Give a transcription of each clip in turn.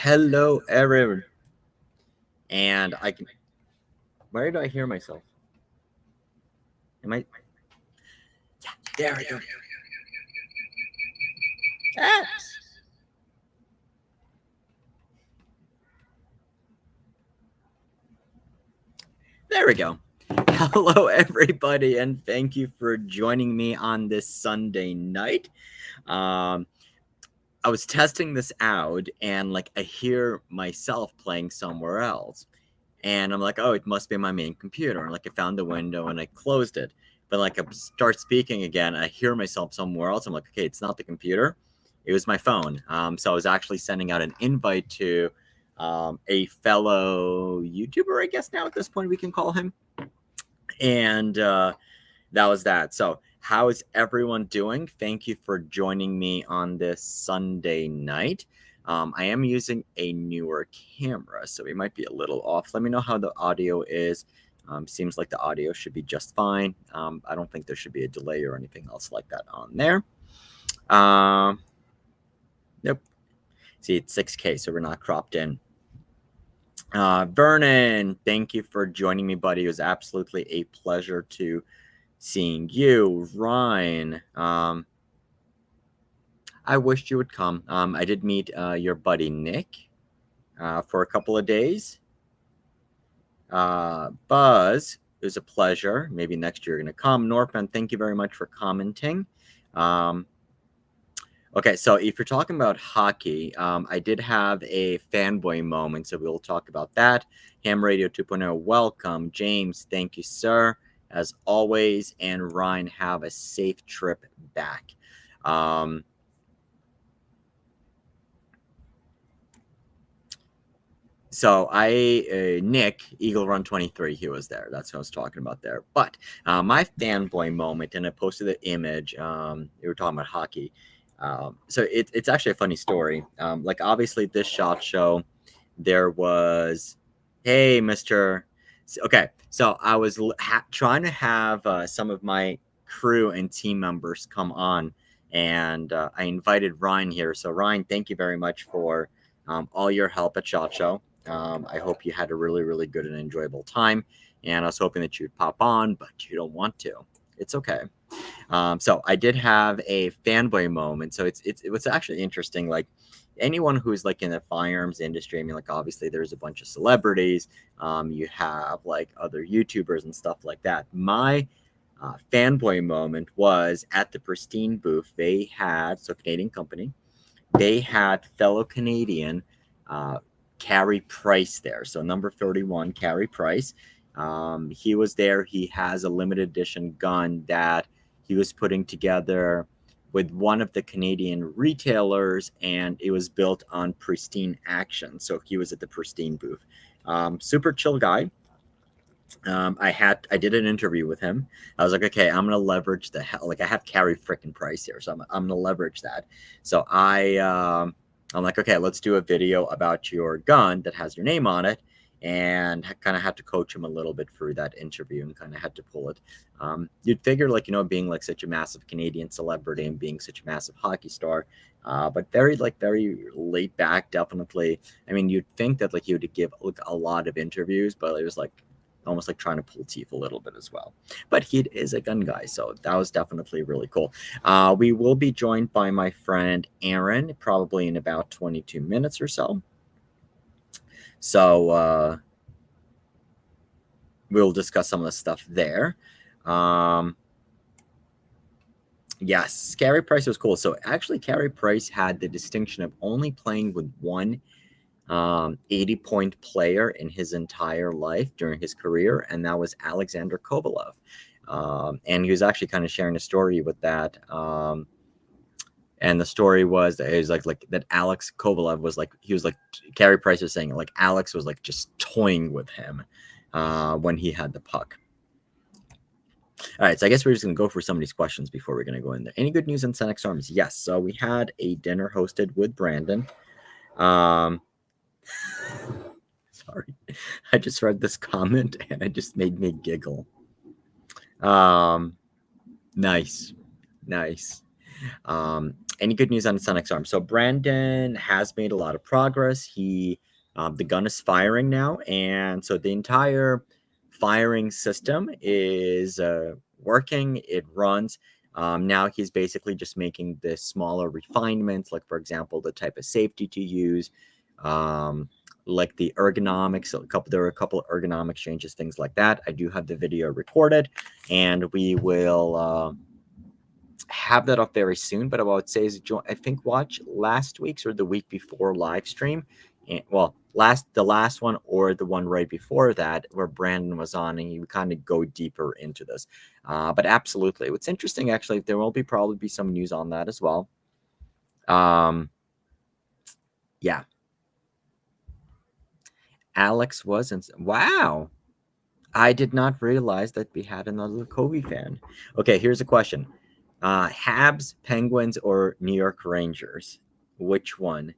Hello, everyone. And I can. Where do I hear myself? Am I? Yeah, there we go. There we go. Hello, everybody, and thank you for joining me on this Sunday night. I was testing this out, and like I hear myself playing somewhere else, and I'm like, oh, it must be my main computer. And like I found the window and I closed it, but like I start speaking again, I hear myself somewhere else. I'm like, okay, it's not the computer, it was my phone. So I was actually sending out an invite to a fellow YouTuber, I guess now at this point we can call him, and that was that. So how is everyone doing? Thank you for joining me on this Sunday night. I am using a newer camera, so we might be a little off. Let me know how the audio is. Seems like the audio should be just fine. I don't think there should be a delay or anything else like that on there. Nope. See, it's 6K, so we're not cropped in. Vernon, thank you for joining me, buddy. It was absolutely a pleasure to seeing you. Ryan, I wished you would come. I did meet your buddy Nick for a couple of days. Buzz, it was a pleasure. Maybe next year you're going to come. Norpan, thank you very much for commenting. Okay, so if you're talking about hockey, I did have a fanboy moment, so we'll talk about that. Ham Radio 2.0, welcome. James, thank you, sir, as always. And Ryan, have a safe trip back. So Nick, Eagle Run 23, he was there. That's what I was talking about there. But my fanboy moment, and I posted the image, you were talking about hockey. So it's actually a funny story. Like obviously this SHOT Show, there was, hey, Mr. Okay, so I was trying to have some of my crew and team members come on, and I invited Ryan here. So Ryan, thank you very much for all your help at SHOT Show. I hope you had a really, really good and enjoyable time, and I was hoping that you'd pop on, but you don't want to. It's okay. So I did have a fanboy moment. So it was actually interesting. Like anyone who's like in the firearms industry, I mean, like obviously there's a bunch of celebrities. You have like other YouTubers and stuff like that. My fanboy moment was at the Pristine booth. They had, so Canadian company, they had fellow Canadian Carey Price there. So number 31, Carey Price. He was there. He has a limited edition gun that he was putting together with one of the Canadian retailers, and it was built on Pristine action. So he was at the Pristine booth. Super chill guy. I did an interview with him. I was like, okay, I'm gonna leverage I have Carey freaking Price here, so I'm gonna leverage that. So I'm like, okay, let's do a video about your gun that has your name on it, and kind of had to coach him a little bit through that interview and kind of had to pull it. You'd figure, like, being like such a massive Canadian celebrity and being such a massive hockey star, but very laid back, definitely. I mean, you'd think that like he would give like a lot of interviews, but it was like almost like trying to pull teeth a little bit as well. But he is a gun guy, so that was definitely really cool. We will be joined by my friend Aaron probably in about 22 minutes or so. So we'll discuss some of the stuff there. Yes, Carey Price was cool. So actually, Carey Price had the distinction of only playing with one 80-point player in his entire life during his career, and that was Alexander Kovalev. And he was actually kind of sharing a story with that. And the story was that it was like that Alex Kovalev was like, he was like, Carey Price was saying like Alex was like just toying with him when he had the puck. All right, so I guess we're just going to go for some of these questions before we're going to go in there. Any good news on Sonix Arms? Yes. So we had a dinner hosted with Brandon. Sorry, I just read this comment and it just made me giggle. Nice. any good news on Sonix Arms? So Brandon has made a lot of progress. The gun is firing now, and so the entire firing system is working. It runs. Now he's basically just making the smaller refinements, like for example, the type of safety to use, like the ergonomics. There are a couple of ergonomics changes, things like that. I do have the video recorded, and we will have that up very soon. But what I would say is, I think watch last week's or the week before live stream, and well, the last one or the one right before that, where Brandon was on, and you kind of go deeper into this. But absolutely, what's interesting actually, there will probably be some news on that as well. Yeah. Alex wasn't. Wow. I did not realize that we had another Kobe fan. Okay, here's a question. Habs, Penguins, or New York Rangers? Which one?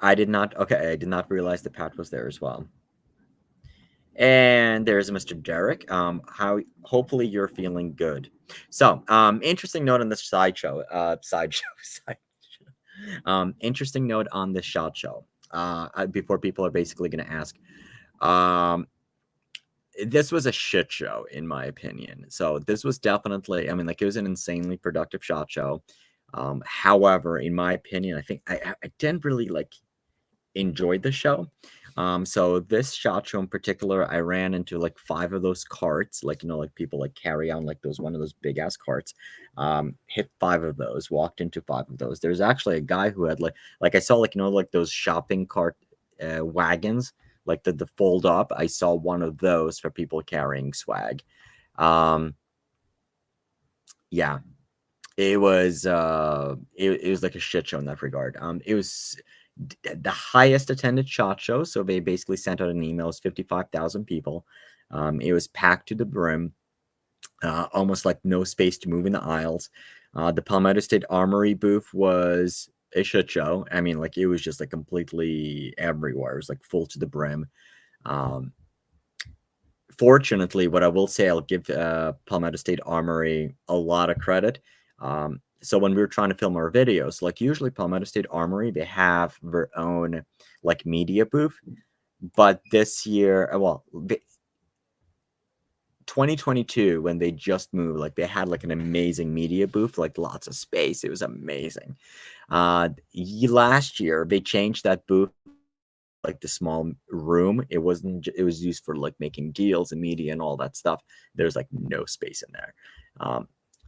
I did not. Okay, I did not realize the Pat was there as well. And there's Mr. Derek. Hopefully you're feeling good. So, interesting note on this sideshow. Interesting note on this shot show. Before people are basically going to ask, this was a shit show in my opinion. So this was definitely, I mean, like, it was an insanely productive shot show. However, in my opinion, I think I didn't really like enjoy the show. So this shot show in particular, I ran into like 5 of those carts, like, like people like carry on like one of those big ass carts. Hit 5 of those, walked into 5 of those. There's actually a guy who had like I saw like like those shopping cart wagons, like the fold up. I saw one of those for people carrying swag. Yeah, it was it was like a shit show in that regard. It was the highest attended shot show, so they basically sent out an email. It was 55,000 people. It was packed to the brim, almost like no space to move in the aisles. The Palmetto State Armory booth was a shit show. I mean, like, it was just like completely everywhere. It was like full to the brim. Fortunately, what I will say, I'll give Palmetto State Armory a lot of credit. So when we were trying to film our videos, like usually Palmetto State Armory, they have their own like media booth. But this year, 2022, when they just moved, like they had like an amazing media booth, like lots of space. It was amazing. Last year, they changed that booth, like the small room. It was used for like making deals and media and all that stuff. There's like no space in there.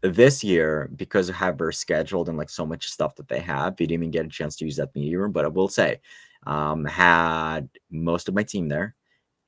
This year, because of how they're scheduled and like so much stuff that they have, we didn't even get a chance to use that media room. But I will say, had most of my team there,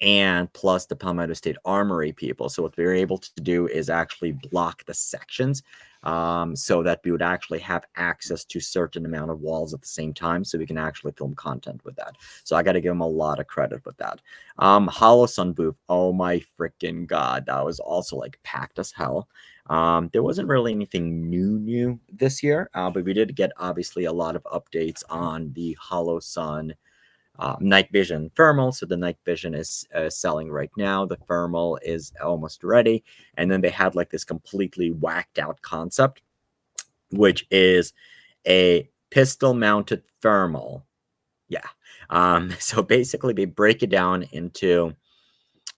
and plus the Palmetto State Armory people. So what we were able to do is actually block the sections, so that we would actually have access to certain amount of walls at the same time, so we can actually film content with that. So I got to give them a lot of credit with that. Hollow Sun booth, oh my freaking god, that was also like packed as hell. There wasn't really anything new this year, but we did get obviously a lot of updates on the Hollow Sun night vision thermal. So the night vision is selling right now. The thermal is almost ready. And then they had like this completely whacked out concept, which is a pistol mounted thermal. Yeah. So basically they break it down into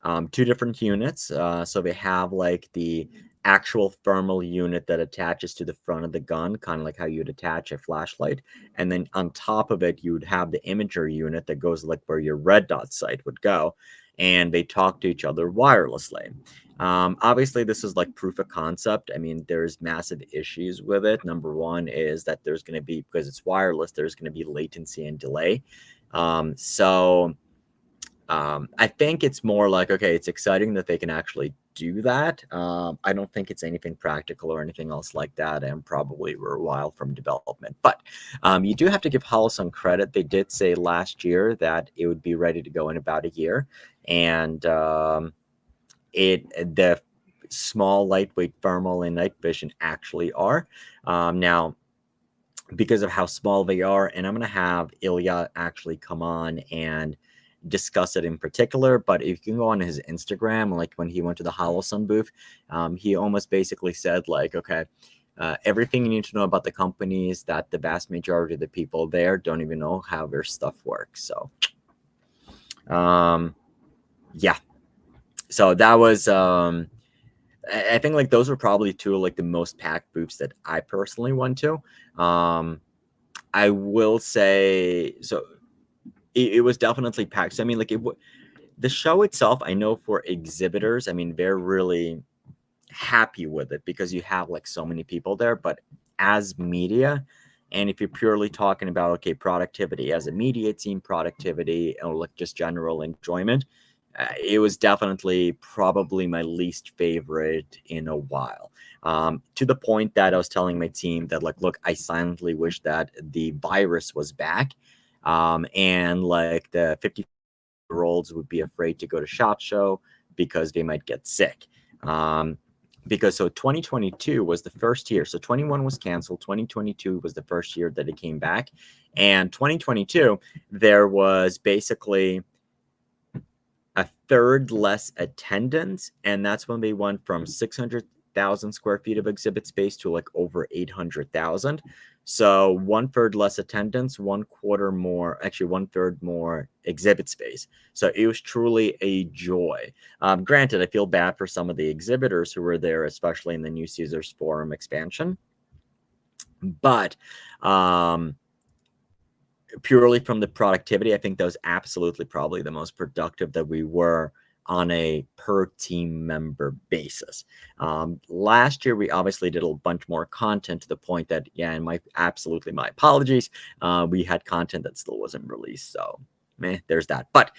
2 different units. So they have like the actual thermal unit that attaches to the front of the gun, kind of like how you'd attach a flashlight. And then on top of it, you would have the imager unit that goes like where your red dot sight would go. And they talk to each other wirelessly. Obviously, this is like proof of concept. I mean, there's massive issues with it. Number one is that there's going to be, because it's wireless, there's going to be latency and delay. I think it's more like, okay, it's exciting that they can actually do that. I don't think it's anything practical or anything else like that, and probably we're a while from development. But you do have to give Hollow some credit. They did say last year that it would be ready to go in about a year, and the small lightweight thermal and night vision actually are now, because of how small they are. And I'm going to have Ilya actually come on and discuss it in particular, but if you can go on his Instagram, like when he went to the HoloSun booth, he almost basically said like, okay, everything you need to know about the company is that the vast majority of the people there don't even know how their stuff works. So, yeah. So that was, I think like those were probably two of like the most packed booths that I personally went to. I will say, so it was definitely packed. So I mean, like the show itself, I know for exhibitors, I mean, they're really happy with it because you have like so many people there. But as media, and if you're purely talking about, okay, productivity as a media team, productivity, or like just general enjoyment, it was definitely probably my least favorite in a while. To the point that I was telling my team that, like, look, I silently wish that the virus was back, and like the 50-year-olds would be afraid to go to SHOT Show because they might get sick. Because so 2022 was the first year. So 21 was canceled. 2022 was the first year that it came back. And 2022, there was basically a third less attendance. And that's when they went from 600,000 square feet of exhibit space to like over 800,000. So 1/3 less attendance, 1/4 more, actually 1/3 more exhibit space. So it was truly a joy. Granted, I feel bad for some of the exhibitors who were there, especially in the New Caesars Forum expansion. But purely from the productivity, I think that was absolutely probably the most productive that we were on a per team member basis. Last year, we obviously did a bunch more content to the point that, yeah, and my apologies. We had content that still wasn't released. So there's that. But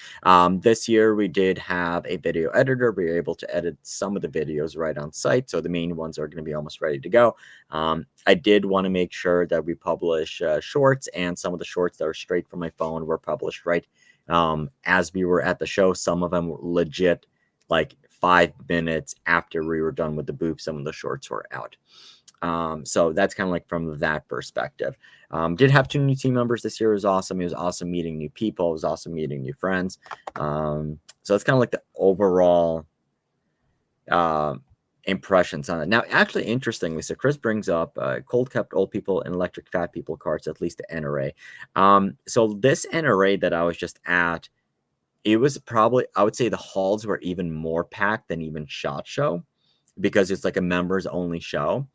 this year we did have a video editor. We were able to edit some of the videos right on site. So the main ones are going to be almost ready to go. I did want to make sure that we publish shorts, and some of the shorts that are straight from my phone were published right as we were at the show. Some of them were legit like 5 minutes after we were done with the booth. Some of the shorts were out. So that's kind of like from that perspective. Did have 2 new team members this year. It was awesome. It was awesome meeting new people. It was awesome meeting new friends. So it's kind of like the overall impressions on it. Now, actually, interestingly, so Chris brings up cold kept old people and electric fat people carts, at least the NRA. So this NRA that I was just at, it was probably, I would say the halls were even more packed than even SHOT Show, because it's like a members only show.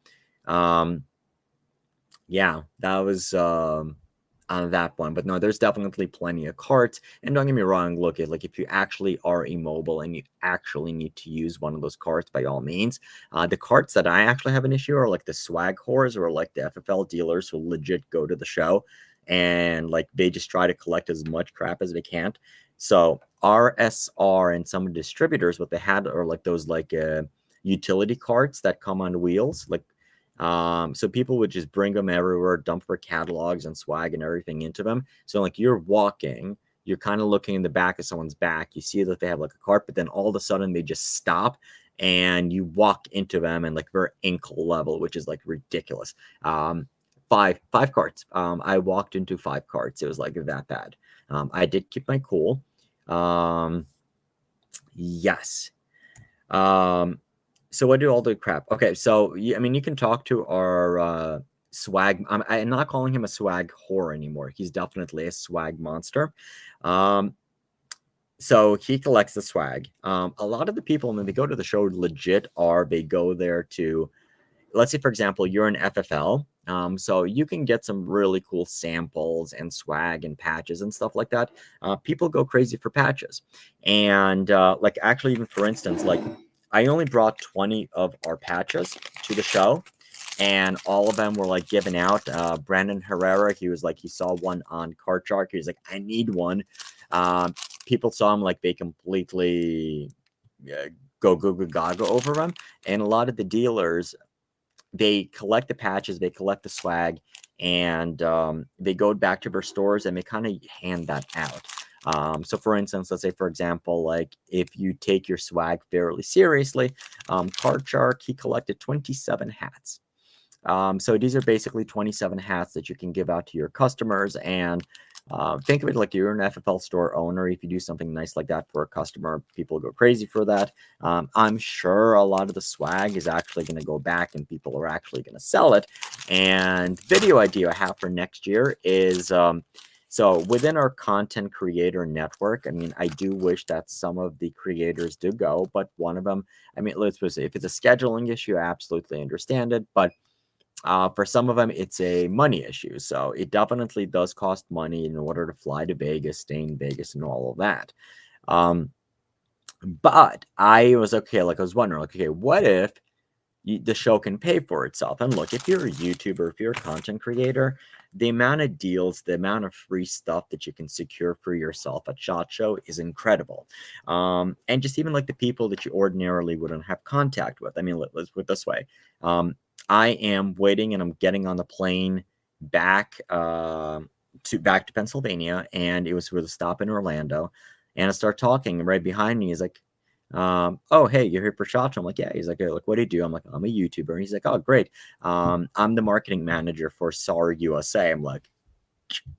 Yeah, that was on that one. But no, there's definitely plenty of carts. And don't get me wrong, look, at like if you actually are immobile and you actually need to use one of those carts, by all means. The carts that I actually have an issue are like the swag whores, or like the FFL dealers who legit go to the show and like they just try to collect as much crap as they can. So RSR and some distributors, what they had are like those like utility carts that come on wheels, like so people would just bring them everywhere, dump their catalogs and swag and everything into them. So like you're walking, you're kind of looking in the back of someone's back, you see that they have like a cart, but then all of a sudden they just stop and you walk into them and like they're ankle level, which is like ridiculous. Five carts. I walked into 5 carts. It was like that bad. I did keep my cool. Yes. So what do all the crap? Okay, so I mean, you can talk to our swag. I'm not calling him a swag whore anymore. He's definitely a swag monster. So he collects the swag. A lot of the people when they go to the show legit they go there to, let's say, for example, you're an FFL. So you can get some really cool samples and swag and patches and stuff like that. People go crazy for patches. And like actually, even for instance, like I only brought 20 of our patches to the show, and all of them were like given out. Brandon Herrera, he was like, he saw one on Card Shark. He was like, I need one. People saw him like they completely go gaga over them. And a lot of the dealers, they collect the patches, they collect the swag, and they go back to their stores and they kind of hand that out. So for instance, let's say, for example, like if you take your swag fairly seriously, Card Shark, he collected 27 hats. So these are basically 27 hats that you can give out to your customers. And Think of it like you're an FFL store owner. If you do something nice like that for a customer, people go crazy for that. I'm sure a lot of the swag is actually going to go back and people are actually going to sell it. And video idea I have for next year is so within our content creator network, I mean, I do wish that some of the creators do go, but one of them, I mean, let's say if it's a scheduling issue, I absolutely understand it. But for some of them, it's a money issue. So it definitely does cost money in order to fly to Vegas, stay in Vegas, and all of that. But I was okay. Like I was wondering, like, okay, what if the show can pay for itself? And look, if you're a YouTuber, if you're a content creator, the amount of deals, the amount of free stuff that you can secure for yourself at SHOT Show is incredible. And just even like the people that you ordinarily wouldn't have contact with. I mean, let's put it this way. I am waiting and I'm getting on the plane back to Pennsylvania, and it was with a stop in Orlando. And I start talking, and right behind me is like, oh, hey, you're here for SHOT Show? I'm like, yeah. He's like, hey, look, what do you do? I'm like, I'm a YouTuber. And he's like, oh, great. I'm the marketing manager for SAR USA. I'm like,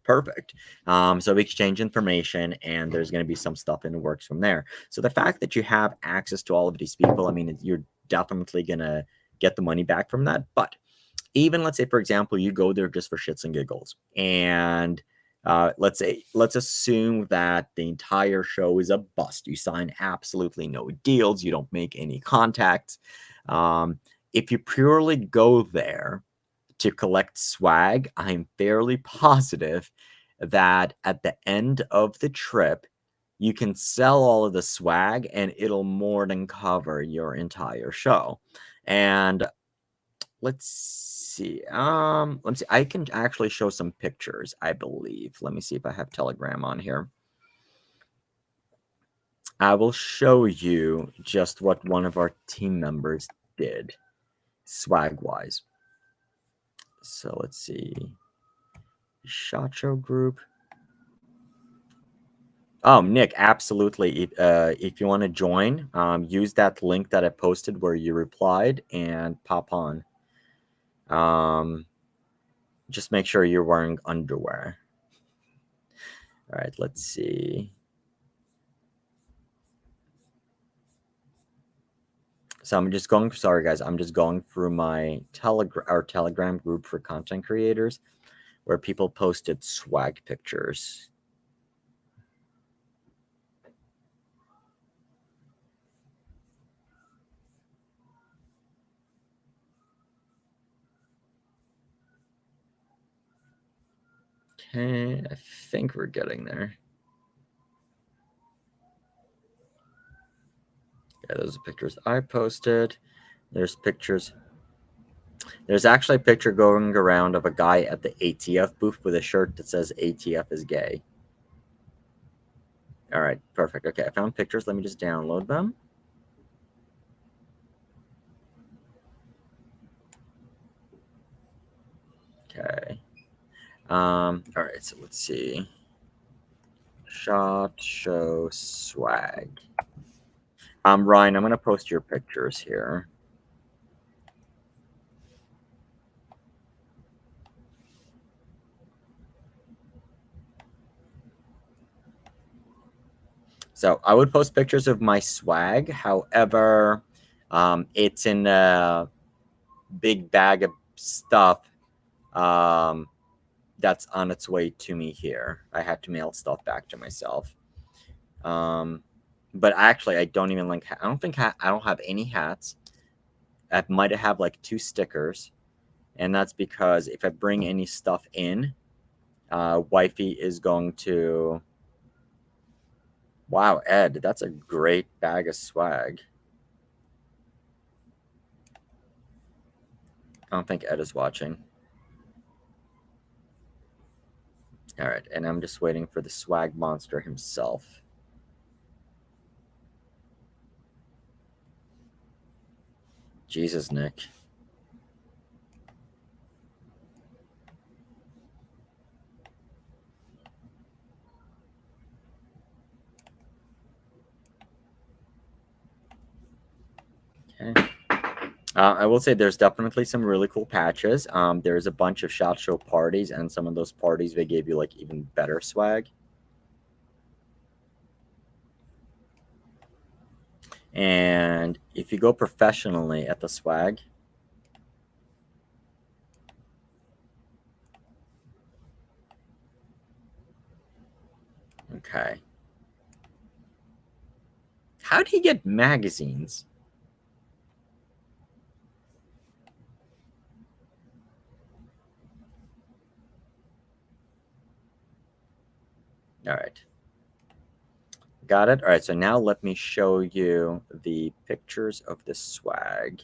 perfect. So we exchange information, and there's going to be some stuff in the works from there. So the fact that you have access to all of these people, I mean, you're definitely going to get the money back from that. But even let's say, for example, you go there just for shits and giggles, and let's assume that the entire show is a bust. You sign absolutely no deals. You don't make any contacts. If you purely go there to collect swag, I'm fairly positive that at the end of the trip, you can sell all of the swag and it'll more than cover your entire show. And let's see. Let's see. I can actually show some pictures, I believe. Let me see if I have Telegram on here. I will show you just what one of our team members did, swag-wise. So let's see. SHOT Show group. Oh, Nick, absolutely. If you want to join, use that link that I posted where you replied and pop on. Just make sure you're wearing underwear. All right, let's see. So I'm just going, sorry guys, I'm just going through my Telegram group for content creators where people posted swag pictures. Okay, I think we're getting there. Yeah, those are pictures I posted. There's pictures. There's actually a picture going around of a guy at the ATF booth with a shirt that says ATF is gay. All right, perfect. Okay, I found pictures. Let me just download them. Okay. All right, so let's see. SHOT Show swag. Ryan, I'm going to post your pictures here. So I would post pictures of my swag. However, it's in a big bag of stuff that's on its way to me here. I had to mail stuff back to myself. But actually, I don't even like. I don't have any hats. I might have like 2 stickers, and that's because if I bring any stuff in, wifey is going to. Wow, Ed, that's a great bag of swag. I don't think Ed is watching. All right, and I'm just waiting for the swag monster himself. Jesus, Nick. Okay. I will say there's definitely some really cool patches. There's a bunch of SHOT Show parties, and some of those parties, they gave you like even better swag. And if you go professionally at the swag, okay. How do you get magazines? All right. Got it. All right. So now let me show you the pictures of the swag.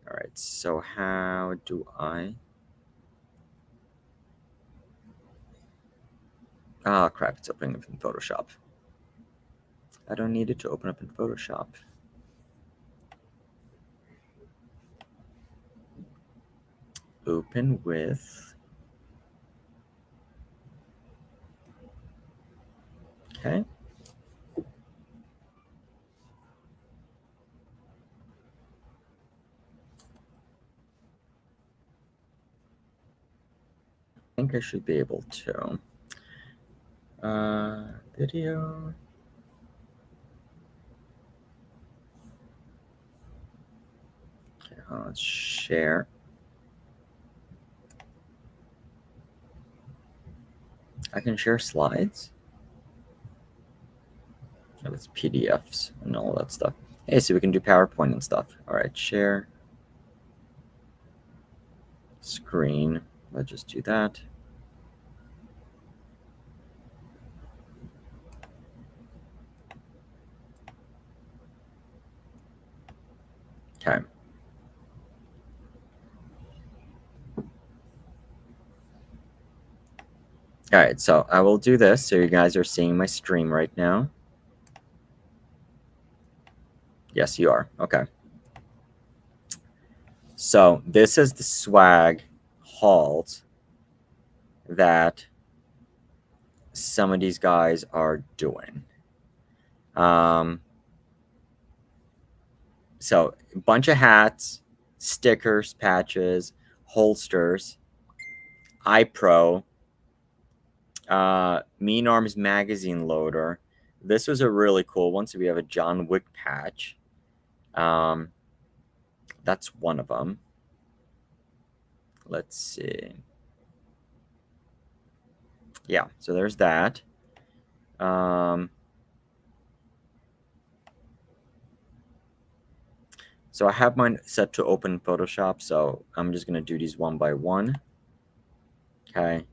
All right. So how do I? Oh, crap. It's opening up in Photoshop. I don't need it to open up in Photoshop. Open with. Okay. I think I should be able to. Video. Okay, let's share. I can share slides. Oh, it's PDFs and all that stuff. Hey, so we can do PowerPoint and stuff. All right, share screen. Let's just do that. Okay. All right, so I will do this. So you guys are seeing my stream right now. Yes, you are. Okay. So this is the swag hauls that some of these guys are doing. So a bunch of hats, stickers, patches, holsters, iPro, Mean Arms magazine loader. This was a really cool one. So we have a John Wick patch. That's one of them. Let's see. Yeah, so there's that. So I have mine set to open Photoshop, so I'm just going to do these one by one. Okay.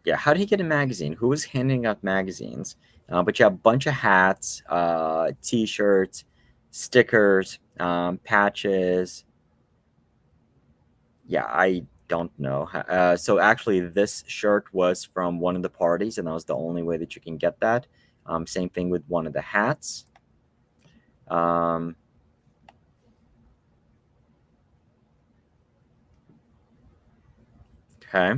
Yeah, how did he get a magazine? Who was handing out magazines? But you have a bunch of hats, T-shirts, stickers, patches. Yeah, I don't know. So actually, this shirt was from one of the parties, and that was the only way that you can get that. Same thing with one of the hats. Okay.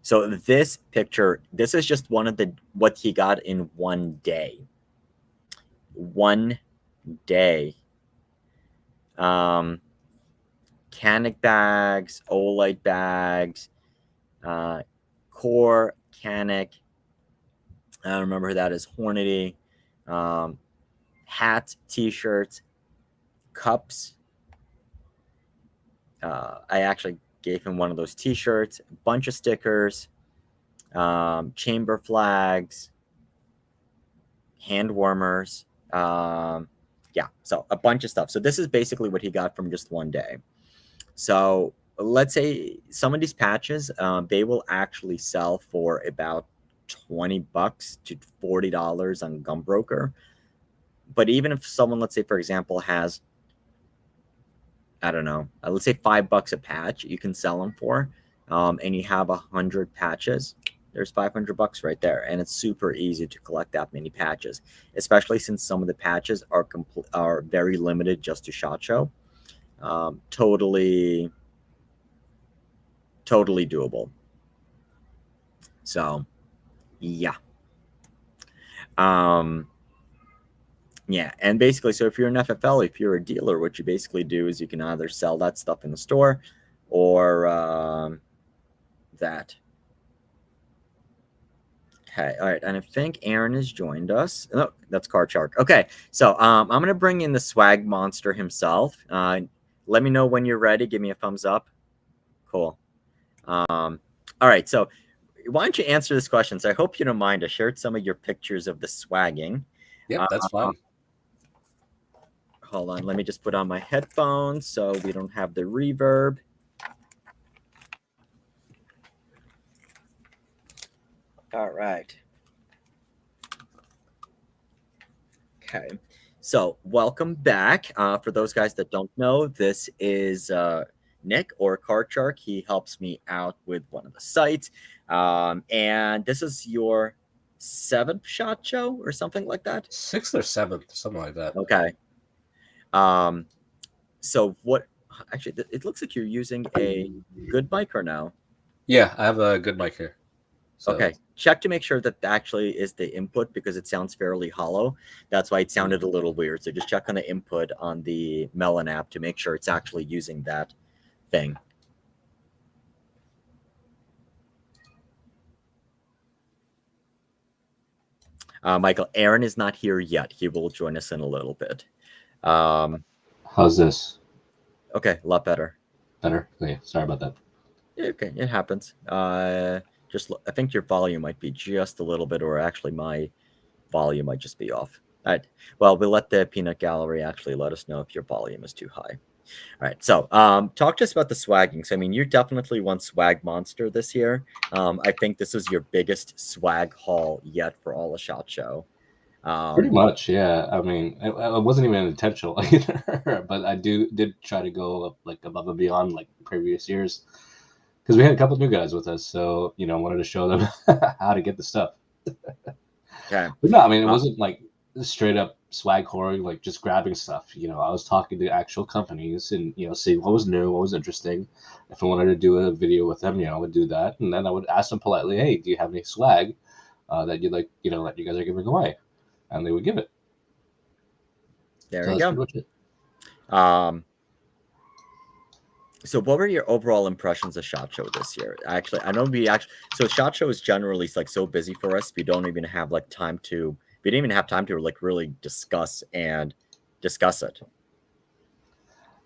So this picture, this is just one of the what he got in one day. One day. Canic bags, Olite bags, Core, Canic. I don't remember who that is. Hornady. Hats, T-shirts, cups. I actually gave him one of those T-shirts. A bunch of stickers. Chamber flags. Hand warmers. Yeah, so a bunch of stuff. So this is basically what he got from just one day. So let's say some of these patches, they will actually sell for about $20 to $40 on Gumbroker. But even if someone, let's say, for example, has, I don't know, let's say $5 a patch, you can sell them for, and you have 100 patches. There's $500 right there, and it's super easy to collect that many patches, especially since some of the patches are very limited just to SHOT Show. Totally doable. So, yeah. Yeah, and basically, so if you're an FFL, if you're a dealer, what you basically do is you can either sell that stuff in the store or that. Okay, all right, and I think Aaron has joined us. Oh, that's Card Shark. Okay, so I'm gonna bring in the swag monster himself. Let me know when you're ready. Give me a thumbs up. Cool. All right, so why don't you answer this question? So I hope you don't mind. I shared some of your pictures of the swagging. Yep, that's fine. Hold on, let me just put on my headphones so we don't have the reverb. All right. Okay. So welcome back. For those guys that don't know, this is Nick or Card Shark. He helps me out with one of the sites. And this is your 7th SHOT Show or something like that? 6th or 7th, something like that. Okay. So what, actually, it looks like you're using a good mic or no? Yeah, I have a good mic here. So. Okay, check to make sure that actually is the input because it sounds fairly hollow. That's why it sounded a little weird. So just check on the input on the Melon app to make sure it's actually using that thing. Michael, Aaron is not here yet. He will join us in a little bit. How's this? Okay, a lot better. Better? Okay, sorry about that. Okay, it happens. I think your volume might be just a little bit, or actually my volume might just be off. All right. Well, we'll let the peanut gallery actually let us know if your volume is too high. All right. So talk to us about the swagging. So, I mean, you're definitely one swag monster this year. I think this is your biggest swag haul yet for all the SHOT Show. Pretty much, yeah. I mean, it wasn't even intentional either, but I did try to go like above and beyond like previous years because we had a couple new guys with us, so wanted to show them how to get the stuff. Okay. But no, I mean, it wasn't like straight up swag hoarding, like just grabbing stuff. I was talking to actual companies and seeing what was new, what was interesting. If I wanted to do a video with them, I would do that, and then I would ask them politely, "Hey, do you have any swag that you'd like, that you guys are giving away?" And they would give it. There you go. So what were your overall impressions of SHOT Show this year? Actually, I know so SHOT Show is generally like so busy for us. We don't even have like time to. We didn't even have time to like really discuss it.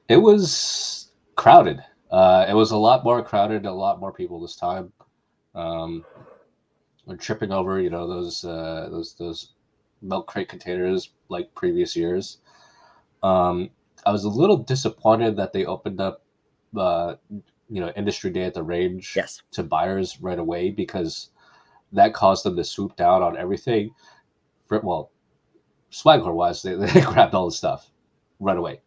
It was crowded. It was a lot more crowded, a lot more people this time. We're tripping over, those milk crate containers like previous years. I was a little disappointed that they opened up industry day at the range to buyers right away, because that caused them to swoop down on everything. Swagler wise, they grabbed all the stuff right away.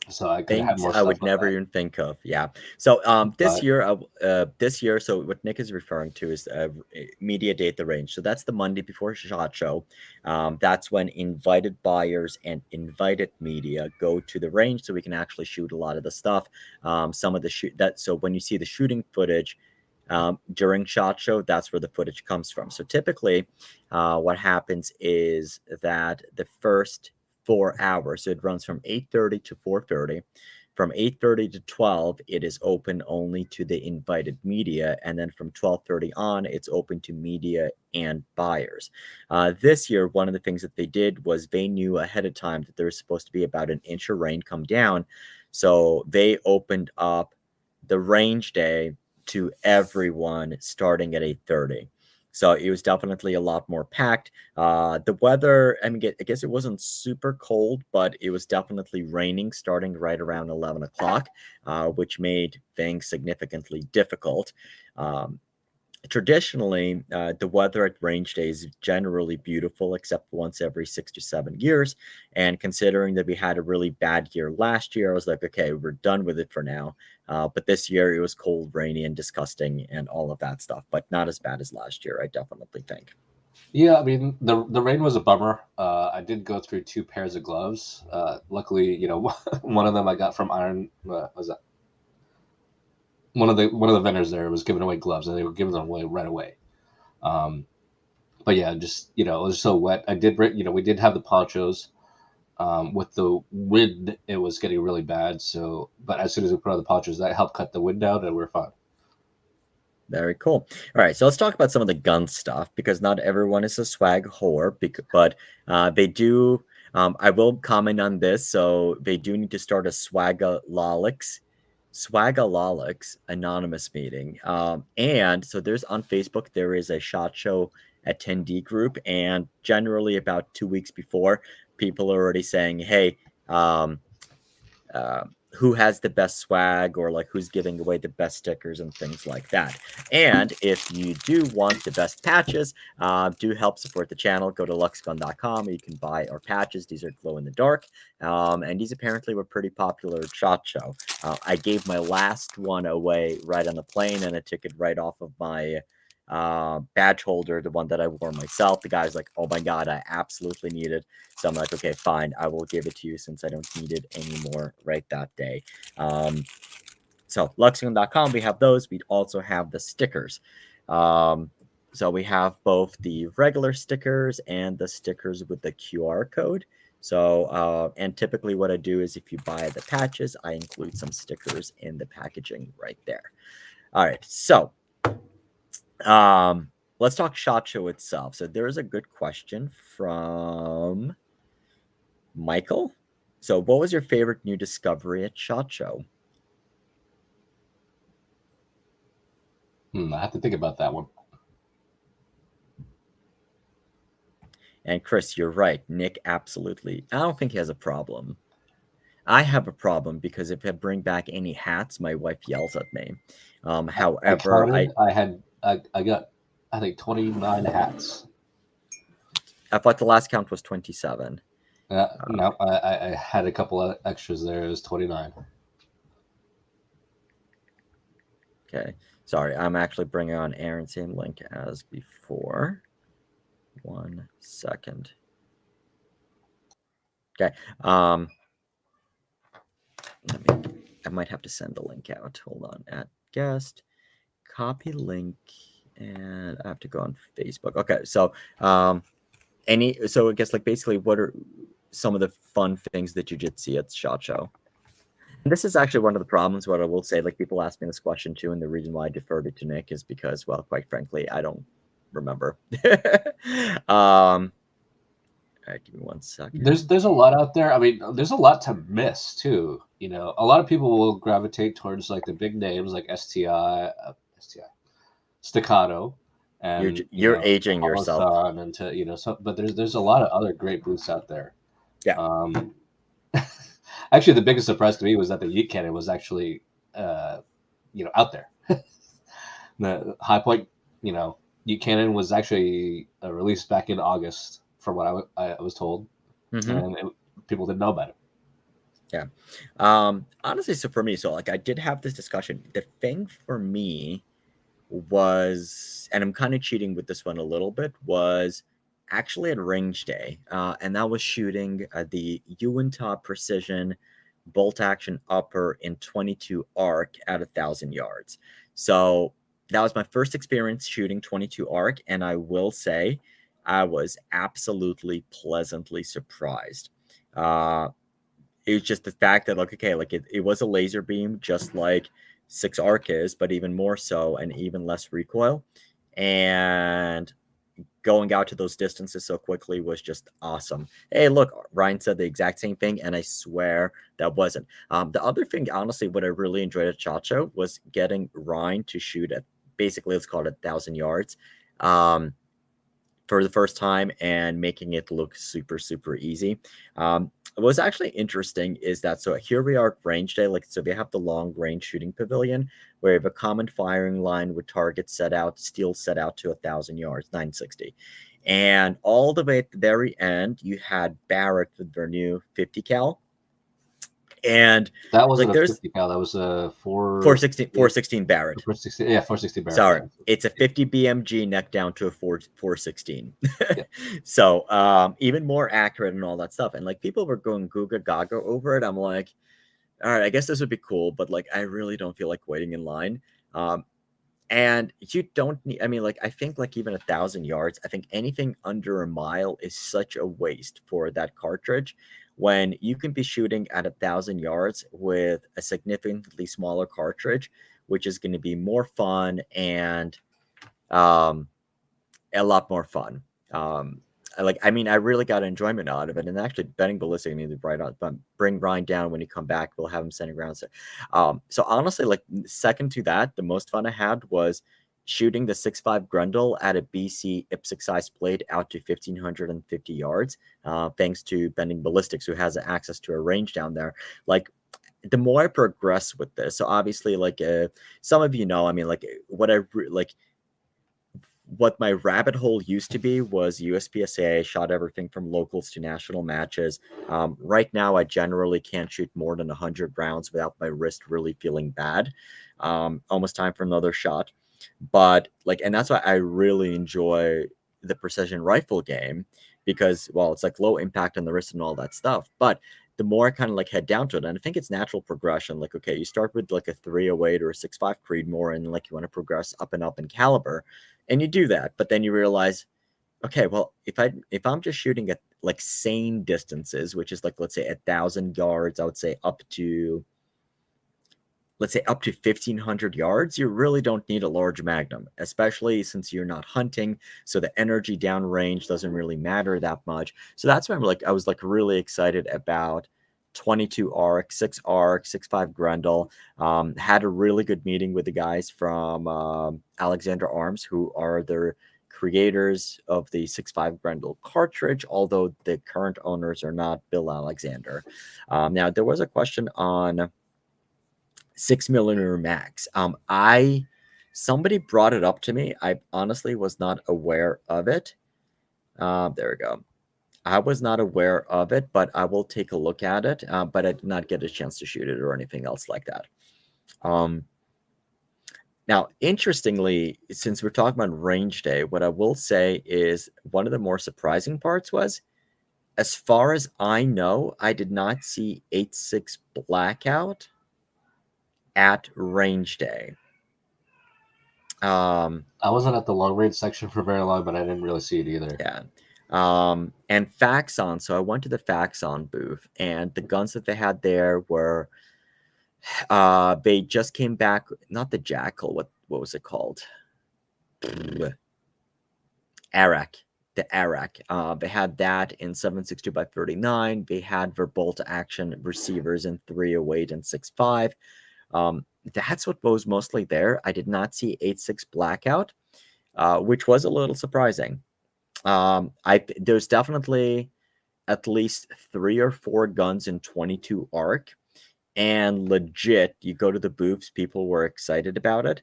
So I could have had more stuff. I would never even think of. Yeah. So this year, so what Nick is referring to is media day at the range. So that's the Monday before SHOT Show. That's when invited buyers and invited media go to the range, so we can actually shoot a lot of the stuff. Some of the so when you see the shooting footage during SHOT Show, that's where the footage comes from. So typically, what happens is that the first 4 hours. So it runs from 8:30 to 4:30. From 8:30 to 12, it is open only to the invited media. And then from 12:30 on, it's open to media and buyers. This year, one of the things that they did was they knew ahead of time that there was supposed to be about an inch of rain come down. So they opened up the range day to everyone starting at 8:30. So it was definitely a lot more packed. The weather, I mean, I guess it wasn't super cold, but it was definitely raining starting right around 11 o'clock, which made things significantly difficult. Traditionally, the weather at range days is generally beautiful, except once every 6 to 7 years. And considering that we had a really bad year last year, I was like, okay, we're done with it for now. But this year it was cold, rainy, and disgusting, and all of that stuff. But not as bad as last year, I definitely think. Yeah, I mean, the rain was a bummer. I did go through 2 pairs of gloves. Luckily, one of them I got from Iron. Was that? One of the vendors there was giving away gloves, and they were giving them away right away. But but yeah, just it was so wet. I did bring, we did have the ponchos. With the wind, it was getting really bad. So, but as soon as we put on the ponchos, that helped cut the wind down, and we're fine. Very cool. All right, so let's talk about some of the gun stuff, because not everyone is a swag whore, but they do. I will comment on this. So they do need to start a Swagalolics anonymous meeting. And so there's on Facebook, there is a SHOT Show attendee group, and generally about 2 weeks before, people are already saying, hey, who has the best swag, or like who's giving away the best stickers and things like that. And if you do want the best patches, do help support the channel. Go to luxgun.com. You can buy our patches. These are glow in the dark, and these apparently were pretty popular at SHOT Show. I gave my last one away right on the plane, and I took it right off of my badge holder, the one that I wore myself. The guy's like, oh my god, I absolutely need it. So I'm like, okay, fine, I will give it to you since I don't need it anymore right that day. So luxgun.com, we have those. We also have the stickers. So we have both the regular stickers and the stickers with the QR code. So and typically what I do is, if you buy the patches, I include some stickers in the packaging right there. All right, so let's talk SHOT Show itself. So there is a good question from Michael. So what was your favorite new discovery at SHOT Show? I have to think about that one. And Chris, you're right. Nick, absolutely. I don't think he has a problem. I have a problem because if I bring back any hats, my wife yells at me. However, I got, I think, 29 hats. I thought the last count was 27. No, I had a couple of extras there. It was 29. Okay. Sorry, I'm actually bringing on Aaron, same link as before. 1 second. Okay. I might have to send the link out. Hold on. At guest, copy link, and I have to go on Facebook. Okay. So so I guess, like, basically, what are some of the fun things that you did see at SHOT Show? And this is actually one of the problems. What I will say, like, people ask me this question too, and the reason why I deferred it to Nick is because, well, quite frankly, I don't remember. All right, give me 1 second. There's a lot out there. I mean, there's a lot to miss too. A lot of people will gravitate towards like the big names like STI, Staccato, and you're aging yourself. And but there's a lot of other great booths out there. Yeah. Actually, the biggest surprise to me was that the Yeet Cannon was actually, out there. The High Point, Yeet Cannon was actually released back in August, from what I was told, and people didn't know about it. Yeah. Honestly, so for me, like, I did have this discussion. The thing for me was, and I'm kind of cheating with this one a little bit, was actually at range day, and that was shooting the Uintah Precision bolt action upper in 22 arc at 1,000 yards. So that was my first experience shooting 22 arc, and I will say I was absolutely pleasantly surprised. It was just the fact that, like, okay, like it was a laser beam, just like 6 arc is, but even more so, and even less recoil. And going out to those distances so quickly was just awesome. Hey, look, Ryan said the exact same thing, and I swear that wasn't. The other thing, honestly, what I really enjoyed at SHOT Show was getting Ryan to shoot at, basically, let's call it 1,000 yards for the first time, and making it look super, super easy. What was actually interesting is that, so here we are at range day, like, so we have the long range shooting pavilion where we have a common firing line with targets set out, steel set out to 1,000 yards, 960. And all the way at the very end, you had Barrett with their new 50 cal. And that wasn't like, a 50 cal, that was a 416 Barrett. 416, yeah, 416 Barrett. Sorry, it's a 50 BMG neck down to a 416. Yeah. So even more accurate and all that stuff. And like, people were going Googa Gaga over it. I'm like, all right, I guess this would be cool, but like, I really don't feel like waiting in line. And you don't need, I mean, like, I think like even 1,000 yards, I think anything under a mile is such a waste for that cartridge when you can be shooting at 1,000 yards with a significantly smaller cartridge, which is going to be more fun and um, a lot more fun. I mean, I really got enjoyment out of it. And actually, betting Ballistic need to bring Ryan down when you come back. We'll have him sending rounds. So honestly, like second to that, the most fun I had was shooting the 6.5 Grundle at a BC IPSC size plate out to 1,550 yards, thanks to Bending Ballistics, who has access to a range down there. Like, the more I progress with this, so obviously, like some of you know, I mean, like what my rabbit hole used to be was USPSA, shot everything from locals to national matches. Right now, I generally can't shoot more than 100 rounds without my wrist really feeling bad. Almost time for another shot. But like, and that's why I really enjoy the precision rifle game because, well, it's like low impact on the wrist and all that stuff. But the more I kind of like head down to it, and I think it's natural progression. Like, okay, you start with like a 308 or a 6.5 Creedmoor, and like you want to progress up and up in caliber, and you do that. But then you realize, okay, well, if I'm just shooting at like sane distances, which is like, let's say 1,000 yards, I would say up to, let's say up to 1,500 yards, you really don't need a large magnum, especially since you're not hunting. So the energy downrange doesn't really matter that much. So that's why I was like really excited about 22 arc, 6 arc, 6.5 Grundle. Had a really good meeting with the guys from Alexander Arms, who are the creators of the 6.5 Grundle cartridge, although the current owners are not Bill Alexander. Now, there was a question on 6 millimeter max. Somebody brought it up to me. I honestly was not aware of it. There we go. I was not aware of it, but I will take a look at it. But I did not get a chance to shoot it or anything else like that. Now, interestingly, since we're talking about range day, what I will say is one of the more surprising parts was, as far as I know, I did not see 8.6 blackout at range day. I wasn't at the long range section for very long, but I didn't really see it either. Yeah. And Faxon. So I went to the Faxon booth, and the guns that they had there were, they just came back. Not the Jackal. What was it called? Arak. The Arak. They had that in 7.62 by 39. They had Verbolta action receivers in 308 and 6.5. That's what was mostly there. I did not see 8.6 blackout, which was a little surprising. There's definitely at least 3 or 4 guns in 22 arc, and legit, you go to the booths, people were excited about it.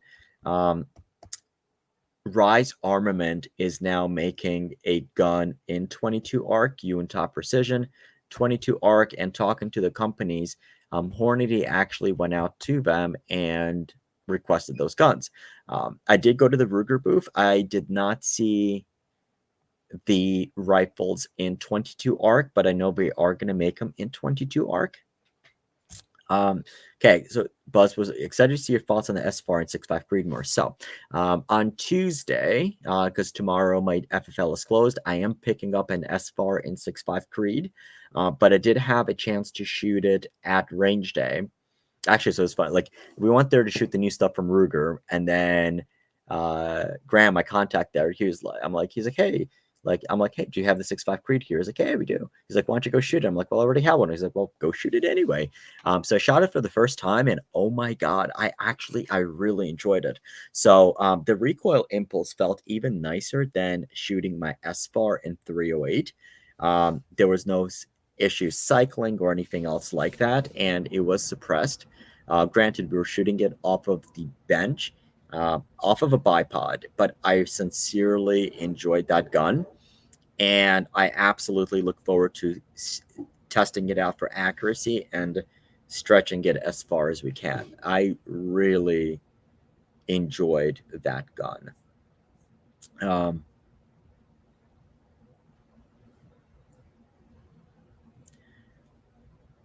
Rise Armament is now making a gun in 22 arc, and Top Precision, 22 arc, and talking to the companies, Hornady actually went out to them and requested those guns. I did go to the Ruger booth. I did not see the rifles in 22 arc, but I know we are going to make them in 22 arc. Okay, so Buzz was excited to see your thoughts on the S4 and 6.5 Creedmoor. So on Tuesday, because tomorrow my FFL is closed, I am picking up an S4 and 6.5 Creed, but I did have a chance to shoot it at range day. Actually, so it's fun. Like, we went there to shoot the new stuff from Ruger, and then Graham, my contact there, he's like, hey, I'm like, hey, do you have the 6.5 Creed here? He's like, hey, we do. He's like, why don't you go shoot it? I'm like, well, I already have one. He's like, well, go shoot it anyway. So I shot it for the first time, and oh my God, I really enjoyed it. So the recoil impulse felt even nicer than shooting my S-FAR in 308. There was no issues cycling or anything else like that, and it was suppressed. Granted, we were shooting it off of the bench, off of a bipod, but I sincerely enjoyed that gun, and I absolutely look forward to testing it out for accuracy and stretching it as far as we can. I really enjoyed that gun.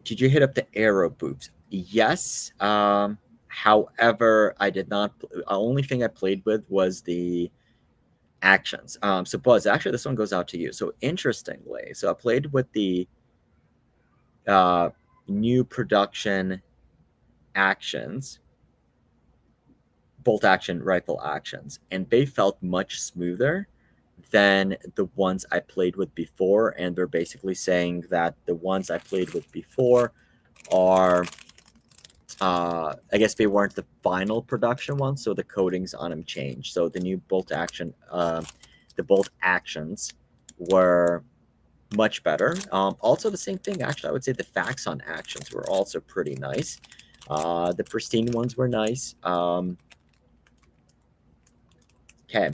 Did you hit up the Aero booths? Yes. However, I did not. The only thing I played with was the actions. So Buzz, actually, this one goes out to you. So interestingly, so I played with the new production actions, bolt action rifle actions, and they felt much smoother than the ones I played with before. And they're basically saying that the ones I played with before are, I guess they weren't the final production ones, so the coatings on them changed. So the new bolt action, the bolt actions were much better. Also, the same thing, actually, I would say the facts on actions were also pretty nice. The pristine ones were nice. Okay.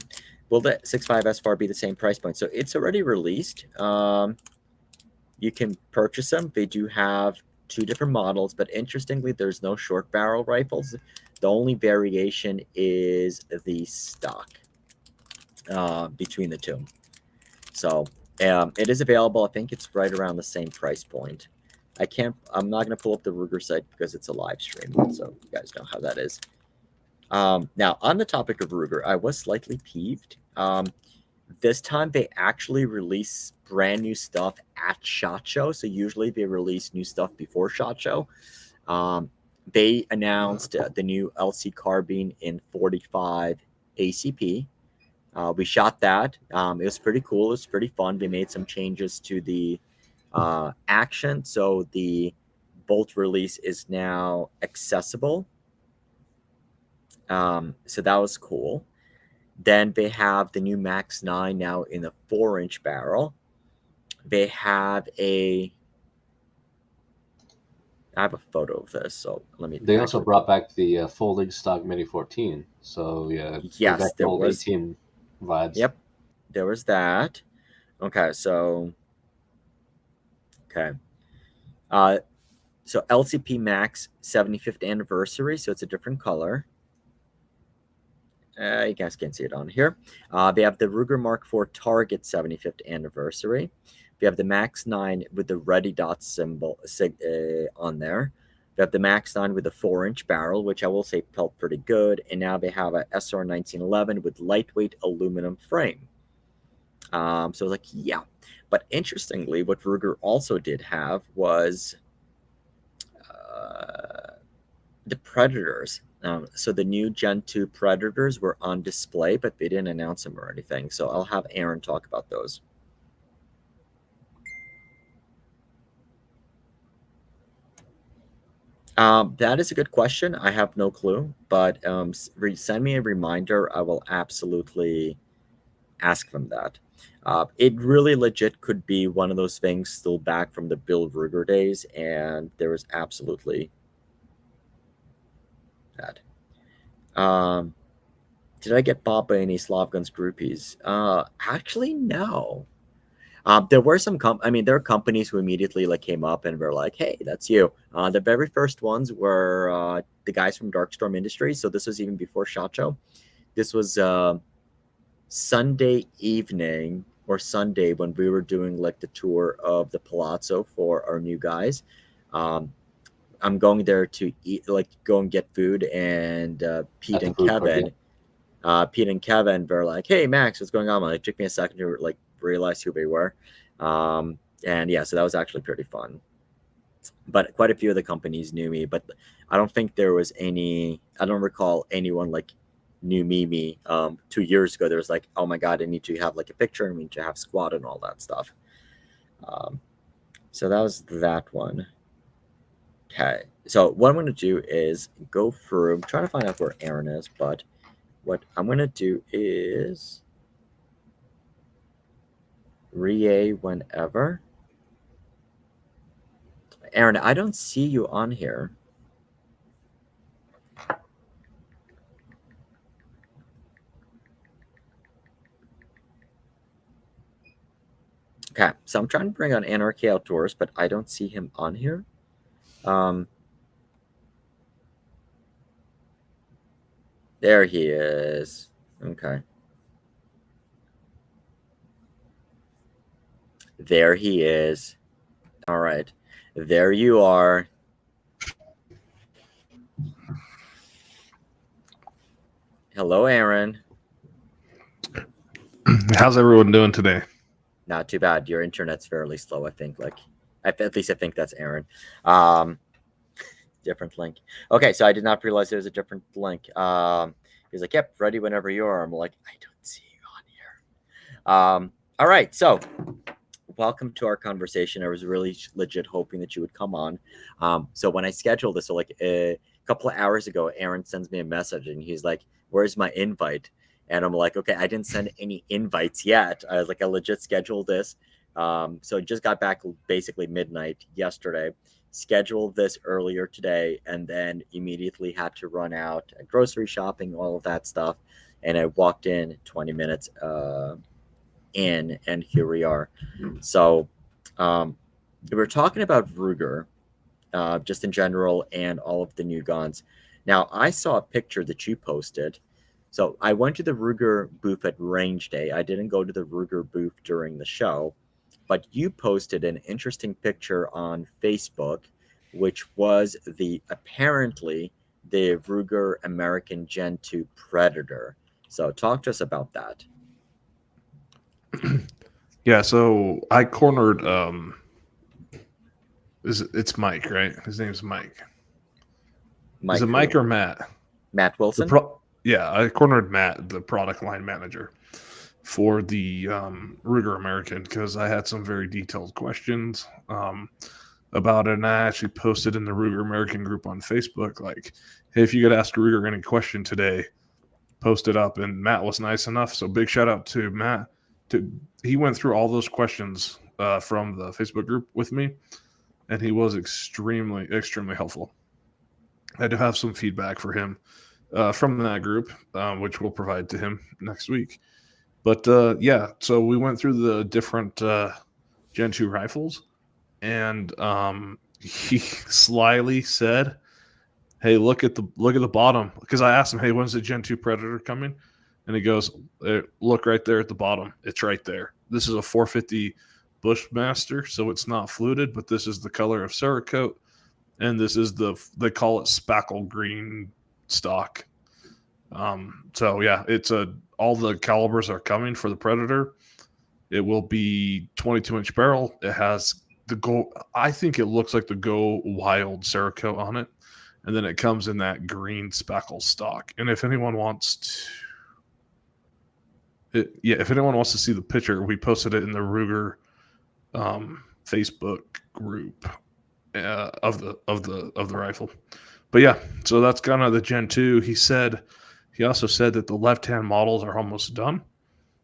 Will the 6.5 S4 be the same price point? So it's already released. You can purchase them. They do have 2 different models, but interestingly, there's no short barrel rifles. The only variation is the stock between the 2. So it is available. I think it's right around the same price point. I'm not going to pull up the Ruger site because it's a live stream, so you guys know how that is. Now, on the topic of Ruger, I was slightly peeved. This time, they actually release brand new stuff at SHOT Show. So usually they release new stuff before SHOT Show. They announced the new LC carbine in 45 ACP. We shot that. It was pretty cool. It was pretty fun. They made some changes to the action. So the bolt release is now accessible. So that was cool. Then they have the new Max 9 now in a 4-inch barrel. They have I have a photo of this, so let me. They also brought back the folding stock Mini 14. So yeah, yes, there old was 18 vibes. Yep, there was that. Okay, so so LCP Max 75th anniversary, so it's a different color. You guys can't see it on here. They have the Ruger Mark IV Target 75th anniversary. We have the Max 9 with the ready dot symbol on there. We have the Max 9 with a 4-inch barrel, which I will say felt pretty good. And now they have a SR 1911 with lightweight aluminum frame. So like, yeah. But interestingly, what Ruger also did have was the Predators. So the new Gen 2 Predators were on display, but they didn't announce them or anything. So I'll have Aaron talk about those. That is a good question. I have no clue, but send me a reminder. I will absolutely ask them that. It really legit could be one of those things still back from the Bill Ruger days, and there was absolutely that. Did I get bought by any SlavGuns groupies? Actually, no. There were some there are companies who immediately came up and were like, "Hey, that's you." The very first ones were the guys from Darkstorm Industries. So this was even before SHOT Show. This was Sunday evening or Sunday when we were doing the tour of the Palazzo for our new guys. I'm going there to eat, go and get food, and Pete and Kevin were like, "Hey, Max, what's going on?" It took me a second to realize who they were. And yeah, so that was actually pretty fun. But quite a few of the companies knew me, but I don't think there was I don't recall anyone knew me 2 years ago. There was "Oh my God, I need to have a picture. I need to have squad and all that stuff." So that was that one. Okay. So what I'm going to do is go through, I'm trying to find out where Aaron is, but what I'm going to do is re-A whenever. Aaron, I don't see you on here. Okay, so I'm trying to bring on Anarchy Outdoors, but I don't see him on here. There he is. Okay. There he is. All right. There you are. Hello, Aaron. How's everyone doing today? Not too bad. Your internet's fairly slow, I think. At least I think that's Aaron. Um, Different link. Okay, so I did not realize there was a different link. He's like, "Yep, ready whenever you are." I'm like, "I don't see you on here." All right, so welcome to our conversation. I was really legit hoping that you would come on. So when I scheduled this, so like a couple of hours ago, Aaron sends me a message and he's like, "Where's my invite?" And I'm like, "Okay, I didn't send any invites yet." I was like, "I legit scheduled this." So I just got back basically midnight yesterday, scheduled this earlier today, and then immediately had to run out grocery shopping, all of that stuff. And I walked in 20 minutes in, and here we are. So we were talking about Ruger, just in general, and all of the new guns. Now, I saw a picture that you posted. So I went to the Ruger booth at Range Day. I didn't go to the Ruger booth during the show, but you posted an interesting picture on Facebook, which was apparently the Ruger American Gen 2 Predator. So talk to us about that. Yeah, so I cornered it's Mike, right? His name's Mike. Is it Mike or Matt? Matt Wilson? Yeah, I cornered Matt, the product line manager, for the Ruger American because I had some very detailed questions about it, and I actually posted in the Ruger American group on Facebook, like, hey, if you could ask Ruger any question today, post it up. And Matt was nice enough, so big shout out to Matt. He went through all those questions from the Facebook group with me, and he was extremely helpful. I do have some feedback for him from that group, which we'll provide to him next week. But yeah, so we went through the different Gen 2 rifles, and he slyly said, hey, look at the bottom, because I asked him, hey, when's the Gen 2 Predator coming? And he goes, look right there at the bottom. It's right there. This is a 450 Bushmaster, so it's not fluted, but this is the color of Cerakote, and this is they call it spackle green stock. So yeah, it's all the calibers are coming for the Predator. It will be 22-inch barrel. It has the Go. I think it looks like the Go Wild Cerakote on it, and then it comes in that green spackle stock. And if anyone wants to see the picture, we posted it in the Ruger Facebook group of the rifle. But yeah, so that's kind of the Gen 2. He also said that the left-hand models are almost done.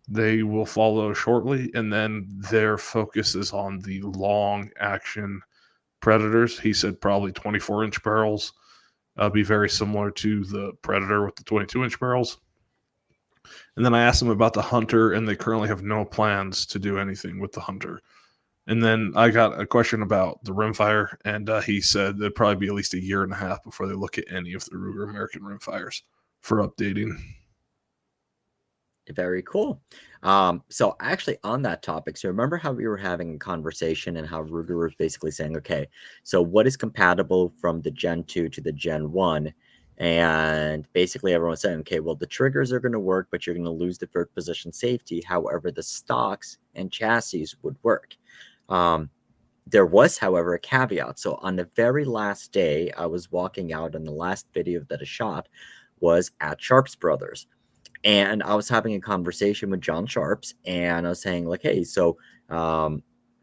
They will follow shortly, and then their focus is on the long-action Predators. He said probably 24-inch barrels be very similar to the Predator with the 22-inch barrels. And then I asked him about the Hunter, and they currently have no plans to do anything with the Hunter. And then I got a question about the rimfire, and he said there'd probably be at least a year and a half before they look at any of the Ruger American rimfires for updating. Very cool. So actually on that topic, so remember how we were having a conversation and how Ruger was basically saying, okay, so what is compatible from the Gen 2 to the Gen 1? And basically everyone's saying, okay, well, the triggers are going to work, but you're going to lose the third position safety. However, the stocks and chassis would work. There was, however, a caveat. So on the very last day, I was walking out, and the last video that I shot was at Sharps Brothers. And I was having a conversation with John Sharps, and I was saying, like, hey, so I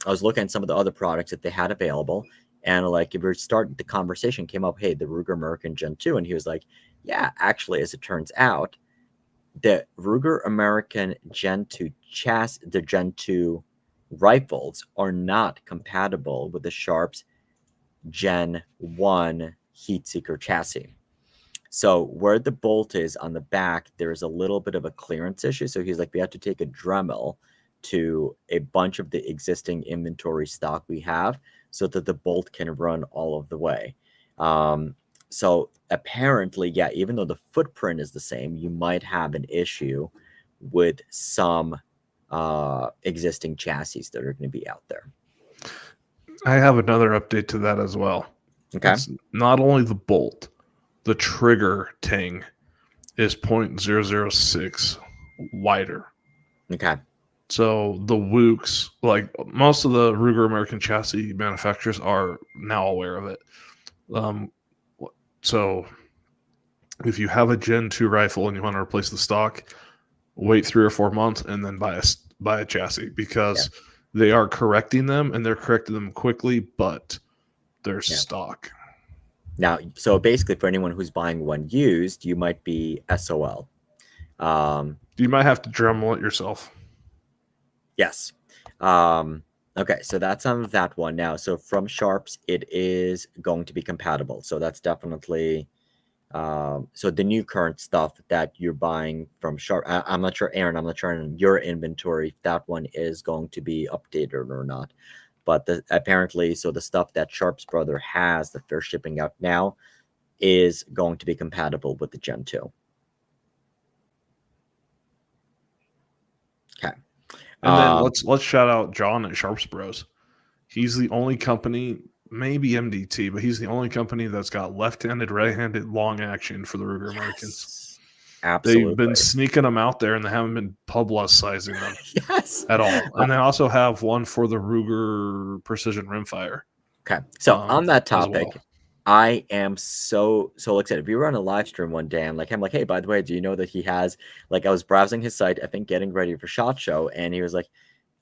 was looking at some of the other products that they had available. And like, if we started the conversation, came up, hey, the Ruger American Gen 2. And he was like, yeah, actually, as it turns out, the Ruger American Gen 2 the Gen 2 rifles are not compatible with the Sharps Gen 1 heat seeker chassis. So where the bolt is on the back, there's a little bit of a clearance issue. So he's like, we have to take a Dremel to a bunch of the existing inventory stock we have so that the bolt can run all of the way. So apparently, yeah, even though the footprint is the same, you might have an issue with some existing chassis that are going to be out there. I have another update to that as well. Okay. It's not only the bolt, the trigger ting is 0.006 wider. Okay. So the Wooks, like most of the Ruger American chassis manufacturers, are now aware of it. So if you have a Gen 2 rifle and you want to replace the stock, wait 3 or 4 months and then buy a chassis, because they are correcting them, and they're correcting them quickly, but they're stock. Now, so basically, for anyone who's buying one used, you might be SOL. You might have to Dremel it yourself. Yes. Okay, so that's on that one now. So from Sharps, it is going to be compatible. So that's definitely so the new current stuff that you're buying from Sharp. I'm not sure, Aaron, I'm not sure in your inventory if that one is going to be updated or not. But apparently, so the stuff that Sharps brother has that they're shipping out now is going to be compatible with the Gen 2. Okay. And then let's shout out John at Sharps Bros. He's the only company, maybe MDT, but he's the only company that's got left-handed, right-handed long action for the Ruger Americans. Absolutely. They've been sneaking them out there, and they haven't been publicizing them yes. at all. And they also have one for the Ruger Precision Rimfire. Okay. So on that topic, well. I am so like I said, if you were on a live stream one day, I'm like, hey, by the way, do you know that he has, like, I was browsing his site, I think getting ready for SHOT Show, and he was like,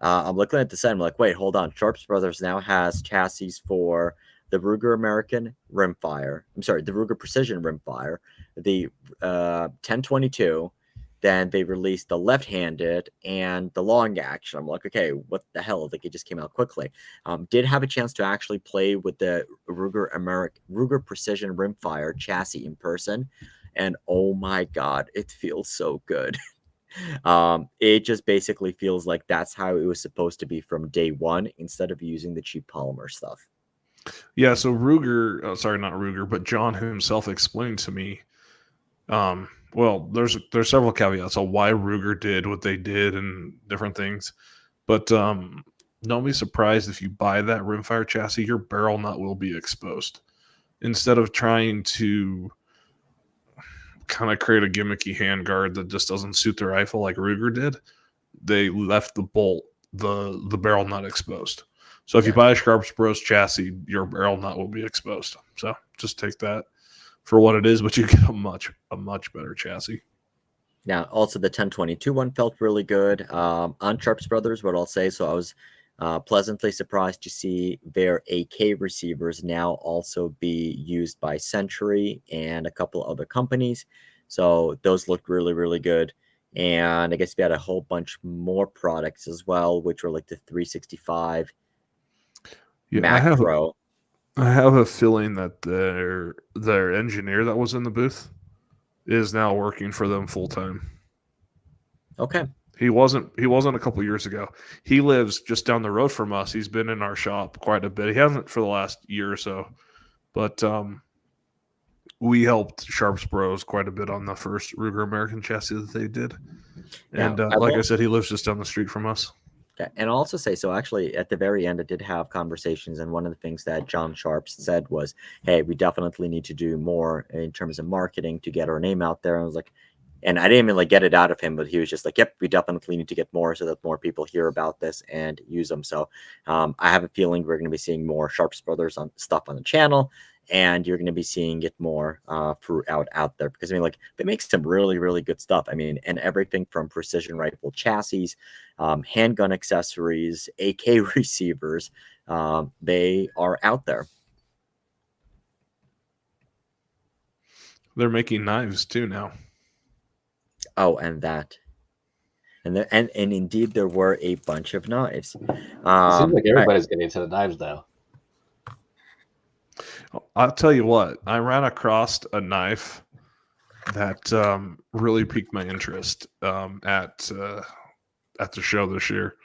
I'm looking at the site, I'm like, wait, hold on, Sharps Brothers now has chassis for the Ruger American Rimfire. I'm sorry, the Ruger Precision Rimfire, the 1022. Then they released the left-handed and the long action. I'm like, okay, what the hell? Like, it just came out quickly. Did have a chance to actually play with the Ruger Precision Rimfire chassis in person, and oh my god, it feels so good. It just basically feels like that's how it was supposed to be from day one, instead of using the cheap polymer stuff. Yeah, so Ruger, sorry, not Ruger, but John himself explained to me. Well, there's several caveats on why Ruger did what they did and different things, but don't be surprised if you buy that rimfire chassis, your barrel nut will be exposed. Instead of trying to kind of create a gimmicky handguard that just doesn't suit the rifle like Ruger did, they left the bolt, the barrel nut exposed. So if you buy a Sharps Bros chassis, your barrel nut will be exposed. So just take that for what it is, but you get a much better chassis. Now, also the 1022 one felt really good on Sharps Brothers. What I'll say, so I was pleasantly surprised to see their AK receivers now also be used by Century and a couple other companies. So those looked really, really good. And I guess we had a whole bunch more products as well, which were like the 365 macro. I have a feeling that their engineer that was in the booth is now working for them full time. Okay. He wasn't a couple years ago. He lives just down the road from us. He's been in our shop quite a bit. He hasn't for the last year or so, but we helped Sharps Bros quite a bit on the first Ruger American chassis that they did. And like I said, he lives just down the street from us. Okay. And I'll also say, so actually at the very end, I did have conversations, and one of the things that John Sharps said was, hey, we definitely need to do more in terms of marketing to get our name out there. And I was like, and I didn't even like get it out of him, but he was just like, yep, we definitely need to get more so that more people hear about this and use them. So I have a feeling we're going to be seeing more Sharps Brothers on stuff on the channel, and you're going to be seeing it more throughout out there, because I mean, like, they make some really, really good stuff. I mean, and everything from precision rifle chassis, handgun accessories, AK receivers, they are out there. They're making knives too now. Oh, and that. And indeed, there were a bunch of knives. It seems like everybody's getting into the knives now. I'll tell you what, I ran across a knife that really piqued my interest at the show this year.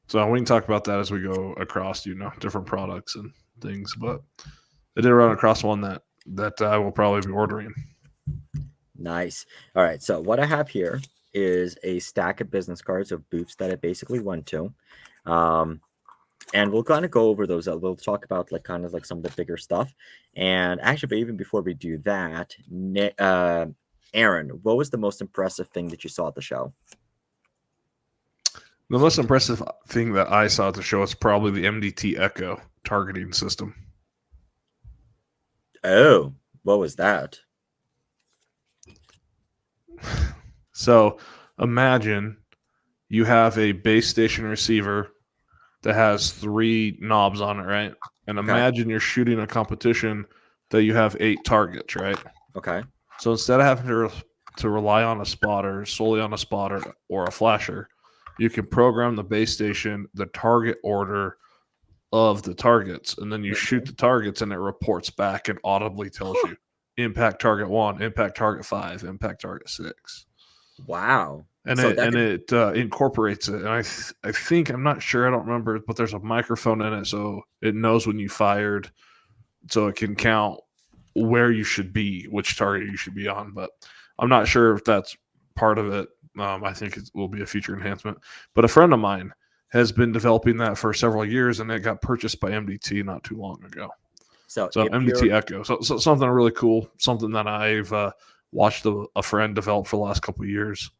So we can talk about that as we go across, different products and things. But I did run across one that I will probably be ordering. Nice. All right. So what I have here is a stack of business cards of booths that I basically went to. And we'll kind of go over those. We'll talk about like kind of like some of the bigger stuff. And actually, but even before we do that, Aaron, what was the most impressive thing that you saw at the show? The most impressive thing that I saw at the show is probably the MDT Echo targeting system. Oh, what was that? So imagine you have a base station receiver that has 3 knobs on it, right? And imagine you're shooting a competition that you have 8 targets, right? Okay. So instead of having to rely on a spotter, solely on a spotter or a flasher, you can program the base station, the target order of the targets, and then you shoot the targets and it reports back and audibly tells you impact target 1, impact target 5, impact target 6. Wow. And So it incorporates it. And I think, I'm not sure, I don't remember, but there's a microphone in it, so it knows when you fired, so it can count where you should be, which target you should be on. But I'm not sure if that's part of it. I think it will be a feature enhancement. But a friend of mine has been developing that for several years, and it got purchased by MDT not too long ago. So MDT Echo. So something really cool, something that I've watched a friend develop for the last couple of years.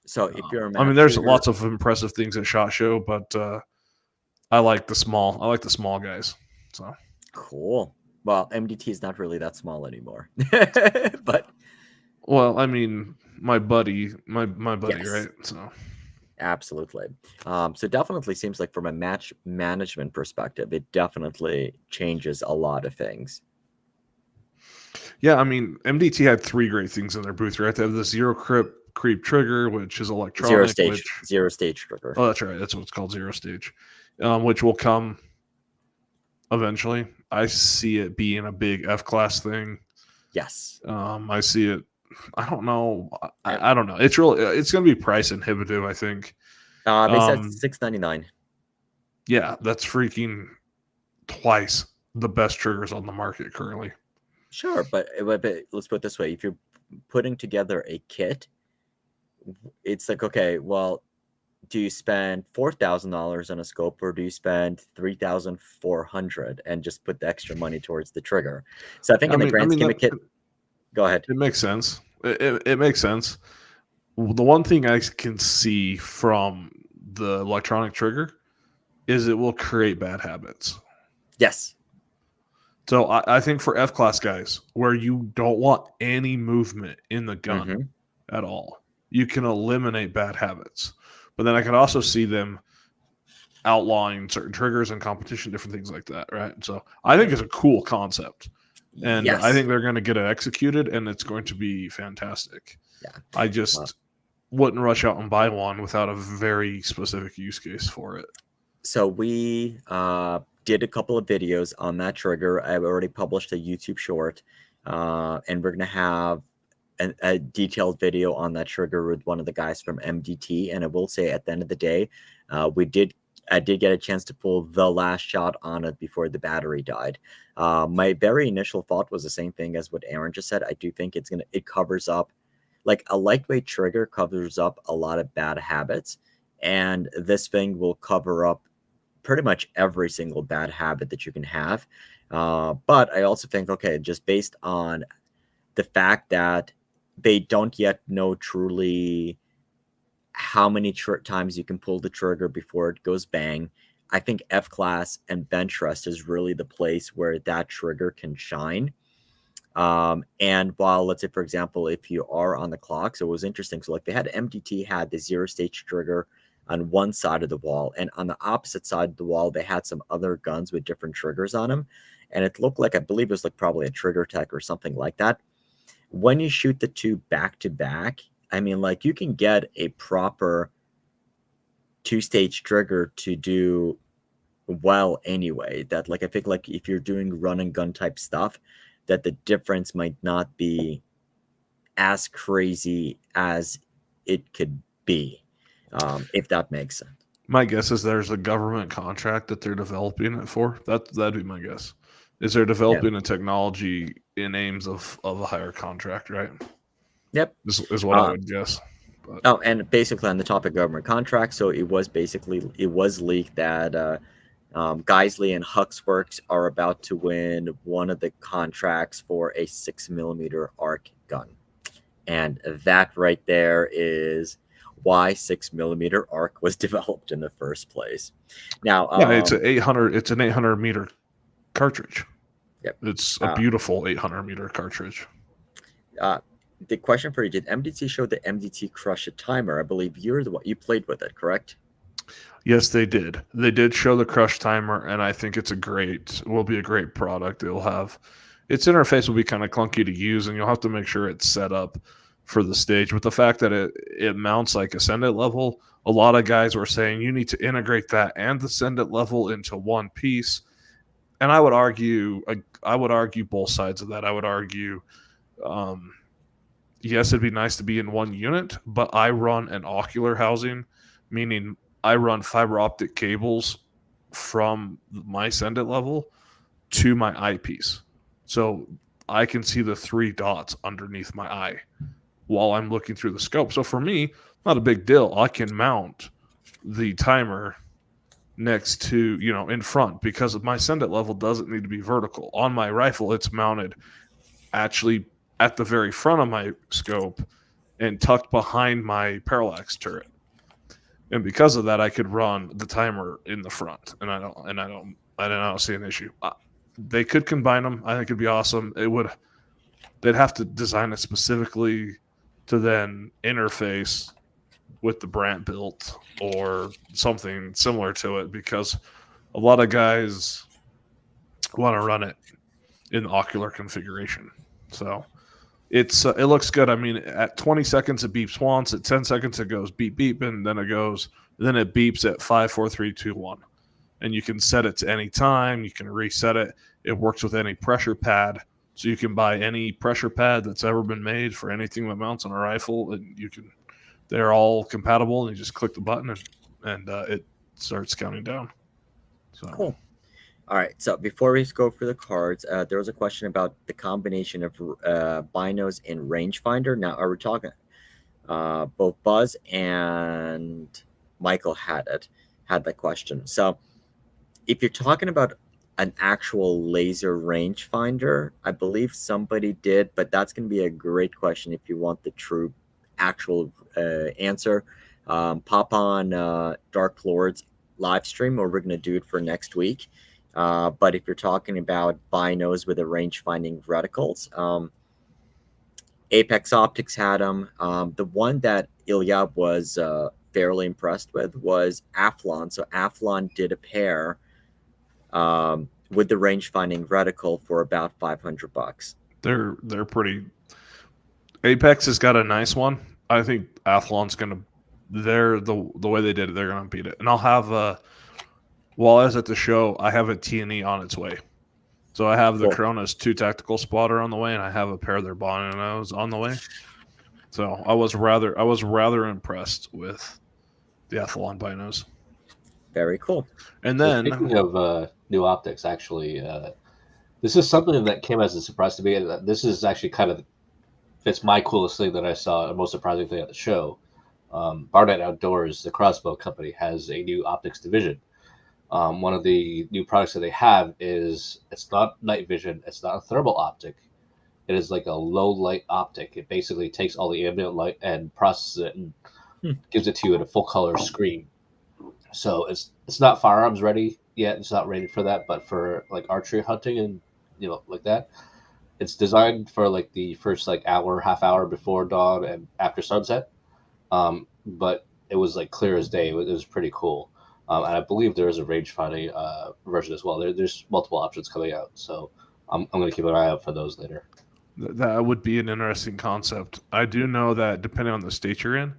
So if you're a I mean, there's lots of impressive things at SHOT Show, but I like the small guys. So cool. Well, MDT is not really that small anymore. But well, I mean, my buddy, yes. Right? So absolutely. So definitely seems like from a match management perspective, it definitely changes a lot of things. Yeah, I mean, MDT had 3 great things in their booth, right? They have the zero creep trigger, which is electronic. Zero stage trigger. Oh, that's right. That's what it's called, zero stage, which will come eventually. I see it being a big F-class thing. Yes. I see it. I don't know. I don't know. It's going to be price inhibitive, I think. They said $699. Yeah, that's freaking twice the best triggers on the market currently. Sure, but let's put it this way: if you're putting together a kit, it's like, okay, well, do you spend $4,000 on a scope, or do you spend $3,400 and just put the extra money towards the trigger? So I think in the grand scheme of kit, go ahead. It makes sense. It makes sense. The one thing I can see from the electronic trigger is it will create bad habits. Yes. So I think for F-class guys, where you don't want any movement in the gun at all, you can eliminate bad habits. But then I could also see them outlawing certain triggers and competition, different things like that, right? So I think it's a cool concept. And I think they're going to get it executed, and it's going to be fantastic. Yeah. I just wouldn't rush out and buy one without a very specific use case for it. So we did a couple of videos on that trigger. I've already published a YouTube short, and we're going to have a detailed video on that trigger with one of the guys from MDT. And I will say, at the end of the day, I did get a chance to pull the last shot on it before the battery died. My very initial thought was the same thing as what Aaron just said. I do think it covers up, like a lightweight trigger covers up a lot of bad habits, and this thing will cover up pretty much every single bad habit that you can have. But I also think, okay, just based on the fact that they don't yet know truly how many times you can pull the trigger before it goes bang, I think F-class and bench rest is really the place where that trigger can shine. And while, let's say, for example, if you are on the clock, so it was interesting. So like they had MDT had the zero stage trigger on one side of the wall, and on the opposite side of the wall, they had some other guns with different triggers on them. And it looked like, I believe it was like probably a Trigger Tech or something like that. When you shoot the two back to back, I mean, like, you can get a proper 2-stage trigger to do well anyway. That, like, I think, like, if you're doing run and gun type stuff, that the difference might not be as crazy as it could be, if that makes sense. My guess is there's a government contract that they're developing it for. That'd be my guess. Is they're developing a technology in aims of a higher contract, right? Yep. Is what I would guess. But. Oh, and basically on the topic of government contracts, so it was leaked that Geisley and Huxworks are about to win one of the contracts for a 6mm arc gun. And that right there is why 6mm arc was developed in the first place. Now, Yeah, it's an 800. It's an 800-meter cartridge. Yep. It's a beautiful 800-meter cartridge. The question for you: did MDT show the MDT Crush a timer? I believe you're the one you played with it, correct? Yes, they did. They did show the Crush timer, and I think will be a great product. It'll have its interface will be kind of clunky to use, and you'll have to make sure it's set up for the stage. With the fact that it mounts like a send it level, a lot of guys were saying you need to integrate that and the send it level into one piece. And I would argue both sides of that. I would argue, yes, it'd be nice to be in one unit, but I run an ocular housing, meaning I run fiber optic cables from my send it level to my eyepiece. So I can see the 3 dots underneath my eye while I'm looking through the scope. So for me, not a big deal. I can mount the timer next to, in front, because my send it level doesn't need to be vertical. On my rifle, it's mounted actually at the very front of my scope and tucked behind my parallax turret. And because of that, I could run the timer in the front, and I don't see an issue. They could combine them. I think it'd be awesome. They'd have to design it specifically to then interface with the Brandt built or something similar to it, because a lot of guys want to run it in the ocular configuration. So it looks good. I mean, at 20 seconds it beeps once, at 10 seconds it goes beep beep, and then it beeps at 5, 4, 3, 2, 1. And you can set it to any time. You can reset it. It works with any pressure pad. So you can buy any pressure pad that's ever been made for anything that mounts on a rifle, and they're all compatible. And you just click the button and it starts counting down. So cool. All right. So before we go for the cards, there was a question about the combination of binos and rangefinder. Now, are we talking both Buzz and Michael had that question. So if you're talking about an actual laser rangefinder, I believe somebody did, but that's going to be a great question if you want the true actual answer. Pop on Dark Lord's live stream, or we're going to do it for next week. But if you're talking about binos with a range-finding reticles, Apex Optics had them. The one that Ilya was fairly impressed with was Athlon. So Athlon did a pair with the range-finding reticle for about $500. They're pretty. Apex has got a nice one. I think Athlon's gonna. The way they did it, they're gonna beat it. And I'll have while I was at the show, I have a T&E on its way. So I have the Corona's 2 tactical spotter on the way, and I have a pair of their Bonos on the way. So I was rather impressed with the Athlon binos. Very cool. And then, speaking of new optics, actually, this is something that came as a surprise to me. This is actually it's my coolest thing that I saw, the most surprising thing at the show. Barnett Outdoors, the crossbow company, has a new optics division. One of the new products that they have is, it's not night vision, it's not a thermal optic. It is like a low light optic. It basically takes all the ambient light and processes it and gives it to you in a full color screen. So it's not firearms ready yet. It's not rated for that, but for like archery hunting and like that, it's designed for like the first half hour before dawn and after sunset. But it was like clear as day. It was pretty cool. And I believe there is a range finding version as well. There's multiple options coming out, so I'm going to keep an eye out for those later. That would be an interesting concept. I do know that depending on the state you're in,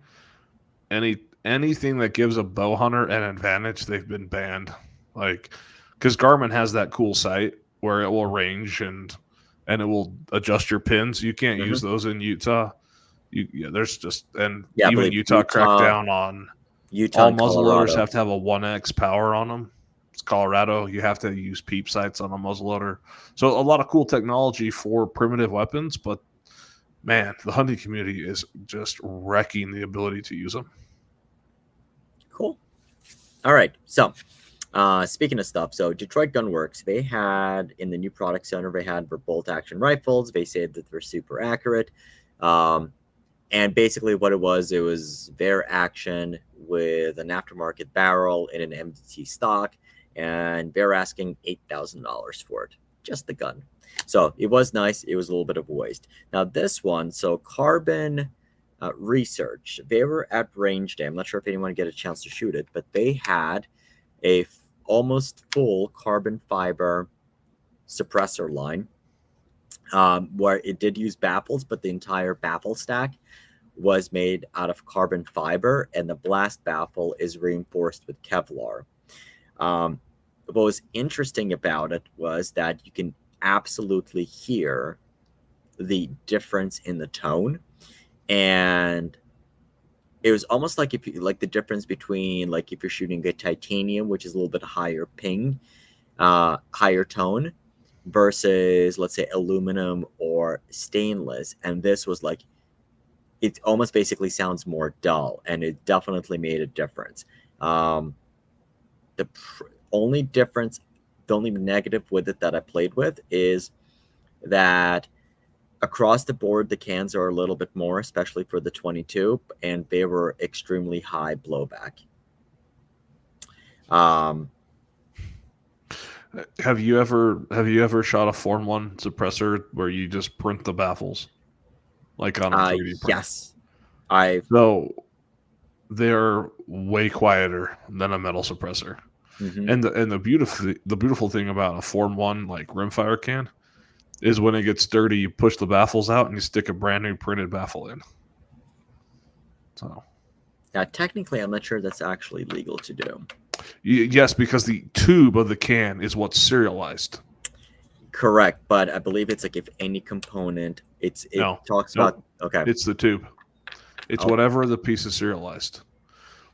anything that gives a bow hunter an advantage, they've been banned. Like, because Garmin has that cool sight where it will range and it will adjust your pins. You can't use those in Utah. Even Utah cracked down on Utah. All muzzleloaders have to have a 1x power on them. It's Colorado. You have to use peep sights on a muzzleloader. So a lot of cool technology for primitive weapons, but man, the hunting community is just wrecking the ability to use them. Cool. All right. So speaking of stuff, so Detroit Gunworks, they had in the new product center, they had for bolt action rifles. They said that they're super accurate. And basically what it was their action with an aftermarket barrel in an MDT stock, and they're asking $8,000 for it, just the gun. So it was nice. It was a little bit of a waste. Now this one, so Carbon Research, they were at range day. I'm not sure if anyone get a chance to shoot it, but they had a almost full carbon fiber suppressor line, where it did use baffles, but the entire baffle stack was made out of carbon fiber, and the blast baffle is reinforced with Kevlar. What was interesting about it was that you can absolutely hear the difference in the tone, and it was almost like if you like the difference between like if you're shooting a titanium, which is a little bit higher ping, higher tone, versus let's say aluminum or stainless, and this was like it almost basically sounds more dull, and it definitely made a difference. The only difference, the only negative with it that I played with is that across the board, the cans are a little bit more, especially for the 22, and they were extremely high blowback. Have you ever shot a Form 1 suppressor where you just print the baffles? Like on a 3D printer? Yes. So they're way quieter than a metal suppressor. Mm-hmm. And the beautiful thing about a Form 1 like rimfire can is when it gets dirty, you push the baffles out and you stick a brand new printed baffle in. So now, technically, I'm not sure that's actually legal to do. Yes, because the tube of the can is what's serialized. Correct, but I believe it's like if any component, talks about. Okay, it's the tube. It's whatever the piece is serialized.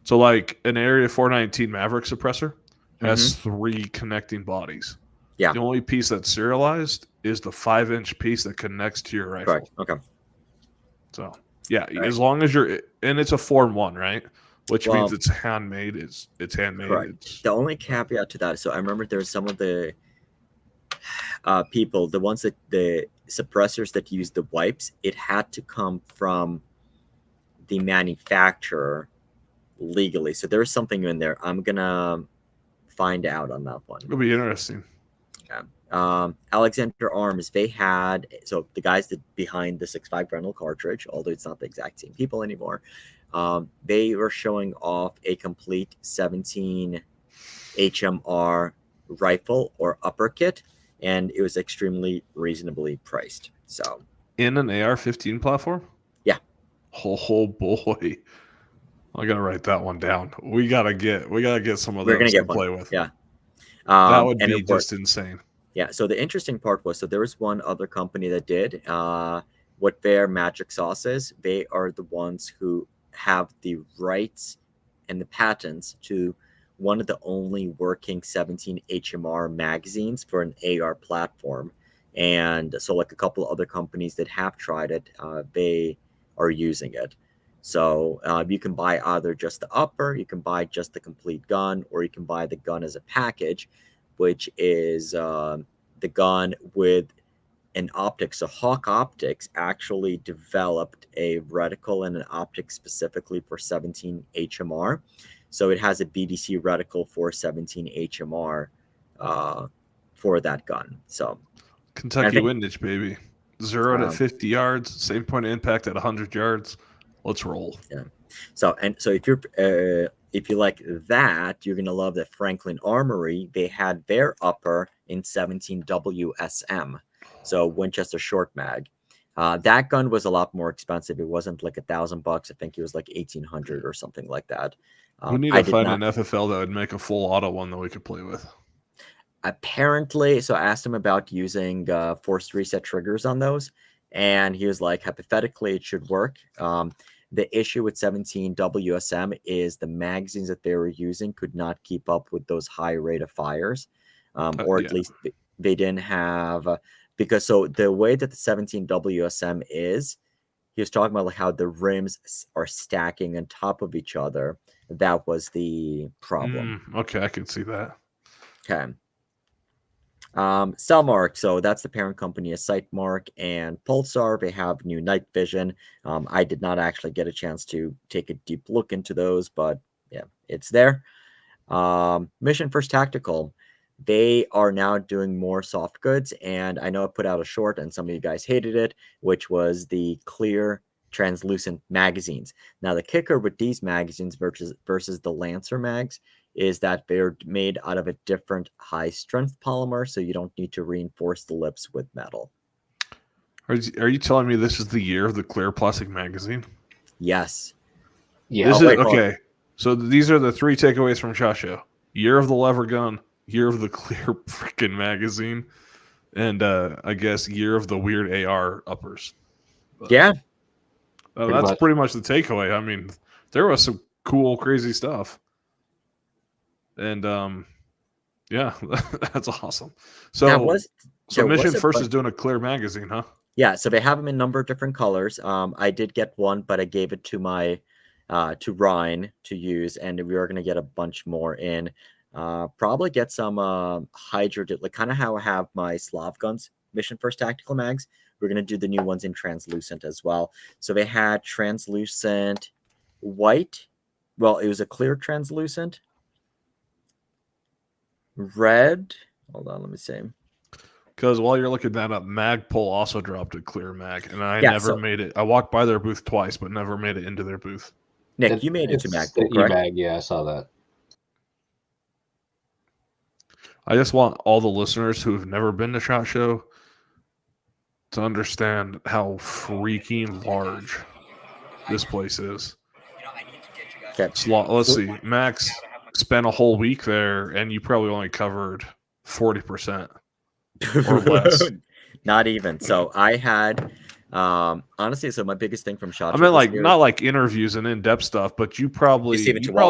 So, like an Area 419 Maverick suppressor has 3 connecting bodies. Yeah. The only piece that's serialized is the 5-inch piece that connects to your rifle. Correct. Okay. So, yeah, as long as and it's a Form 1, right? Which means it's handmade. It's handmade. Correct. The only caveat to that, so I remember there were some of the people, the ones that the suppressors that use the wipes, it had to come from the manufacturer legally. So there's something in there. I'm gonna find out on that one. It'll be interesting. Yeah. Alexander Arms, they had, so the guys that behind the 6.5 Grenell cartridge, although it's not the exact same people anymore, they were showing off a complete 17 HMR rifle or upper kit, and it was extremely reasonably priced. So in an AR-15 platform? Yeah. Oh boy. I gotta write that one down. We gotta get some of those to play with. Yeah. That would be just insane. Yeah. So the interesting part was, so there was one other company that did what their magic sauce is. They are the ones who have the rights and the patents to one of the only working 17 HMR magazines for an AR platform. And so like a couple of other companies that have tried it, they are using it. So you can buy either just the upper, you can buy just the complete gun, or you can buy the gun as a package, which is the gun with an optic. So Hawk Optics actually developed a reticle and an optic specifically for 17 HMR. So it has a BDC reticle for 17 HMR for that gun. So Kentucky windage, baby. 0 to 50 yards, same point of impact at 100 yards. Let's roll. Yeah. So if you like that, you're gonna love that Franklin Armory. They had their upper in 17 WSM, so Winchester short mag. That gun was a lot more expensive. It wasn't like $1,000. I think it was like 1,800 or something like that. We need to find an FFL that would make a full auto one that we could play with. Apparently, so I asked him about using forced reset triggers on those, and he was like, hypothetically, it should work. The issue with 17 WSM is the magazines that they were using could not keep up with those high rate of fires, or at least they didn't have, because so the way that the 17 WSM is, he was talking about like how the rims are stacking on top of each other. That was the problem. Okay, I can see that. Okay. Cellmark, so that's the parent company of Sightmark and Pulsar. They have new night vision. I did not actually get a chance to take a deep look into those, but yeah, it's there. Mission First Tactical, they are now doing more soft goods, and I know I put out a short and some of you guys hated it, which was the clear translucent magazines. Now the kicker with these magazines versus the Lancer mags is that they're made out of a different high strength polymer, so you don't need to reinforce the lips with metal. Are you telling me this is the year of the clear plastic magazine? Yes. Yeah. This is okay. So these are the 3 takeaways from SHOT Show: year of the lever gun, year of the clear freaking magazine, and I guess year of the weird AR uppers. But, yeah. That's pretty much the takeaway. I mean, there was some cool, crazy stuff. And yeah, that's awesome. So, Mission First is doing a clear magazine, huh? Yeah, so they have them in a number of different colors. I did get one, but I gave it to my to Ryan to use, and we are going to get a bunch more in. Probably get some Hydra, like kind of how I have my SlavGuns Mission First Tactical mags. We're going to do the new ones in translucent as well. So they had translucent white. Well, it was a clear translucent. Red. Hold on, let me see. Because while you're looking that up, Magpul also dropped a clear mag, and I never made it. I walked by their booth twice, but never made it into their booth. Nick, you made it to Magpul, correct? E-mag, yeah, I saw that. I just want all the listeners who have never been to SHOT Show to understand how freaking large this place is. Okay. Let's see. Max spent a whole week there, and you probably only covered 40% or less. Not even. So I had, honestly, so my biggest thing from SHOT Show. I mean, like not like interviews and in-depth stuff, but you probably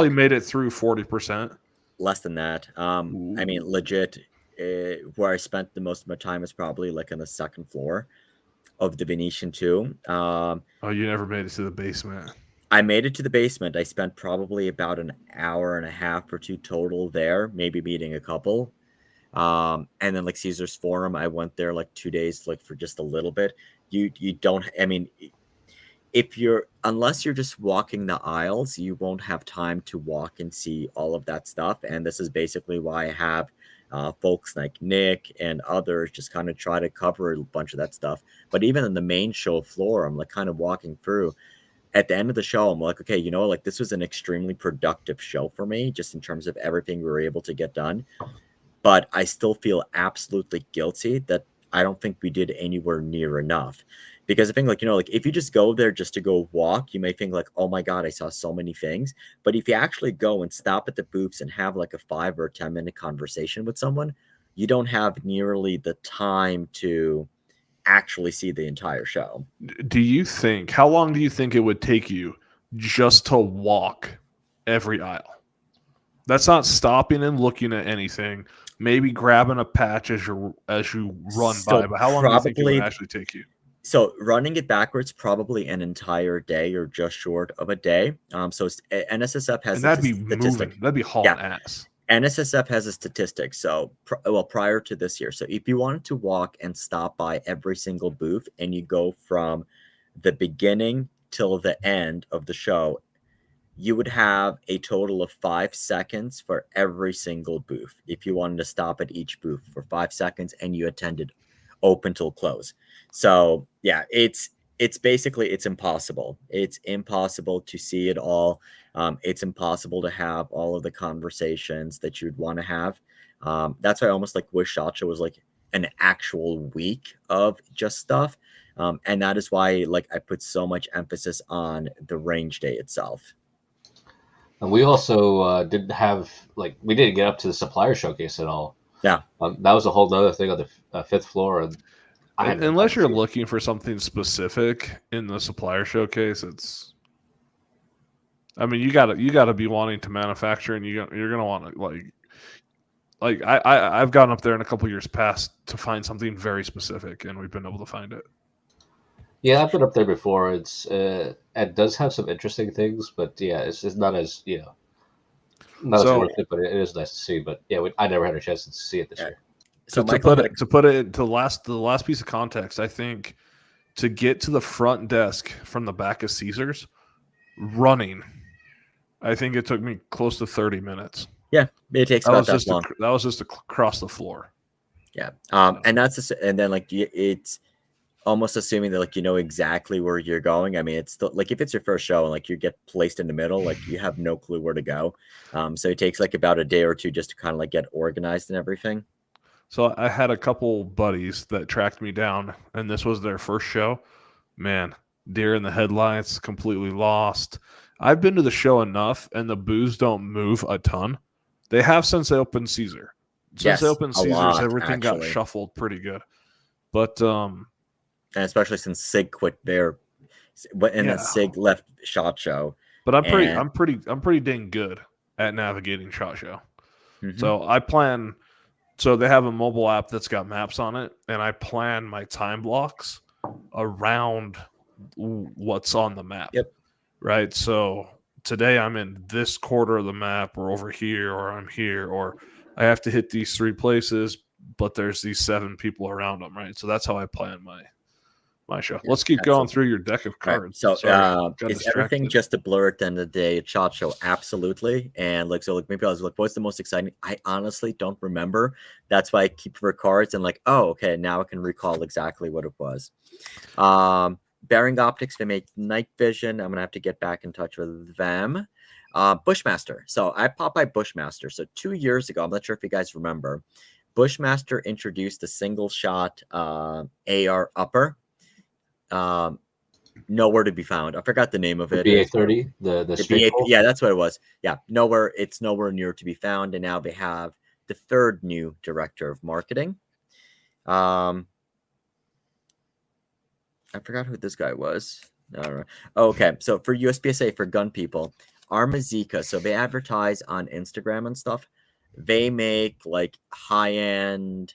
made it through 40%. Less than that. I mean, legit, where I spent the most of my time is probably like on the second floor of the Venetian too. Oh, you never made it to the basement. I made it to the basement. I spent probably about an hour and a half or two total there, maybe meeting a couple. And then like Caesar's Forum, I went there like 2 days, like for just a little bit. You don't, I mean, unless you're just walking the aisles, you won't have time to walk and see all of that stuff. And this is basically why I have folks like Nick and others just kind of try to cover a bunch of that stuff. But even in the main show floor, I'm like kind of walking through. At the end of the show, I'm like, okay, like this was an extremely productive show for me, just in terms of everything we were able to get done. But I still feel absolutely guilty that I don't think we did anywhere near enough. Because I think like if you just go there just to go walk, you may think like, oh my God, I saw so many things. But if you actually go and stop at the booths and have like a 5 or 10 minute conversation with someone, you don't have nearly the time to actually see the entire show. How long do you think it would take you just to walk every aisle? That's not stopping and looking at anything, maybe grabbing a patch as you run by, but how long do you think it would actually take you? So running it backwards, probably an entire day or just short of a day. So NSSF has that'd be moving. That'd be hauling ass. NSSF has a statistic. So, prior to this year. So if you wanted to walk and stop by every single booth and you go from the beginning till the end of the show, you would have a total of 5 seconds for every single booth. If you wanted to stop at each booth for 5 seconds and you attended open till close. So yeah, it's basically, it's impossible. It's impossible to see it all. It's impossible to have all of the conversations that you'd want to have. That's why I almost like wish SHOT Show was like an actual week of just stuff. And that is why like I put so much emphasis on the range day itself. And we also didn't get up to the supplier showcase at all. Yeah. That was a whole other thing on the 5th floor. And unless you're looking for something specific in the supplier showcase, you gotta be wanting to manufacture, and you're gonna want to I've gotten up there in a couple years past to find something very specific, and we've been able to find it. Yeah, I've been up there before. It does have some interesting things, but yeah, it's not as not as worth it. But it is nice to see. But yeah, I never had a chance to see it this year. So to Michael put had it to put it to the last piece of context, I think to get to the front desk from the back of Caesars running, I think it took me close to 30 minutes. yeah, it takes That about was that just long. that was just to cross the floor. Yeah. And that's and then like it's almost assuming that like you know exactly where you're going. I mean, it's still, like if it's your first show and like you get placed in the middle, like you have no clue where to go. So it takes like about a day or two just to kind of like get organized and everything. So I had a couple buddies that tracked me down, and this was their first show. Man, deer in the headlights, completely lost. I've been to the show enough, and the booths don't move a ton. They have since they opened Caesar. Since they Yes, opened a Caesars, lot everything got actually, shuffled pretty good. But and especially since Sig quit there, and then yeah, Sig left SHOT Show. but I'm And pretty dang good at navigating SHOT Show. mhm. So I plan. So they have a mobile app that's got maps on it, and I plan my time blocks around what's on the map. Yep. Right. So today I'm in this quarter of the map, or over here, or I'm here, or I have to hit these 3 places, but there's these 7 people around them. Right. So that's how I plan my show. Yeah, Let's keep going through your deck of Right. cards. So Sorry, got is everything distracted. just a blur at the end of the day? SHOT Show, absolutely. And like so, like maybe I was like, what's the most exciting? I honestly don't remember. That's why I keep for cards and like, oh, okay, now I can recall exactly what it was. Bearing Optics, they make night vision. I'm gonna have to get back in touch with them. Bushmaster. So I popped by Bushmaster. So 2 years ago, I'm not sure if you guys remember, Bushmaster introduced a single shot AR upper. Nowhere to be found. I forgot the name of it. BA-30, the straight bolt? Yeah, that's what it was. Yeah, nowhere. It's nowhere near to be found. And now they have the 3rd new director of marketing. I forgot who this guy was. All right. Okay, so for USPSA, for gun people, Armazika. So they advertise on Instagram and stuff. They make like high-end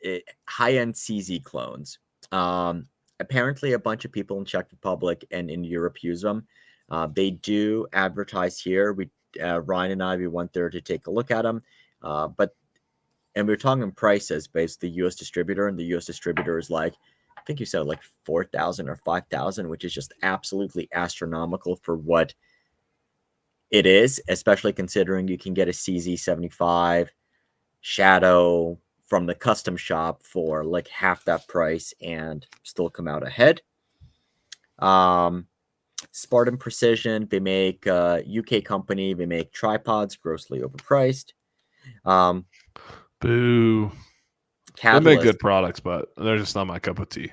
CZ clones. Apparently a bunch of people in Czech Republic and in Europe use them. They do advertise here. Ryan and I, we went there to take a look at them. And we're talking prices based the US distributor, and the US distributor is like, I think you said like 4,000 or 5,000, which is just absolutely astronomical for what it is, especially considering you can get a CZ75 Shadow from the custom shop for like half that price and still come out ahead. Spartan Precision, they make UK company, they make tripods, grossly overpriced. Boo. They make good products, but they're just not my cup of tea.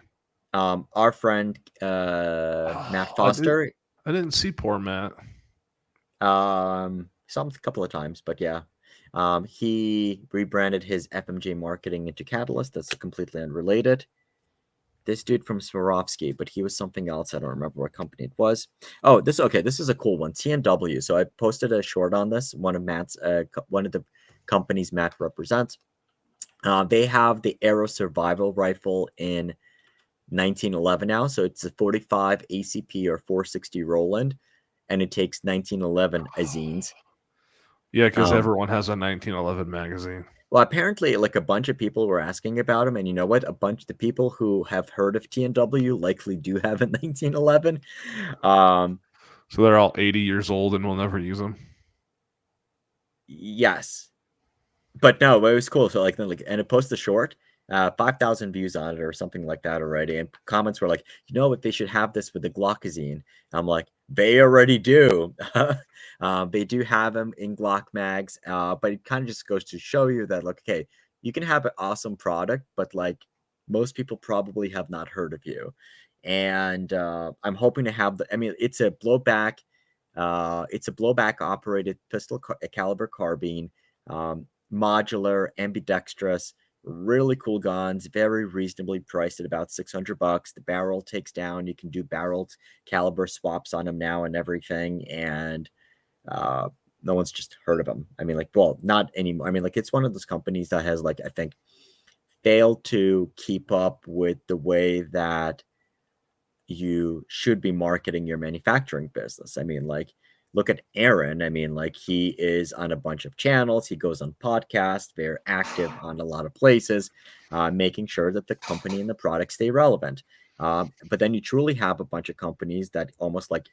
Our friend Matt Foster. I didn't see poor Matt. Saw him a couple of times, but yeah. He rebranded his FMJ marketing into Catalyst. That's completely unrelated. This dude from Swarovski, but he was something else. I don't remember what company it was. Oh, this is a cool one. TNW. So I posted a short on this. One of the companies Matt represents. They have the Aero Survival Rifle in 1911 now. So it's a 45 ACP or 460 Roland, and it takes 1911 Azines. Yeah, because everyone has a 1911 magazine. Well, apparently, like a bunch of people were asking about them, and you know what? A bunch of the people who have heard of TNW likely do have a 1911. So they're all 80 years old and will never use them. Yes, but no, it was cool. So and it posted a short, 5,000 views on it or something like that already, and comments were like, you know what? They should have this with the Glockazine. I'm like, they already do. They do have them in Glock mags, but it kind of just goes to show you that, look, okay, you can have an awesome product, but like most people probably have not heard of you. And I'm hoping to have it's a blowback operated pistol caliber carbine, modular, ambidextrous, really cool guns, very reasonably priced at about $600. The barrel takes down. You can do barrel caliber swaps on them now and everything. And no one's just heard of them. I mean, like, well, not anymore. I mean, like, it's one of those companies that has, like, I think, failed to keep up with the way that you should be marketing your manufacturing business. I mean, like, look at Aaron. I mean, like, he is on a bunch of channels. He goes on podcasts, very active on a lot of places, making sure that the company and the product stay relevant. But then you truly have a bunch of companies that almost like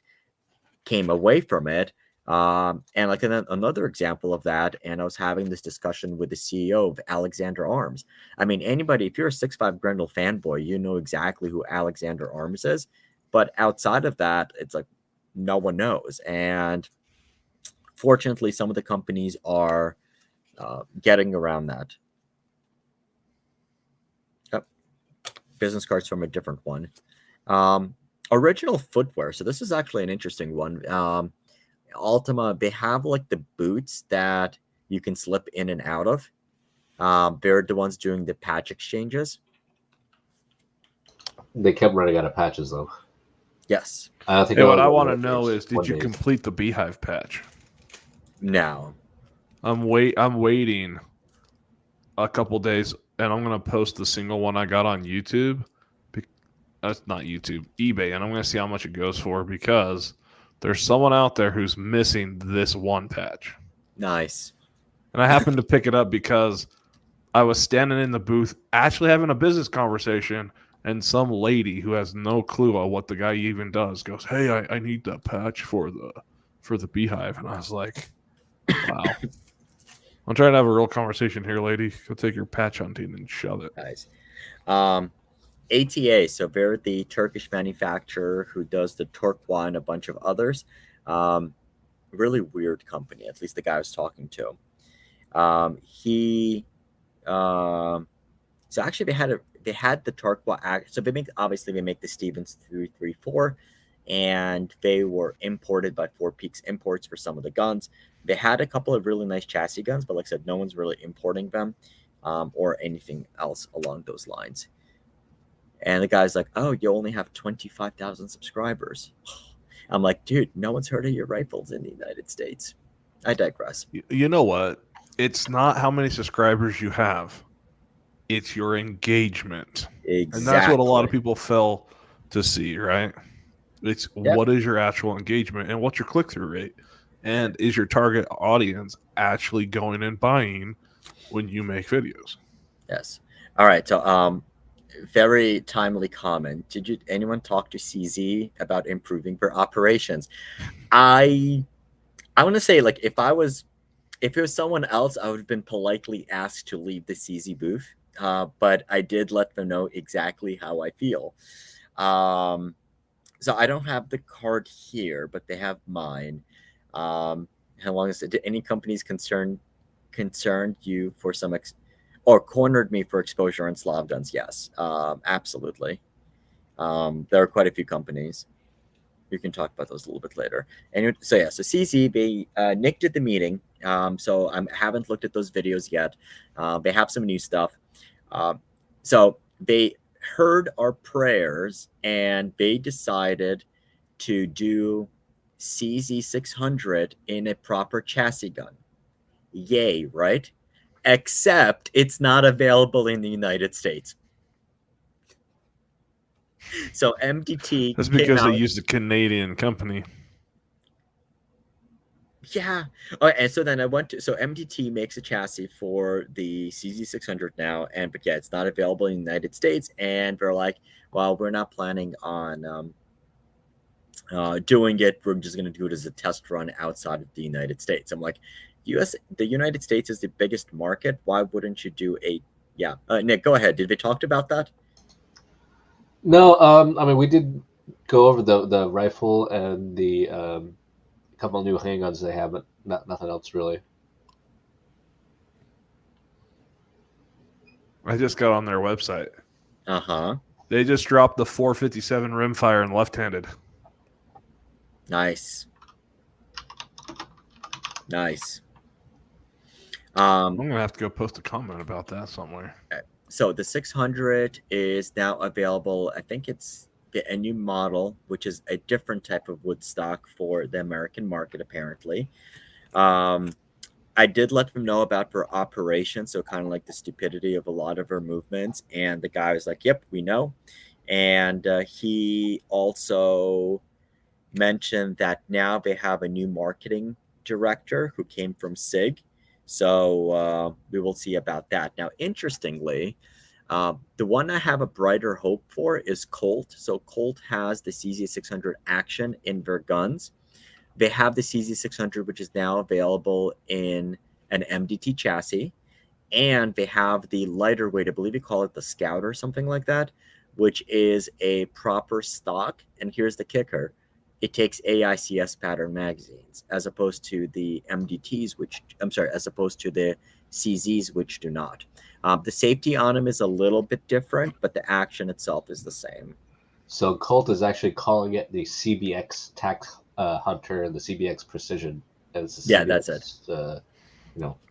came away from it. And like another example of that, and I was having this discussion with the CEO of Alexander Arms. I mean, anybody, if you're a 6'5" Grendel fanboy, you know exactly who Alexander Arms is. But outside of that, it's like no one knows. And fortunately, some of the companies are getting around that. Yep. Business cards from a different one. Original footwear. So this is actually an interesting one. Ultima, they have like the boots that you can slip in and out of. They're the ones doing the patch exchanges. They kept running out of patches, though. Yes. I think. Hey, what I want to know is, did you complete the Beehive patch? No. I'm waiting a couple days, and I'm gonna post the single one I got on YouTube. That's not YouTube, eBay, and I'm gonna see how much it goes for, because there's someone out there who's missing this one patch. Nice. And I happened to pick it up because I was standing in the booth actually having a business conversation, and some lady who has no clue on what the guy even does goes, "Hey, I need that patch for the Beehive." And I was like, wow. I'm trying to have a real conversation here, lady. Go take your patch hunting and shove it. Nice. ATA, so they're the Turkish manufacturer who does the Turquoise and a bunch of others. Really weird company, at least the guy I was talking to. So actually they had the Turquoise. So they make the Stevens 334, and they were imported by Four Peaks Imports for some of the guns. They had a couple of really nice chassis guns, but like I said, no one's really importing them or anything else along those lines. And the guy's like, "Oh, you only have 25,000 subscribers." I'm like, dude, no one's heard of your rifles in the United States. I digress. You know what? It's not how many subscribers you have. It's your engagement. Exactly. And that's what a lot of people fail to see, right? It's what is your actual engagement and what's your click-through rate? And is your target audience actually going and buying when you make videos? Yes. All right. So, very timely comment. Did anyone talk to CZ about improving their operations? I want to say, like, if it was someone else, I would have been politely asked to leave the CZ booth. But I did let them know exactly how I feel. So I don't have the card here, but they have mine. How long is it? Did any companies concerned you for some or cornered me for exposure on SlavGuns? Yes, absolutely. There are quite a few companies. We can talk about those a little bit later. And so CZ, Nick did the meeting. So I haven't looked at those videos yet. They have some new stuff. So they heard our prayers and they decided to do CZ 600 in a proper chassis gun. Yay, right? Except it's not available in the United States. So MDT. That's because they used a Canadian company. Yeah. And so then I went to, so MDT makes a chassis for the CZ600 now, but yeah, it's not available in the United States. And they're like, well, we're not planning on doing it. We're just going to do it as a test run outside of the United States. I'm like, the United States is the biggest market. Why wouldn't you do Nick, go ahead. Did they talk about that? No, I mean, we did go over the rifle and the couple new handguns they have, but nothing else really. I just got on their website. Uh-huh. They just dropped the 457 rimfire in left-handed. Nice. I'm going to have to go post a comment about that somewhere. So the 600 is now available. I think it's a new model, which is a different type of wood stock for the American market, apparently. I did let them know about her operation, so kind of like the stupidity of a lot of her movements. And the guy was like, yep, we know. And he also mentioned that now they have a new marketing director who came from SIG. So we will see about that. Now, interestingly, the one I have a brighter hope for is Colt. So Colt has the CZ600 Action in their guns. They have the CZ600, which is now available in an MDT chassis. And they have the lighter weight, I believe you call it the Scout or something like that, which is a proper stock. And here's the kicker. It takes AICS pattern magazines as opposed to the MDTs, as opposed to the CZs, which do not. The safety on them is a little bit different, but the action itself is the same. So Colt is actually calling it the CBX Tac Hunter and the CBX Precision as the CBX, that's it.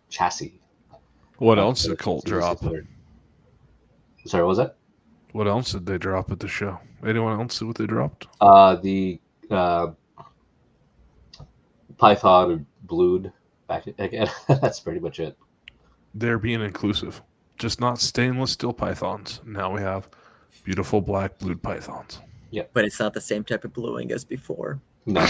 Chassis. What else did Colt drop? Sorry, what was that? What else did they drop at the show? Anyone else see what they dropped? The Python and Blued back again. That's pretty much it. They're being inclusive. Just not stainless steel pythons. Now we have beautiful black blued pythons. Yeah. But it's not the same type of bluing as before. No.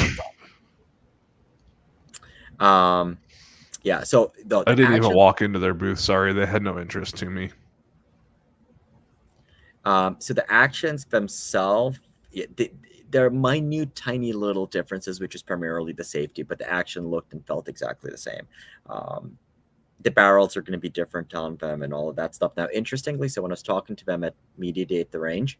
Yeah, so I didn't even walk into their booth. Sorry, they had no interest to me. So the actions themselves, there are minute, tiny little differences, which is primarily the safety, but the action looked and felt exactly the same. The barrels are going to be different on them and all of that stuff. Now, interestingly, so when I was talking to them at Media Day at the range,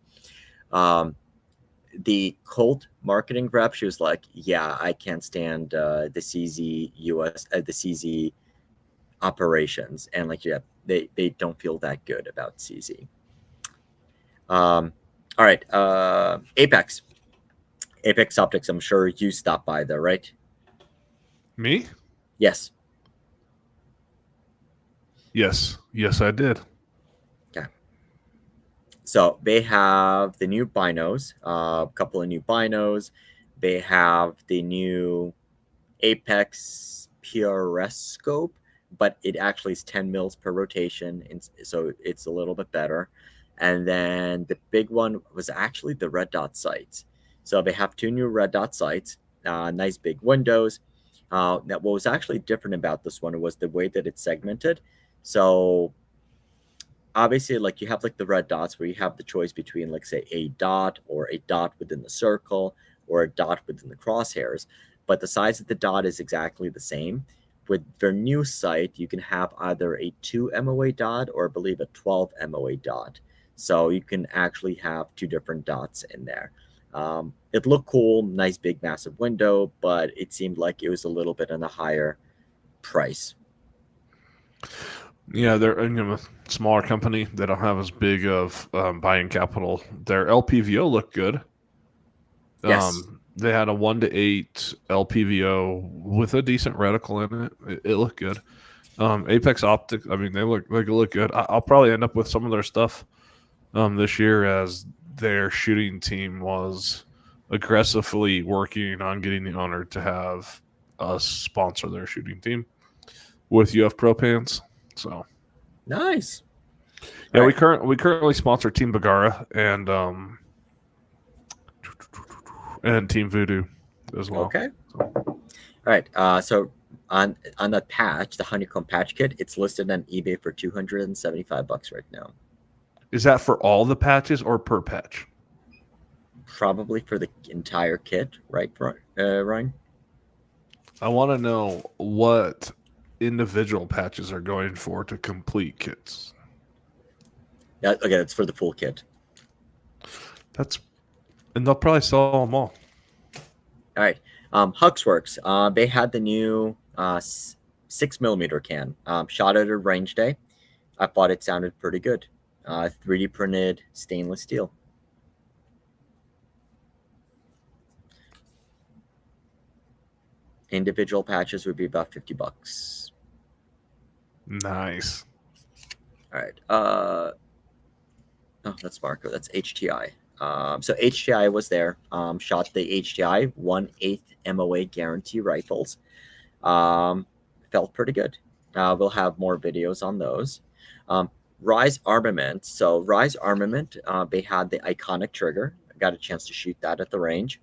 the Colt marketing rep, she was like, yeah, I can't stand the CZ the CZ operations. And like, yeah, they don't feel that good about CZ. All right. Apex Optics. I'm sure you stopped by there, right? Me? Yes. Yes, I did. Okay. So they have the new binos, a couple of new binos. They have the new Apex PRS scope, but it actually is 10 mils per rotation, and so it's a little bit better. And then the big one was actually the red dot sights. So they have two new red dot sights, nice big windows. Now, what was actually different about this one was the way that it's segmented. So obviously, like you have like the red dots where you have the choice between, like, say, a dot or a dot within the circle or a dot within the crosshairs. But the size of the dot is exactly the same. With their new sight, you can have either a 2 MOA dot or I believe a 12 MOA dot. So you can actually have two different dots in there. It looked cool, nice big massive window, but it seemed like it was a little bit on a higher price. Yeah, they're a smaller company. They don't have as big of buying capital. Their LPVO looked good. Yes. They had a 1:8 LPVO with a decent reticle in it. It looked good. Apex Optics, I mean, they look good. I'll probably end up with some of their stuff this year, as their shooting team was aggressively working on getting the owner to have us sponsor their shooting team with UF Pro pants. So nice. Yeah, right. we currently sponsor Team Bagara and Team Voodoo as well. Okay. All right. So on the patch, the honeycomb patch kit, it's listed on eBay for $275 right now. Is that for all the patches or per patch? Probably for the entire kit, right, Ryan? I want to know what individual patches are going for to complete kits. Yeah, okay, that's for the full kit. And they'll probably sell them all. All right. Huxworks, they had the new 6mm can. Shot at a range day. I thought it sounded pretty good. 3D printed stainless steel. Individual patches would be about $50. Nice. All right. Oh, that's Marco. That's HTI. So HTI was there. Shot the HTI 1/8 MOA guarantee rifles. Felt pretty good. We'll have more videos on those. Rise Armament. So Rise Armament, they had the iconic trigger. I got a chance to shoot that at the range.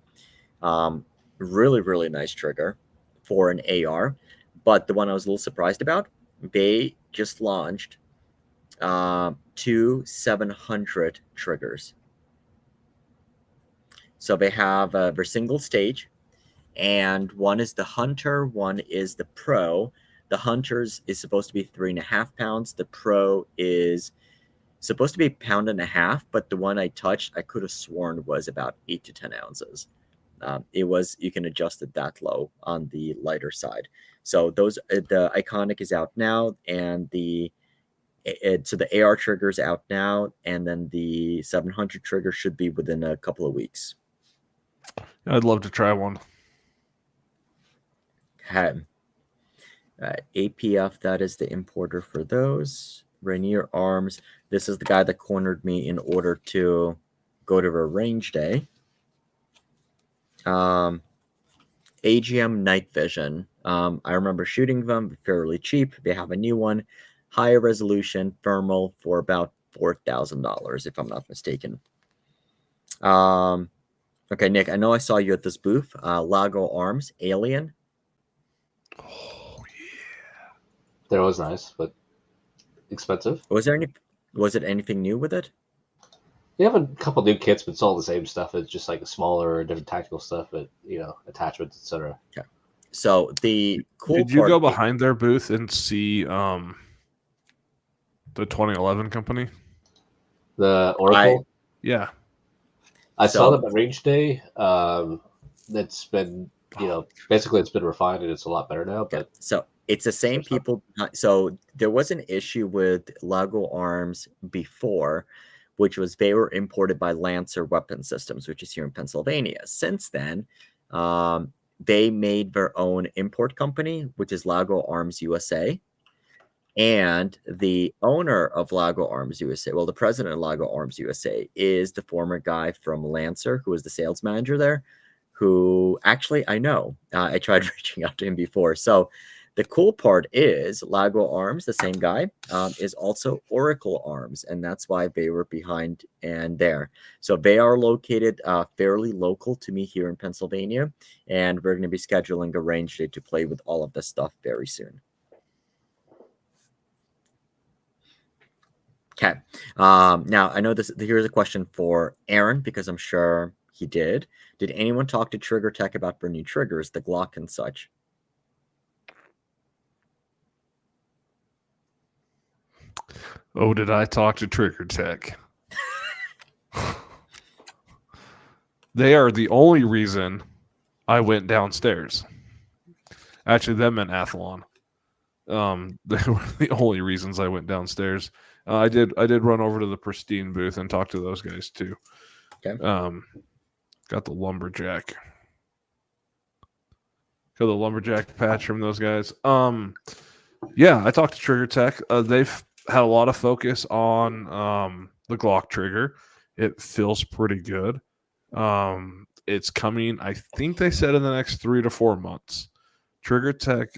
really, really nice trigger for an AR. But the one I was a little surprised about, they just launched 2 700 triggers. So they have their single stage, and one is the Hunter, one is the Pro. The Hunter's is supposed to be 3.5 pounds. The Pro is supposed to be 1.5 pounds, but the one I touched, I could have sworn was about 8 to 10 ounces. It was, you can adjust it that low on the lighter side. So those, the Iconic is out now, and so the AR trigger is out now, and then the 700 trigger should be within a couple of weeks. I'd love to try one. Okay. APF, that is the importer for those. Rainier Arms, this is the guy that cornered me in order to go to a range day. AGM Night Vision. I remember shooting them, fairly cheap. They have a new one, higher resolution thermal, for about $4,000, if I'm not mistaken. Okay, Nick, I know I saw you at this booth. Lago Arms, Alien. Oh yeah, That was nice, but expensive. Was it anything new with it? They have a couple new kits, but it's all the same stuff. It's just like smaller, different tactical stuff, but attachments, etc. Okay. So the cool Did you part, go behind their booth and see the 2011 company? The Oracle. Yeah. I saw them at range day. That's been, basically it's been refined and it's a lot better now. But so it's the same people. So there was an issue with Lago Arms before, which was they were imported by Lancer Weapon Systems, which is here in Pennsylvania. Since then, they made their own import company, which is Lago Arms USA. And the owner of Lago Arms USA, well, the president of Lago Arms USA is the former guy from Lancer, who was the sales manager there, who actually I know. I tried reaching out to him before. So the cool part is Lago Arms, the same guy, is also Oracle Arms, and that's why they were behind and there. So they are located fairly local to me here in Pennsylvania, and we're going to be scheduling a range day to play with all of this stuff very soon. Okay. Now, I know this. Here's a question for Aaron, because I'm sure he did. Did anyone talk to Trigger Tech about their new triggers, the Glock and such? Oh, did I talk to Trigger Tech? They are the only reason I went downstairs. Actually, them and Athlon. They were the only reasons I went downstairs. I did run over to the Pristine booth and talk to those guys too. Okay. Got the lumberjack. Got the lumberjack patch from those guys. Yeah, I talked to Trigger Tech. They've had a lot of focus on the Glock trigger. It feels pretty good. It's coming, I think they said, in the next 3 to 4 months. Trigger Tech.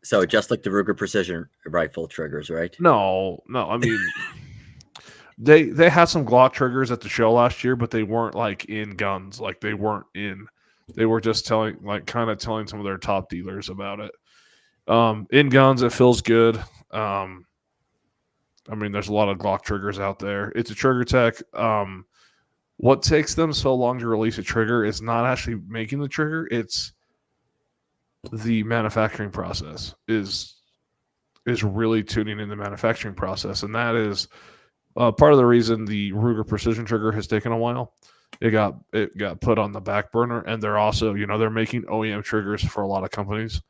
So just like the Ruger Precision rifle triggers, right? No. I mean, they had some Glock triggers at the show last year, but they weren't like in guns. Like they weren't in. They were just telling some of their top dealers about it. In guns, it feels good. I mean, there's a lot of Glock triggers out there. It's a Trigger Tech. What takes them so long to release a trigger is not actually making the trigger. It's the manufacturing process is really tuning in the manufacturing process, and that is part of the reason the Ruger Precision trigger has taken a while. It got put on the back burner, and they're also they're making OEM triggers for a lot of companies,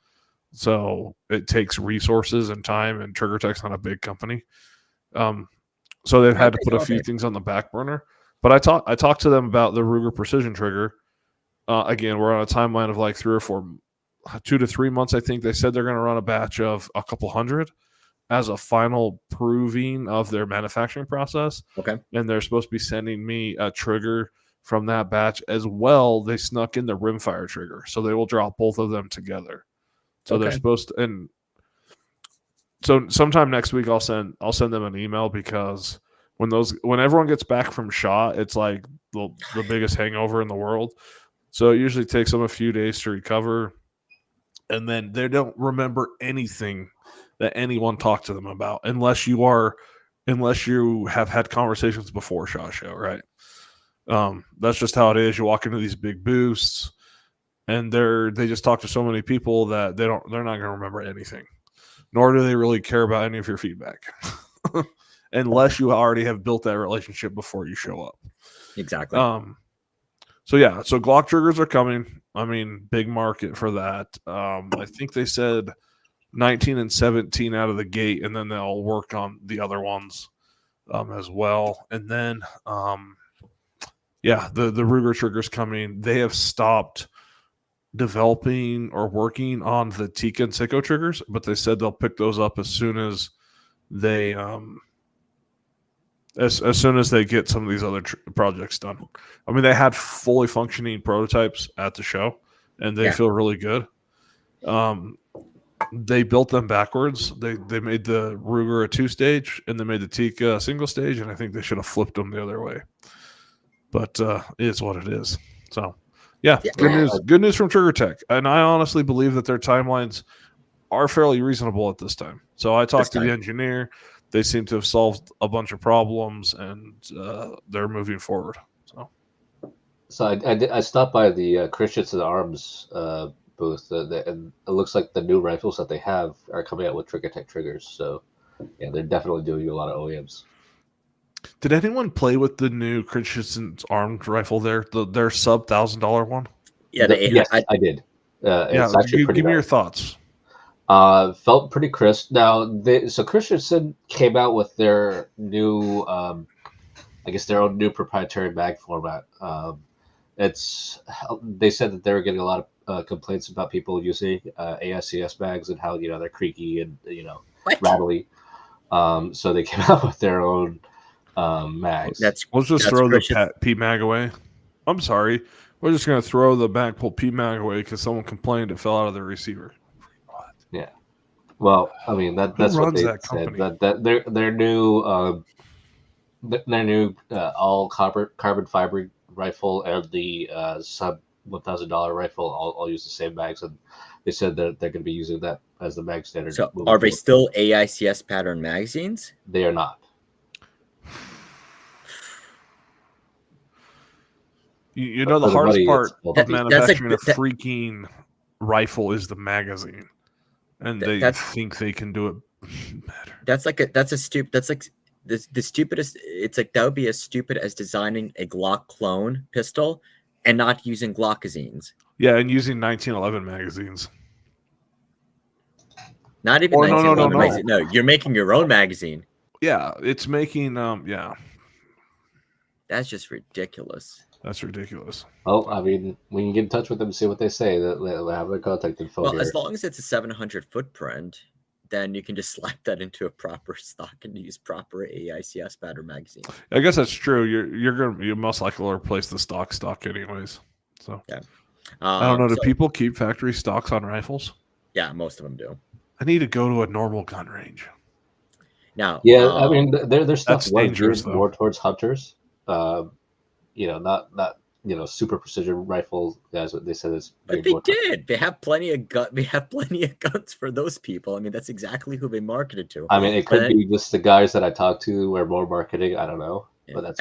so it takes resources and time. And Trigger Tech's not a big company, so they've had to put a few things on the back burner. But I talked to them about the Ruger Precision trigger. Again, we're on a timeline of like 2 to 3 months. I think they said they're going to run a batch of a couple hundred as a final proving of their manufacturing process. Okay. And they're supposed to be sending me a trigger from that batch as well. They snuck in the rimfire trigger, so they will drop both of them together. So they're supposed to, and so sometime next week I'll send them an email, because when everyone gets back from SHOT, it's like the biggest hangover in the world. So it usually takes them a few days to recover, and then they don't remember anything that anyone talked to them about unless you have had conversations before SHOT Show, right? That's just how it is. You walk into these big booths, and they just talk to so many people that they're not going to remember anything, nor do they really care about any of your feedback, unless you already have built that relationship before you show up. Exactly. So Glock triggers are coming. I mean, big market for that. I think they said 19 and 17 out of the gate, and then they'll work on the other ones as well. And then, the Ruger triggers coming. They have stopped developing or working on the Tika and Seiko triggers, but they said they'll pick those up as soon as they as soon as they get some of these other projects done. I mean, they had fully functioning prototypes at the show, and they feel really good. They built them backwards. They made the Ruger a 2-stage, and they made the Tika a single stage, and I think they should have flipped them the other way. But it is what it is. So, good news from Trigger Tech. And I honestly believe that their timelines are fairly reasonable at this time. So I talked to the engineer. They seem to have solved a bunch of problems, and they're moving forward. So I stopped by the Christensen Arms booth, and it looks like the new rifles that they have are coming out with Trigger Tech triggers. So, yeah, they're definitely doing a lot of OEMs. Did anyone play with the new Christensen's Arms rifle there? Their sub $1,000 one? Yeah, yes, I did. It's actually pretty give me your thoughts. Felt pretty crisp. Now, so Christensen came out with their new, I guess their own new proprietary mag format. They said that they were getting a lot of complaints about people using AICS mags and how they're creaky and rattly. So they came out with their own mags. Let's just throw the P mag away. I'm sorry, we're just gonna throw the Magpul P mag away because someone complained it fell out of the receiver. Yeah. Well, I mean that's what they said. That their new all carbon fiber rifle and the sub $1,000 rifle all use the same mags, and they said that they're going to be using that as the mag standard. So are they still AICS pattern magazines? They are not. You know, the hardest part of manufacturing a freaking rifle is the magazine, and they think they can do it better. That's like the stupidest. It's like that would be as stupid as designing a Glock clone pistol and not using Glockazines. Yeah, and using 1911 magazines. Not even 1911 magazine. No, you're making your own magazine. Yeah, it's making That's just ridiculous. That's ridiculous. Oh, I mean, we can get in touch with them and see what they say. They'll have their contact info. Well, as long as it's a 700 footprint, then you can just slap that into a proper stock and use proper AICS pattern magazine. I guess that's true. You most likely will replace the stock anyways. So yeah. I don't know. Do people keep factory stocks on rifles? Yeah, most of them do. I need to go to a normal gun range. Now, yeah, I mean, there's stuff dangerous more towards hunters. Not super precision rifle guys. What they said is, but they did. They have plenty of guns for those people. I mean, that's exactly who they marketed to. I mean, it could be just the guys that I talked to were more marketing. I don't know. But that's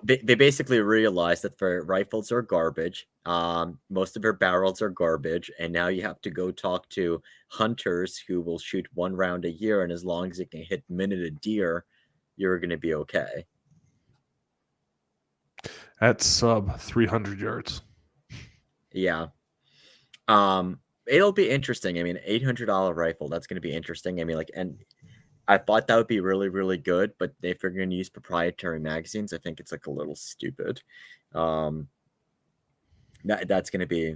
they basically realized that their rifles are garbage. Most of their barrels are garbage, and now you have to go talk to hunters who will shoot 1 round a year, and as long as it can hit minute a deer, you're going to be okay. At sub 300 yards. Yeah. It'll be interesting. I mean, $800 rifle, that's going to be interesting. I mean, and I thought that would be really, really good, but if they're going to use proprietary magazines, I think it's a little stupid. That's going to be.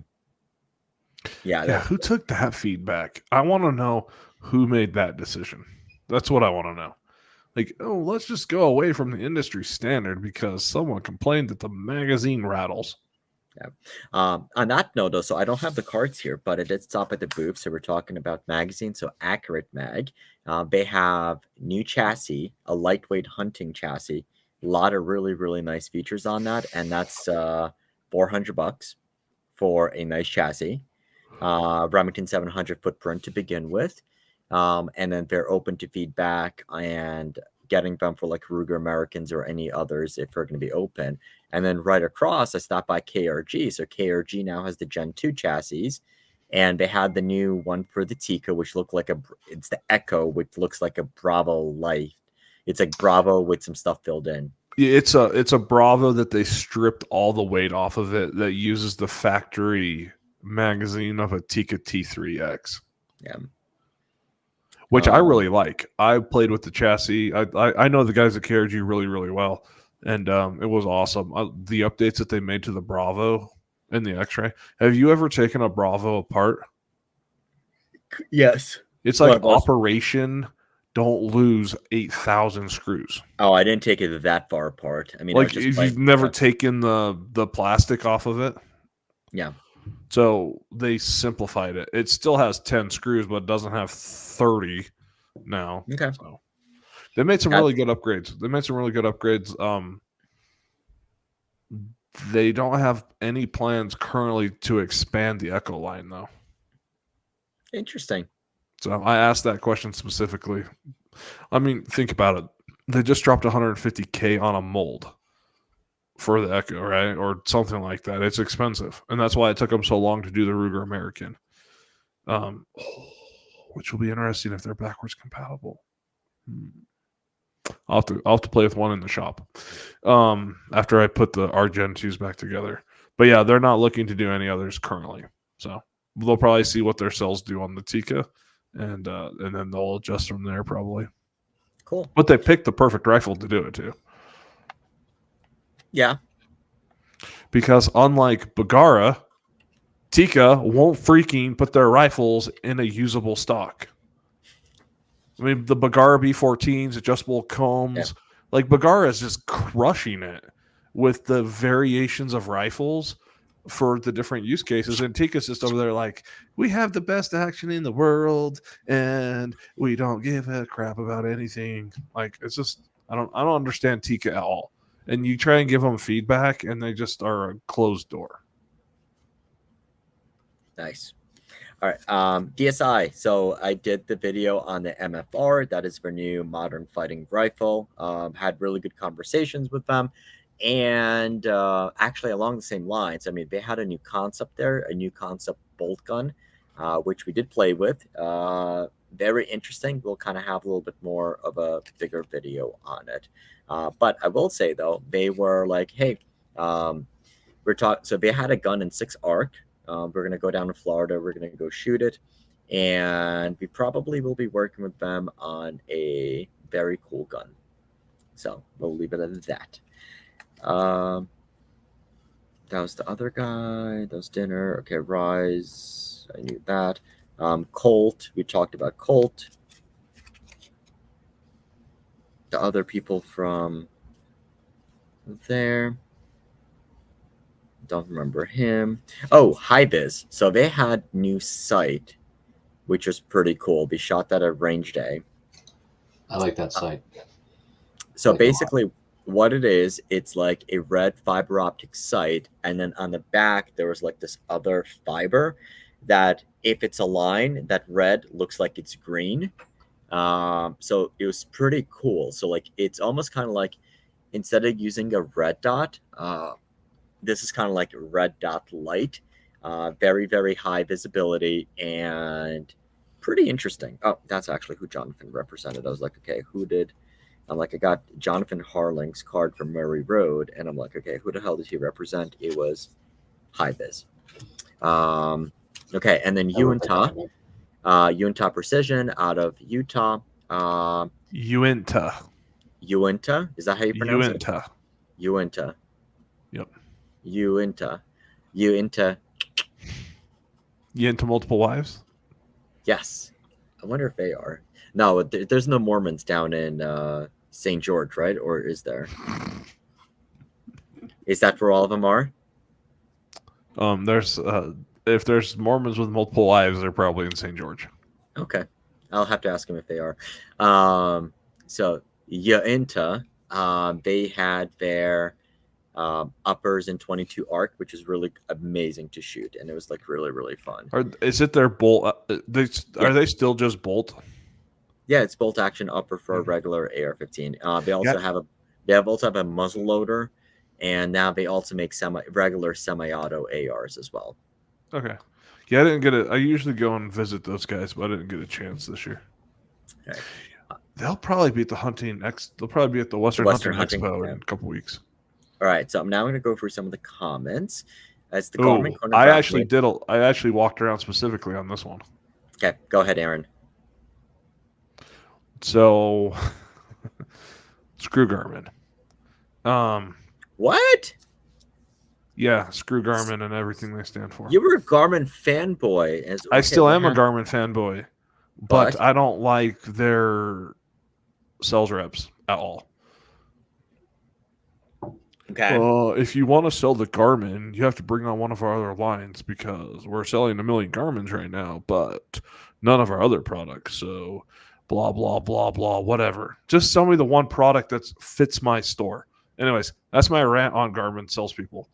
Yeah. Who took that feedback? I want to know who made that decision. That's what I want to know. Let's just go away from the industry standard because someone complained that the magazine rattles. Yeah. On that note, though, so I don't have the cards here, but it did stop at the booth. So we're talking about magazines. So Accurate Mag, they have new chassis, a lightweight hunting chassis, a lot of really, really nice features on that, and that's $400 for for a nice chassis, Remington 700 footprint to begin with, and then they're open to feedback and getting them for like Ruger Americans or any others if they're going to be open. And then right across, I stopped by KRG. So KRG now has the Gen 2 chassis, and they had the new one for the Tika, which looked like it's the Echo, which looks like a Bravo Light. It's like Bravo with some stuff filled in. Yeah, it's a Bravo that they stripped all the weight off of it, that uses the factory magazine of a Tika T3X. Yeah. Which I really like. I played with the chassis. I know the guys at KRG really, really well. And it was awesome. The updates that they made to the Bravo and the X-Ray. Have you ever taken a Bravo apart? Yes. It's like Operation Don't Lose 8,000 screws. Oh, I didn't take it that far apart. I mean, like you've never taken the plastic off of it? Yeah. So they simplified it. It still has 10 screws, but it doesn't have 30 now. Okay. So they made some really good upgrades. They don't have any plans currently to expand the Echo line, though. Interesting. So I asked that question specifically. I mean, think about it. They just dropped $150K on a mold for the Echo, right? Or something like that. It's expensive. And that's why it took them so long to do the Ruger American. Which will be interesting if they're backwards compatible. I'll have to play with one in the shop after I put our Gen 2s back together. But yeah, they're not looking to do any others currently. So they'll probably see what their cells do on the Tika, and then they'll adjust from there probably. Cool. But they picked the perfect rifle to do it too. Yeah. Because unlike Bagara, Tika won't freaking put their rifles in a usable stock. I mean, the Bagara B14s, adjustable combs, like Bagara is just crushing it with the variations of rifles for the different use cases. And Tika's just over there like, we have the best action in the world and we don't give a crap about anything. Like, it's just, I don't understand Tika at all. And you try and give them feedback and they just are a closed door. Nice. All right. DSI. So I did the video on the MFR. That is their new modern fighting rifle. Had really good conversations with them. And actually along the same lines, I mean, they had a new concept there, a new concept bolt gun, which we did play with. Very interesting. We'll kind of have a little bit more of a bigger video on it. But I will say, though, they were like, hey, we're talking. So they had a gun in 6 ARC. We're going to go down to Florida. We're going to go shoot it. And we probably will be working with them on a very cool gun. So we'll leave it at that. That was the other guy. That was dinner. Okay, Rise. I knew that. Colt. We talked about Colt. The other people from there. Don't remember him. Oh, HiViz. So they had new sight, which was pretty cool. They shot that at range day. I like that sight. So basically what it is, it's like a red fiber optic sight, and then on the back there was like this other fiber that if it's a line, that red looks like it's green. So it was pretty cool. So like it's almost kind of like instead of using a red dot, this is kind of like a red dot light, very, very high visibility and pretty interesting. Oh, that's actually who Jonathan represented. I was like, okay, who did? I'm like, I got Jonathan Harling's card from Murray Road, and I'm like, okay, who the hell did he represent? It was HiViz. Okay, and then Uintah Precision out of Utah. Uintah. Is that how you pronounce it? Uintah. Yep. Uintah. You into multiple wives? Yes. I wonder if they are. No, there's no Mormons down in St. George, right? Or is there? Is that where all of them are? There's if there's Mormons with multiple wives, they're probably in St. George. Okay. I'll have to ask them if they are. So Uintah, they had their uppers in 22 arc, which is really amazing to shoot, and it was like really really fun. Is it their bolt? Yeah. Are they still just bolt? Yeah, it's bolt action upper for a regular AR-15. They also have a muzzle loader, and now they also make regular semi-auto ARs as well. Okay. Yeah, I didn't get it. I usually go and visit those guys, but I didn't get a chance this year. Okay. They'll probably be at the They'll probably be at the Western Hunting Expo in a couple weeks. All right, so I'm now going to go through some of the comments. As the Garmin I actually walked around specifically on this one. Okay, go ahead, Aaron. So, screw Garmin. What? Yeah, screw Garmin and everything they stand for. You were a Garmin fanboy. I still am a Garmin fanboy, but I don't like their sales reps at all. Okay. If you want to sell the Garmin, you have to bring on one of our other lines because we're selling 1 million Garmins right now, but none of our other products. So, blah, blah, blah, blah, whatever. Just sell me the one product that fits my store. Anyways, that's my rant on Garmin salespeople.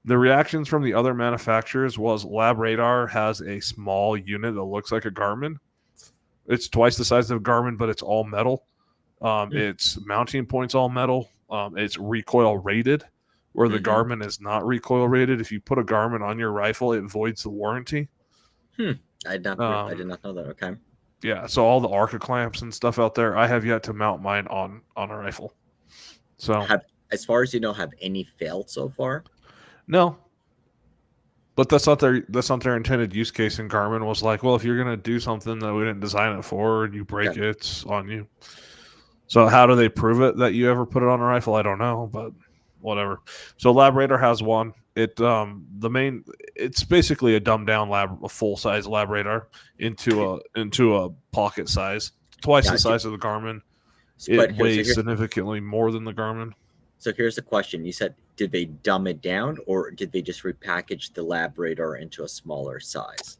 The reactions from the other manufacturers was LabRadar has a small unit that looks like a Garmin. It's twice the size of a Garmin, but it's all metal. Its mounting point's all metal. It's recoil rated, where the Garmin is not recoil rated. If you put a Garmin on your rifle, it voids the warranty. I did not know that. Okay. Yeah, so all the Arca clamps and stuff out there, I have yet to mount mine on a rifle. So, as far as you know, have any failed so far? No. But that's not their intended use case. And Garmin was like, well, if you're gonna do something that we didn't design it for and you break it, it's on you. So how do they prove it that you ever put it on a rifle? I don't know, but whatever. So LabRadar has one. It's basically a dumbed down a full size LabRadar into a pocket size, twice the size of the Garmin. It weighs significantly more than the Garmin. So here's the question: you said, did they dumb it down, or did they just repackage the LabRadar into a smaller size?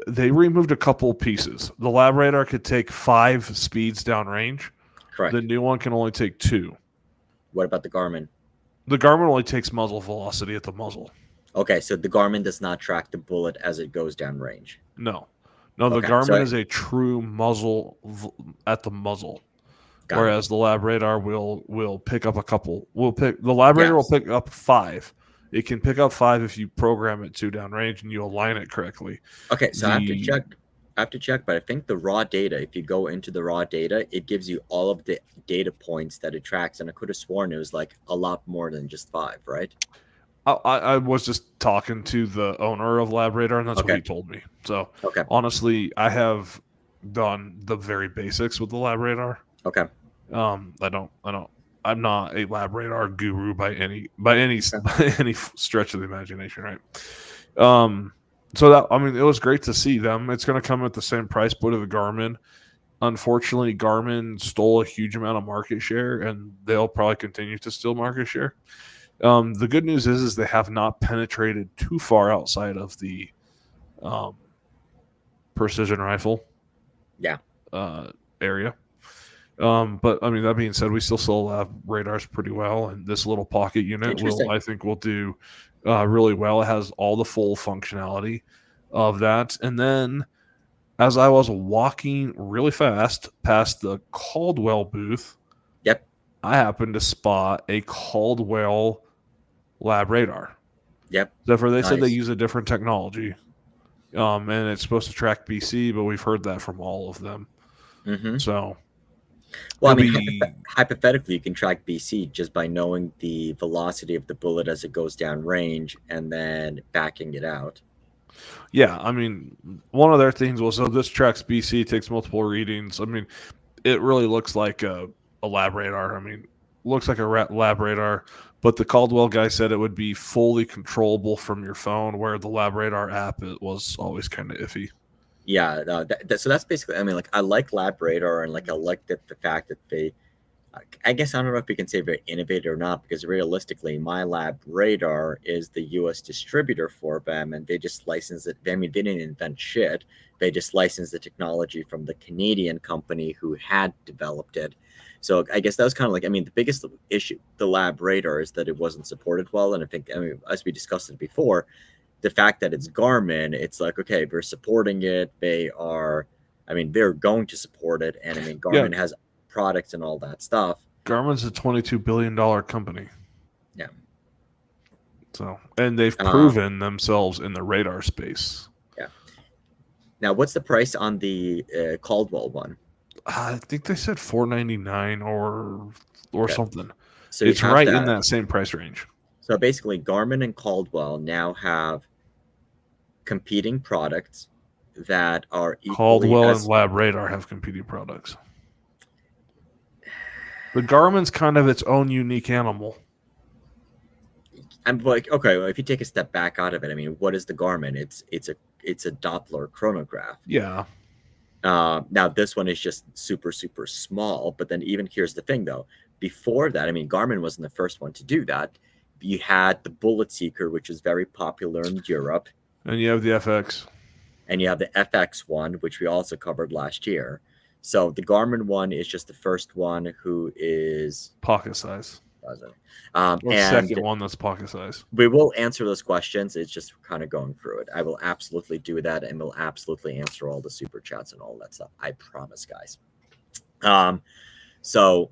They removed a couple pieces. The LabRadar could take 5 speeds downrange. Correct. The new one can only take 2. What about the Garmin? The Garmin only takes muzzle velocity at the muzzle. Okay, so the Garmin does not track the bullet as it goes downrange. No, the Garmin is a true muzzle at the muzzle. Whereas the LabRadar will pick up a couple. The LabRadar will pick up 5. It can pick up 5 if you program it to downrange and you align it correctly. Okay, so I have to check, but I think the raw data, if you go into the raw data, it gives you all of the data points that it tracks, and I could have sworn it was like a lot more than just 5, right? I was just talking to the owner of LabRadar, and that's what he told me. So honestly, I have done the very basics with the LabRadar. Okay. I'm not a LabRadar guru by any stretch of the imagination, right? So that, it was great to see them. It's going to come at the same price point of the Garmin. Unfortunately, Garmin stole a huge amount of market share, and they'll probably continue to steal market share. The good news is they have not penetrated too far outside of the precision rifle area. But that being said, we still sell LabRadars pretty well, and this little pocket unit I think will do really well. It has all the full functionality of that. And then as I was walking really fast past the Caldwell booth, I happened to spot a Caldwell LabRadar. Therefore, they said they use a different technology, and it's supposed to track BC, but we've heard that from all of them. So. Well, hypothetically, you can track BC just by knowing the velocity of the bullet as it goes down range and then backing it out. Yeah, one of their things was, so this tracks BC, takes multiple readings. It really looks like a LabRadar. Looks like a LabRadar, but the Caldwell guy said it would be fully controllable from your phone, where the LabRadar app was always kind of iffy. Yeah, so that's basically, I like LabRadar, and I like the fact that they, I guess, I don't know if we can say very innovative or not, because realistically, my LabRadar is the U.S. distributor for them, and they just license it. They didn't invent shit. They just licensed the technology from the Canadian company who had developed it. So I guess that was kind of like, I mean, the biggest issue, the lab radar, is that it wasn't supported well. And I think, I mean, as we discussed it before, the fact that it's Garmin, it's like, okay, we're supporting it. They are, I mean, they're going to support it. And I mean, Garmin has products and all that stuff. Garmin's a $22 billion company. Yeah. So, and they've proven themselves in the radar space. Yeah. Now, what's the price on the Caldwell one? I think they said $499 or something. So it's right in that same price range. So basically, Garmin and Caldwell now have competing products that are equally Caldwell and Lab Radar have competing products. But Garmin's kind of its own unique animal. I'm like, okay, well, if you take a step back out of it, I mean, what is the Garmin? It's a Doppler chronograph. Yeah. Now this one is just super, super small. But then even here's the thing, though. Before that, I mean, Garmin wasn't the first one to do that. You had the Bullet Seeker, which is very popular in Europe. And you have the FX. And you have the FX one, which we also covered last year. So the Garmin one is just the first one who is pocket size. And second one that's pocket size. We will answer those questions. It's just kind of going through it. I will absolutely do that, and we'll absolutely answer all the super chats and all that stuff. I promise, guys. So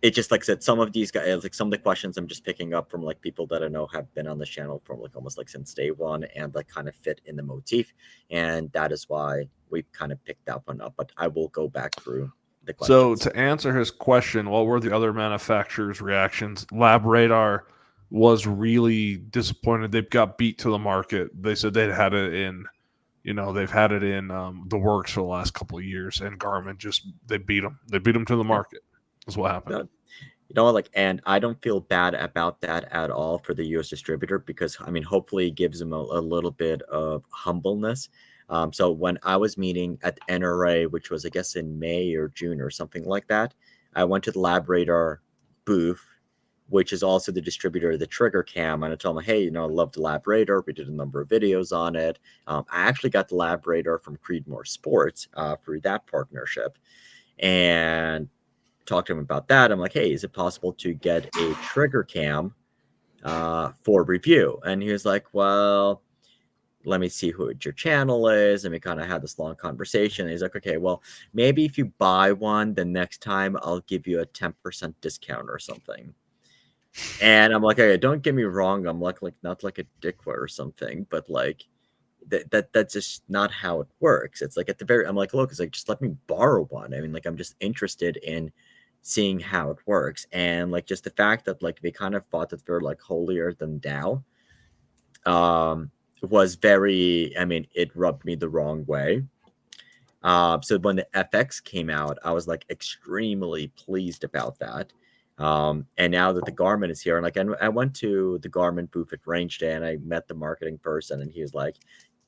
it just, like I said, some of these guys, like some of the questions I'm just picking up from like people that I know have been on the channel from like almost like since day one, and like kind of fit in the motif, and that is why we kind of picked that one up. But I will go back through. So to answer his question, what were the other manufacturers' reactions? Lab Radar was really disappointed. They've got beat to the market. They said they'd had it in, they've had it in the works for the last couple of years, and Garmin they beat them. They beat them to the market. That's what happened. And I don't feel bad about that at all for the U.S. distributor, because I mean, hopefully it gives them a little bit of humbleness. So when I was meeting at NRA, which was, I guess, in May or June or something like that, I went to the Lab Radar booth, which is also the distributor of the Trigger Cam. And I told them, hey, I love the Lab Radar. We did a number of videos on it. I actually got the Lab Radar from Creedmoor Sports through that partnership, and talked to him about that. I'm like, hey, is it possible to get a Trigger Cam for review? And he was like, well, let me see who your channel is. And we kind of had this long conversation. And he's like, okay, well, maybe if you buy one, the next time I'll give you a 10% discount or something. And I'm like, okay, don't get me wrong. I'm like not like a dickwad or something, but like that's just not how it works. It's like I'm like, look, it's like, just let me borrow one. I mean, like, I'm just interested in seeing how it works. And like, just the fact that like we kind of thought that they're like holier than thou, was very, I mean, it rubbed me the wrong way. So when the FX came out, I was like extremely pleased about that. And now that the Garmin is here, and like I went to the Garmin booth at Range Day, and I met the marketing person, and he was like,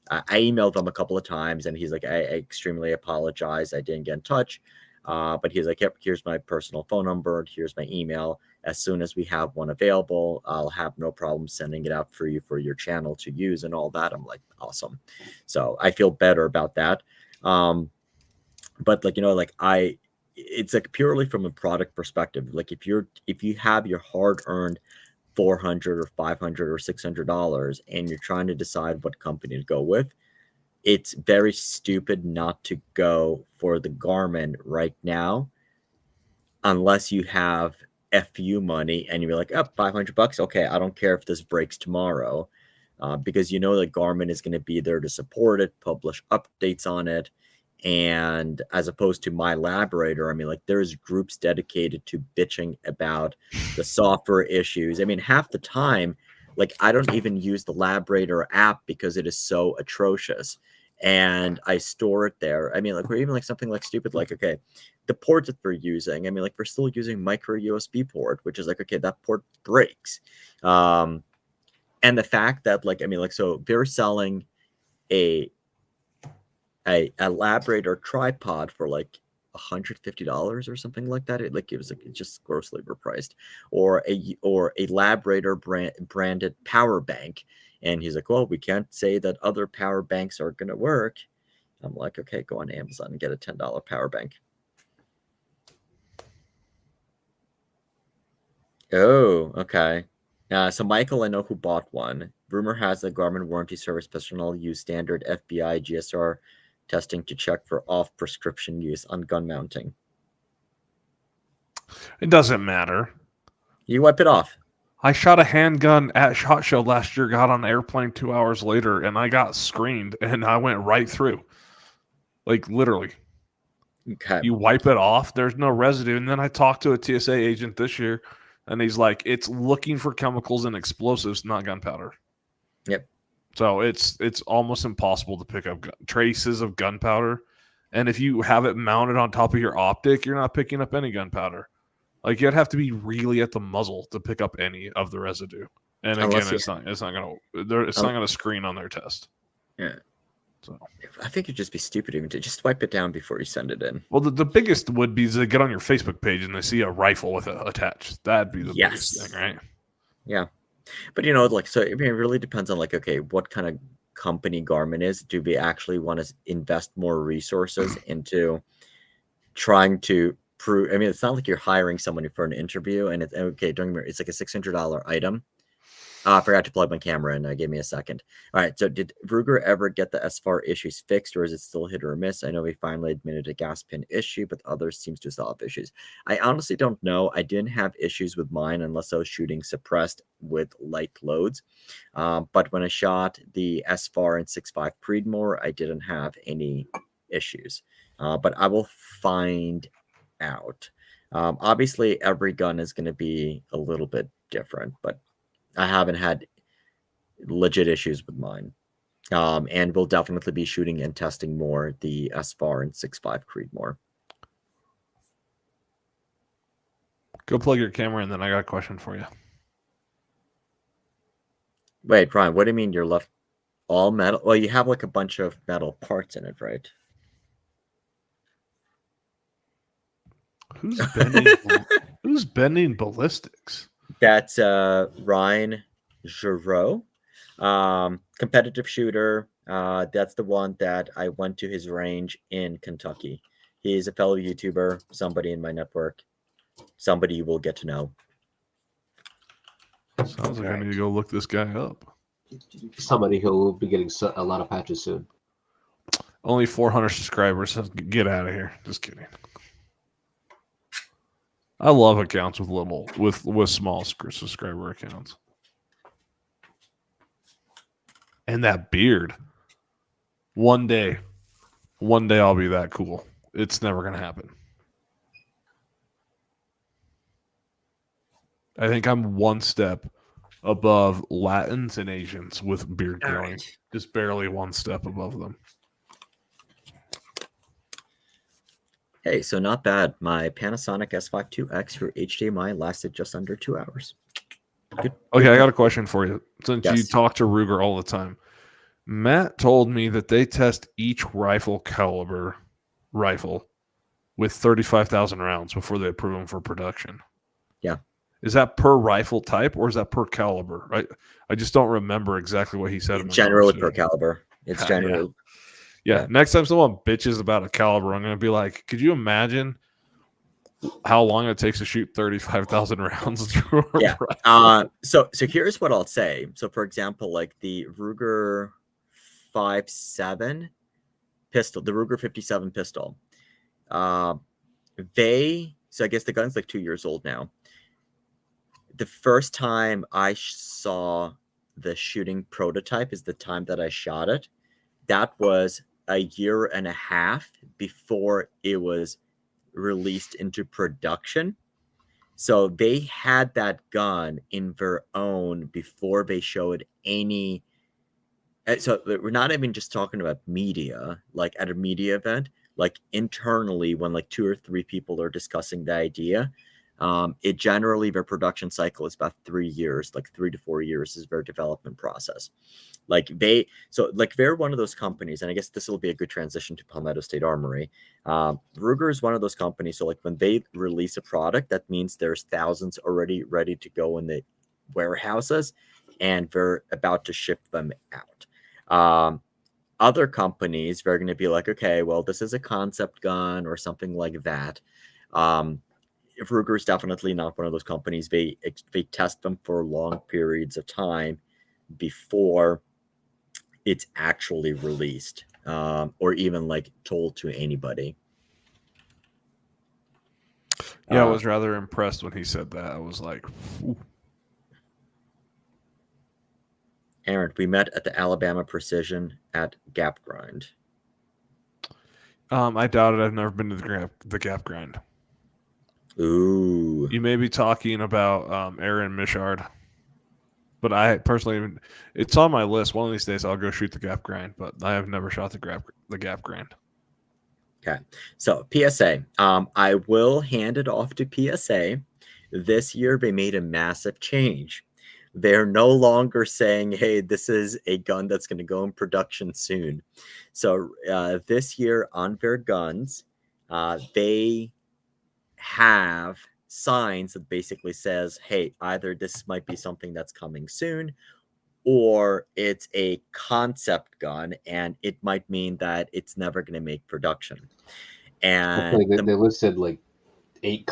I emailed him a couple of times, and he's like, I extremely apologize, I didn't get in touch. But he's like, yep, here's my personal phone number, here's my email. As soon as we have one available, I'll have no problem sending it out for you for your channel to use and all that. I'm like, awesome. So I feel better about that. But like, it's like purely from a product perspective. Like if you have your hard-earned $400 or $500 or $600 and you're trying to decide what company to go with, it's very stupid not to go for the Garmin right now, unless you have FU money and you're like, oh, $500. Okay, I don't care if this breaks tomorrow, because that Garmin is going to be there to support it, publish updates on it. And as opposed to my Lab Radar, I mean, like, there's groups dedicated to bitching about the software issues. I mean, half the time, like, I don't even use the Lab Radar app because it is so atrocious. And I store it there. I mean, like, we're even like something like stupid, like, okay, the port that we're using, I mean, like, we're still using micro USB port, which is like, okay, that port breaks. And the fact that, like, I mean, like, so they're selling a Lab Radar tripod for like $150 or something like that. It was like, it's just grossly overpriced. Or a Lab Radar branded power bank. And he's like, well, we can't say that other power banks are going to work. I'm like, okay, go on Amazon and get a $10 power bank. Oh, okay. So Michael, I know who bought one. Rumor has the Garmin Warranty Service personnel use standard FBI GSR testing to check for off-prescription use on gun mounting. It doesn't matter. You wipe it off. I shot a handgun at SHOT Show last year, got on an airplane 2 hours later, and I got screened, and I went right through. Like, literally. Okay. You wipe it off, there's no residue. And then I talked to a TSA agent this year, and he's like, it's looking for chemicals and explosives, not gunpowder. Yep. So it's almost impossible to pick up traces of gunpowder. And if you have it mounted on top of your optic, you're not picking up any gunpowder. Like, you'd have to be really at the muzzle to pick up any of the residue. And again, it's not gonna screen on their test. Yeah. So I think it'd just be stupid even to just wipe it down before you send it in. Well, the biggest would be to get on your Facebook page and they see a rifle with it attached. That'd be the biggest thing, right? Yeah. But, you know, like, so I mean, it really depends on, like, okay, what kind of company Garmin is. Do we actually want to invest more resources into trying to prove? I mean, it's not like you're hiring someone for an interview and it's okay. It's like a $600 item. I forgot to plug my camera in. Give me a second. All right. So did Ruger ever get the SFAR issues fixed, or is it still hit or miss? I know we finally admitted a gas pin issue, but others seems to solve issues. I honestly don't know. I didn't have issues with mine unless I was shooting suppressed with light loads. But when I shot the SFAR and 6.5 Creedmoor, I didn't have any issues. But I will find out. Obviously, every gun is going to be a little bit different, but I haven't had legit issues with mine. And we'll definitely be shooting and testing more the SFAR and 6.5 Creedmoor. Go plug your camera in, then I got a question for you. Wait, Brian, what do you mean you're left all metal? Well, you have like a bunch of metal parts in it, right? Who's bending ballistics? That's Ryan Giroux, competitive shooter. That's the one that I went to his range in Kentucky. He's a fellow YouTuber, somebody in my network, somebody you will get to know. Sounds like I need to go look this guy up. Somebody who will be getting a lot of patches soon. Only 400 subscribers. Get out of here. Just kidding. I love accounts with small subscriber accounts. And that beard. One day I'll be that cool. It's never going to happen. I think I'm one step above Latins and Asians with beard growing. Right. Just barely one step above them. Hey, so not bad. My Panasonic S5 2X for HDMI lasted just under 2 hours. Good. Okay, I got a question for you. Since you talk to Ruger all the time, Matt told me that they test each rifle caliber rifle with 35,000 rounds before they approve them for production. Yeah. Is that per rifle type or is that per caliber? Right? I just don't remember exactly what he said. Generally per caliber. It's generally. Yeah. Next time someone bitches about a caliber, I'm going to be like, could you imagine how long it takes to shoot 35,000 rounds? Yeah. So here's what I'll say. So for example, like the Ruger 5.7 pistol, the Ruger 57 pistol, so I guess the gun's like 2 years old now. The first time I saw the shooting prototype is the time that I shot it. That was a year and a half before it was released into production. So they had that gun in their own before they showed any. So we're not even just talking about media, like at a media event, like internally when like 2 or 3 people are discussing the idea. It generally, their production cycle is about 3 years, like 3 to 4 years is their development process. They're one of those companies, and I guess this will be a good transition to Palmetto State Armory. Ruger is one of those companies. So like when they release a product, that means there's thousands already ready to go in the warehouses and they're about to ship them out. Other companies, they're going to be like, okay, well, this is a concept gun or something like that. Ruger is definitely not one of those companies. They test them for long periods of time before it's actually released, or even like told to anybody. Yeah, I was rather impressed when he said that. I was like, ooh. Aaron, we met at the Alabama Precision at Gap Grind. I doubt it. I've never been to the Gap Grind. Ooh. You may be talking about Aaron Mishard, but I personally, it's on my list. One of these days, I'll go shoot the Gap Grind, but I have never shot the Gap Grind. Okay, so PSA. I will hand it off to PSA. This year, they made a massive change. They're no longer saying, hey, this is a gun that's going to go in production soon. So this year on their guns, they have signs that basically says, hey, either this might be something that's coming soon, or it's a concept gun, and it might mean that it's never going to make production. And they listed like 8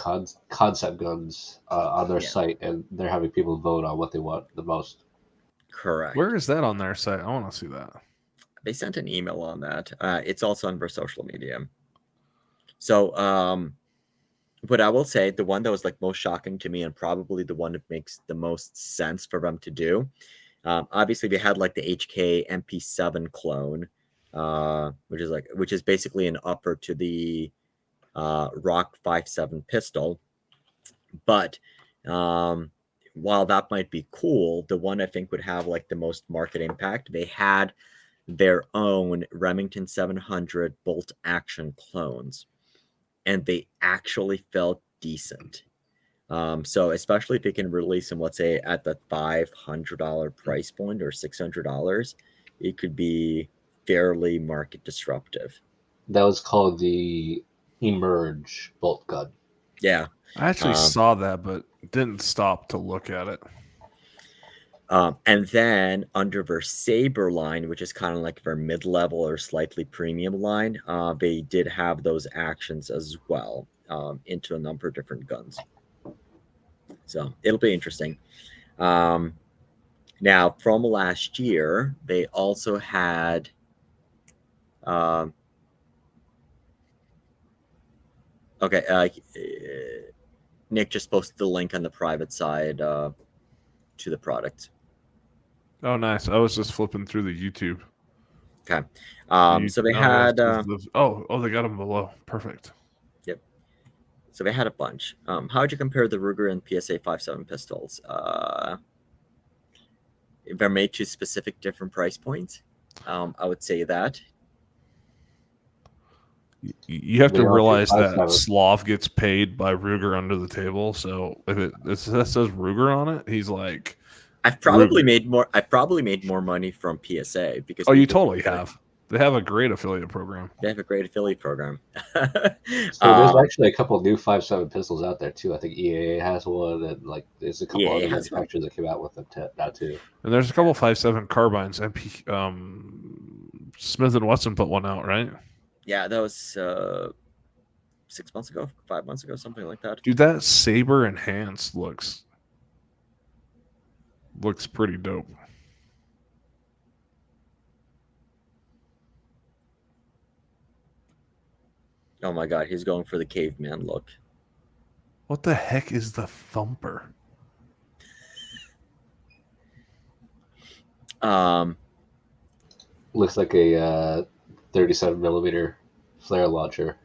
concept guns on their site, and they're having people vote on what they want the most. Correct. Where is that on their site? I want to see that. They sent an email on that. It's also on their social media. So, but I will say the one that was like most shocking to me, and probably the one that makes the most sense for them to do. Obviously, they had like the HK MP7 clone, which is basically an upper to the Rock 5.7 pistol. But while that might be cool, the one I think would have like the most market impact, they had their own Remington 700 bolt action clones, and they actually felt decent. So especially if you can release them, let's say at the $500 price point or $600, it could be fairly market disruptive. That was called the Emerge bolt gun. Yeah. I actually saw that, but didn't stop to look at it. And then under their Saber line, which is kind of like their mid-level or slightly premium line, they did have those actions as well into a number of different guns. So it'll be interesting. Now, from last year, they also had Nick just posted the link on the private side to the product. Oh, nice. I was just flipping through the YouTube. Okay. YouTube, so they had... they got them below. Perfect. Yep. So they had a bunch. How would you compare the Ruger and PSA 5.7 pistols? They're made to specific different price points. I would say that. You have to realize that Slav gets paid by Ruger under the table. So if that says Ruger on it, he's like, I've probably made more money from PSA because you totally have. They have a great affiliate program. They have a great affiliate program. So there's actually a couple of new 5.7 pistols out there too. I think EAA has one, and like there's a couple other manufacturers that came out with them now too. And there's a couple of 5.7 carbines. Smith & Wesson put one out, right? Yeah, that was 6 months ago, 5 months ago, something like that. Dude, that Saber Enhanced looks pretty dope. Oh my god, he's going for the caveman look. What the heck is the Thumper? Looks like a 37 millimeter flare launcher.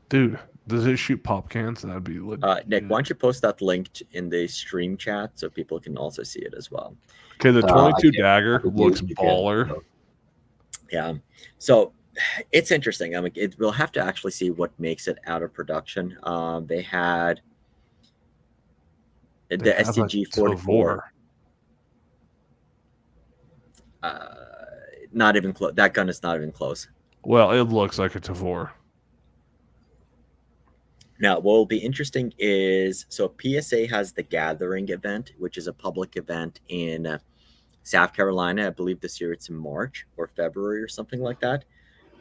Dude, does it shoot pop cans? That'd be legit. Nick, why don't you post that link in the stream chat so people can also see it as well? Okay, the 22 dagger looks baller. Yeah, so it's interesting. I mean, we'll have to actually see what makes it out of production. They had the STG 44. Not even close. That gun is not even close. Well, it looks like a Tavor. Now, what will be interesting is, so PSA has the Gathering event, which is a public event in South Carolina. I believe this year it's in March or February or something like that.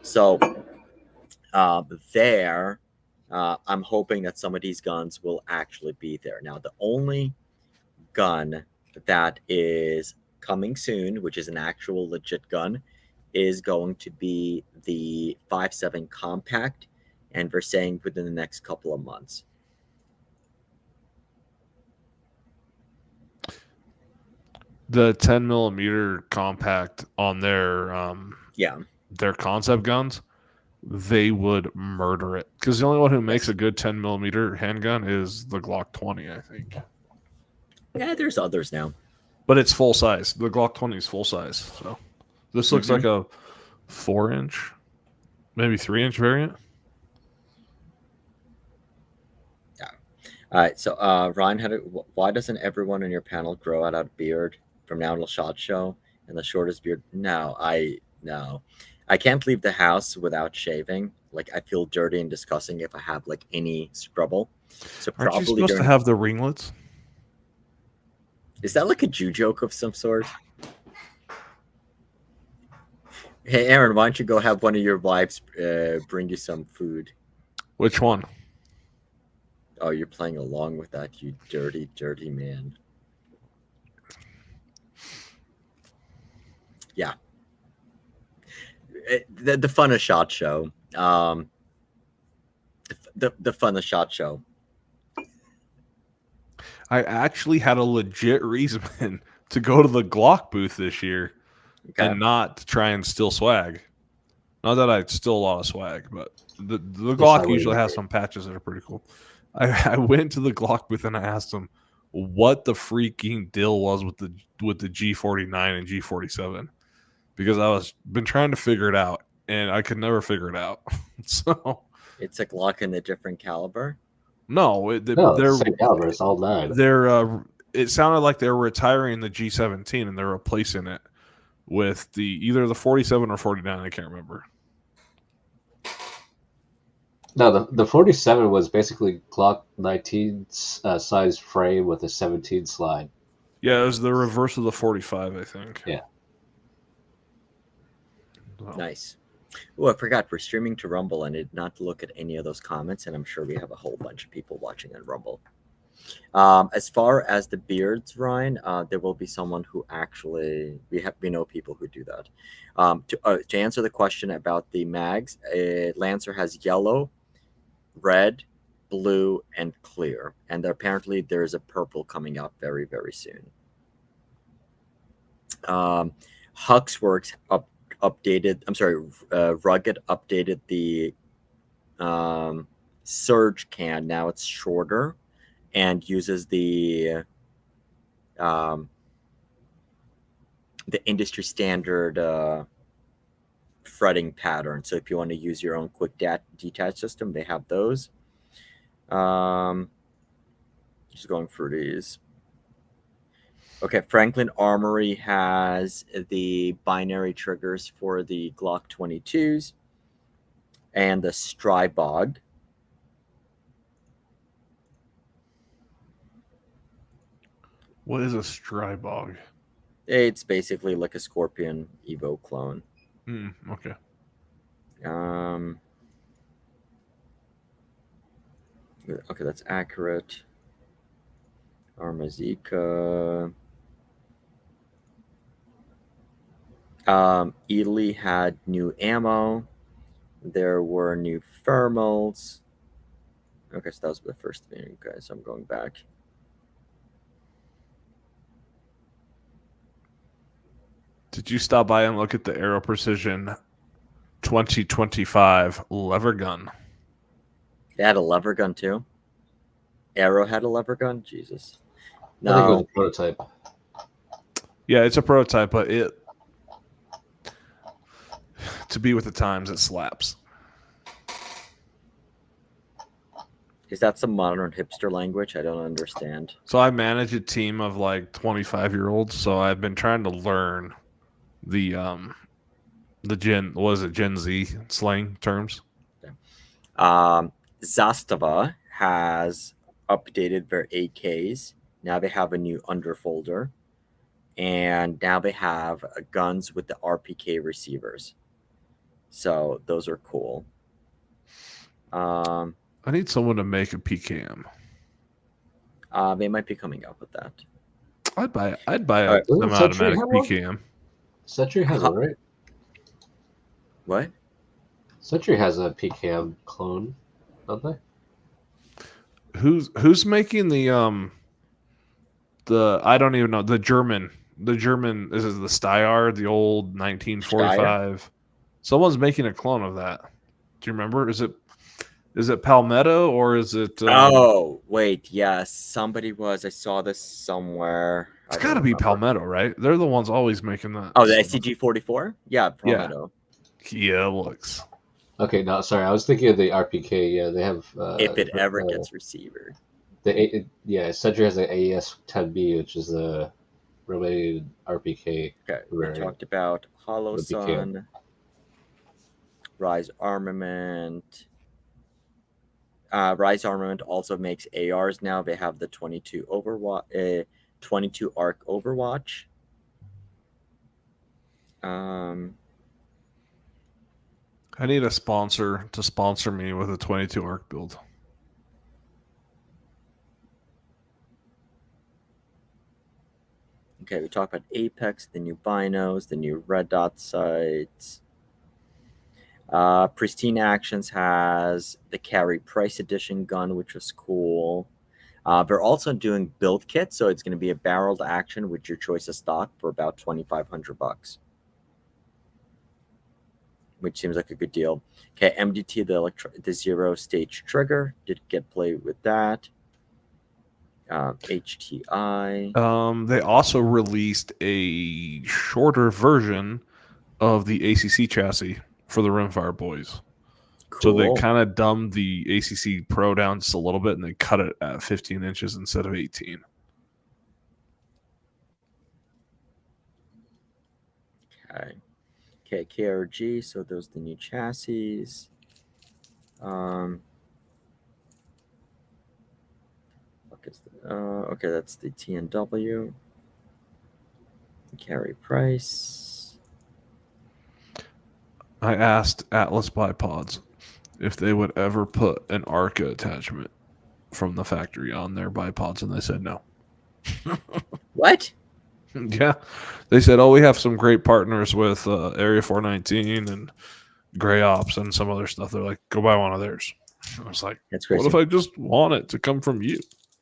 So there, I'm hoping that some of these guns will actually be there. Now, the only gun that is coming soon, which is an actual legit gun, is going to be the 5.7 compact, and we're saying within the next couple of months. The 10 millimeter compact on their concept guns, they would murder it, because the only one who makes a good 10 millimeter handgun is the Glock 20, I think. Yeah, there's others now, but it's full size. The Glock 20 is full size. So this looks like a 4-inch, maybe 3-inch variant. Yeah. All right. So Ryan, why doesn't everyone in your panel grow out a beard from now until SHOT Show? And the shortest beard? No, I can't leave the house without shaving. Like, I feel dirty and disgusting if I have like any scrubble. So aren't you probably supposed to have the ringlets? Is that like a Jew joke of some sort? Hey, Aaron, why don't you go have one of your wives bring you some food? Which one? Oh, you're playing along with that, you dirty, dirty man. Yeah. The fun of SHOT Show. The fun of SHOT Show. I actually had a legit reason to go to the Glock booth this year and not to try and steal swag. Not that I steal a lot of swag, but the Glock usually has some patches that are pretty cool. I went to the Glock booth and I asked them what the freaking deal was with the G49 and G47, because I was been trying to figure it out and I could never figure it out. So it's a Glock in a different caliber. No, they're same caliber. It's all 9. It sounded like they were retiring the G17 and they're replacing it with either the 47 or 49. I can't remember. No, the 47 was basically Glock 19 size frame with a 17 slide. Yeah, it was the reverse of the 45, I think. Yeah. Wow. Nice. Oh, I forgot we're streaming to Rumble and did not look at any of those comments, and I'm sure we have a whole bunch of people watching on Rumble. As far as the beards, Ryan, there will be someone who actually we know people who do that. To answer the question about the mags, Lancer has yellow, red, blue, and clear, and apparently there's a purple coming out very, very soon. Huxworks Rugged updated the surge can. Now it's shorter and uses the industry standard fretting pattern. So if you want to use your own quick detach system, they have those. Just going through these. Okay, Franklin Armory has the binary triggers for the Glock 22s and the Strybog. What is a Strybog? It's basically like a Scorpion Evo clone. Okay. Okay, that's accurate. Armazika. Ely had new ammo. There were new thermals. Okay, so that was the first thing. Okay, so I'm going back. Did you stop by and look at the Aero Precision 2025 lever gun? They had a lever gun too? Aero had a lever gun? Jesus. No. I think it was a prototype. Yeah, it's a prototype, but to be with the times, it slaps. Is that some modern hipster language? I don't understand. So I manage a team of like 25-year-olds, so I've been trying to learn the Gen Z slang terms. Okay. Zastava has updated their AKs. Now they have a new underfolder, and now they have guns with the RPK receivers. So those are cool. I need someone to make a PKM. They might be coming up with that. I'd buy All a right. Doesn't Century semi-automatic have one? PKM. Century has it, right? What? Century has a PKM clone, don't they? Who's making the I don't even know, the German is it the Steyr, the old 1945. Someone's making a clone of that. Do you remember? Is it Palmetto or is it Oh, wait, yes. Somebody was. I saw this somewhere. it's I got don't to be remember. Palmetto, right? They're the ones always making that. Oh, the stuff. SCG-44? Yeah, Palmetto. Yeah, looks. Okay, no, sorry. I was thinking of the RPK. Yeah, they have. If it ever gets receiver. Century has an AES-10B, which is a related RPK. Okay, we talked about Hollow The PKM. Sun, Rise Armament. Rise Armament also makes ARs now. They have the 22 Overwatch, 22 Arc Overwatch. I need a sponsor to sponsor me with a 22 arc build. Okay, we talked about Apex, the new binos, the new red dot sights. Pristine Actions has the Carey Price edition gun, which was cool. They're also doing build kits, so it's going to be a barreled action with your choice of stock for about $2,500, which seems like a good deal. Okay, MDT, the zero stage trigger, did get play with that. HTI. They also released a shorter version of the ACC chassis for the Rimfire boys. Cool. So they kind of dumbed the ACC Pro down just a little bit, and they cut it at 15 inches instead of 18. Okay, KRG. So those are the new chassis. Okay, that's the TNW. Carey Price. I asked Atlas Bipods if they would ever put an ARCA attachment from the factory on their bipods, and they said no. What? Yeah, they said, "Oh, we have some great partners with Area 419 and Gray Ops and some other stuff." They're like, "Go buy one of theirs." I was like, That's crazy. "What if I just want it to come from you?"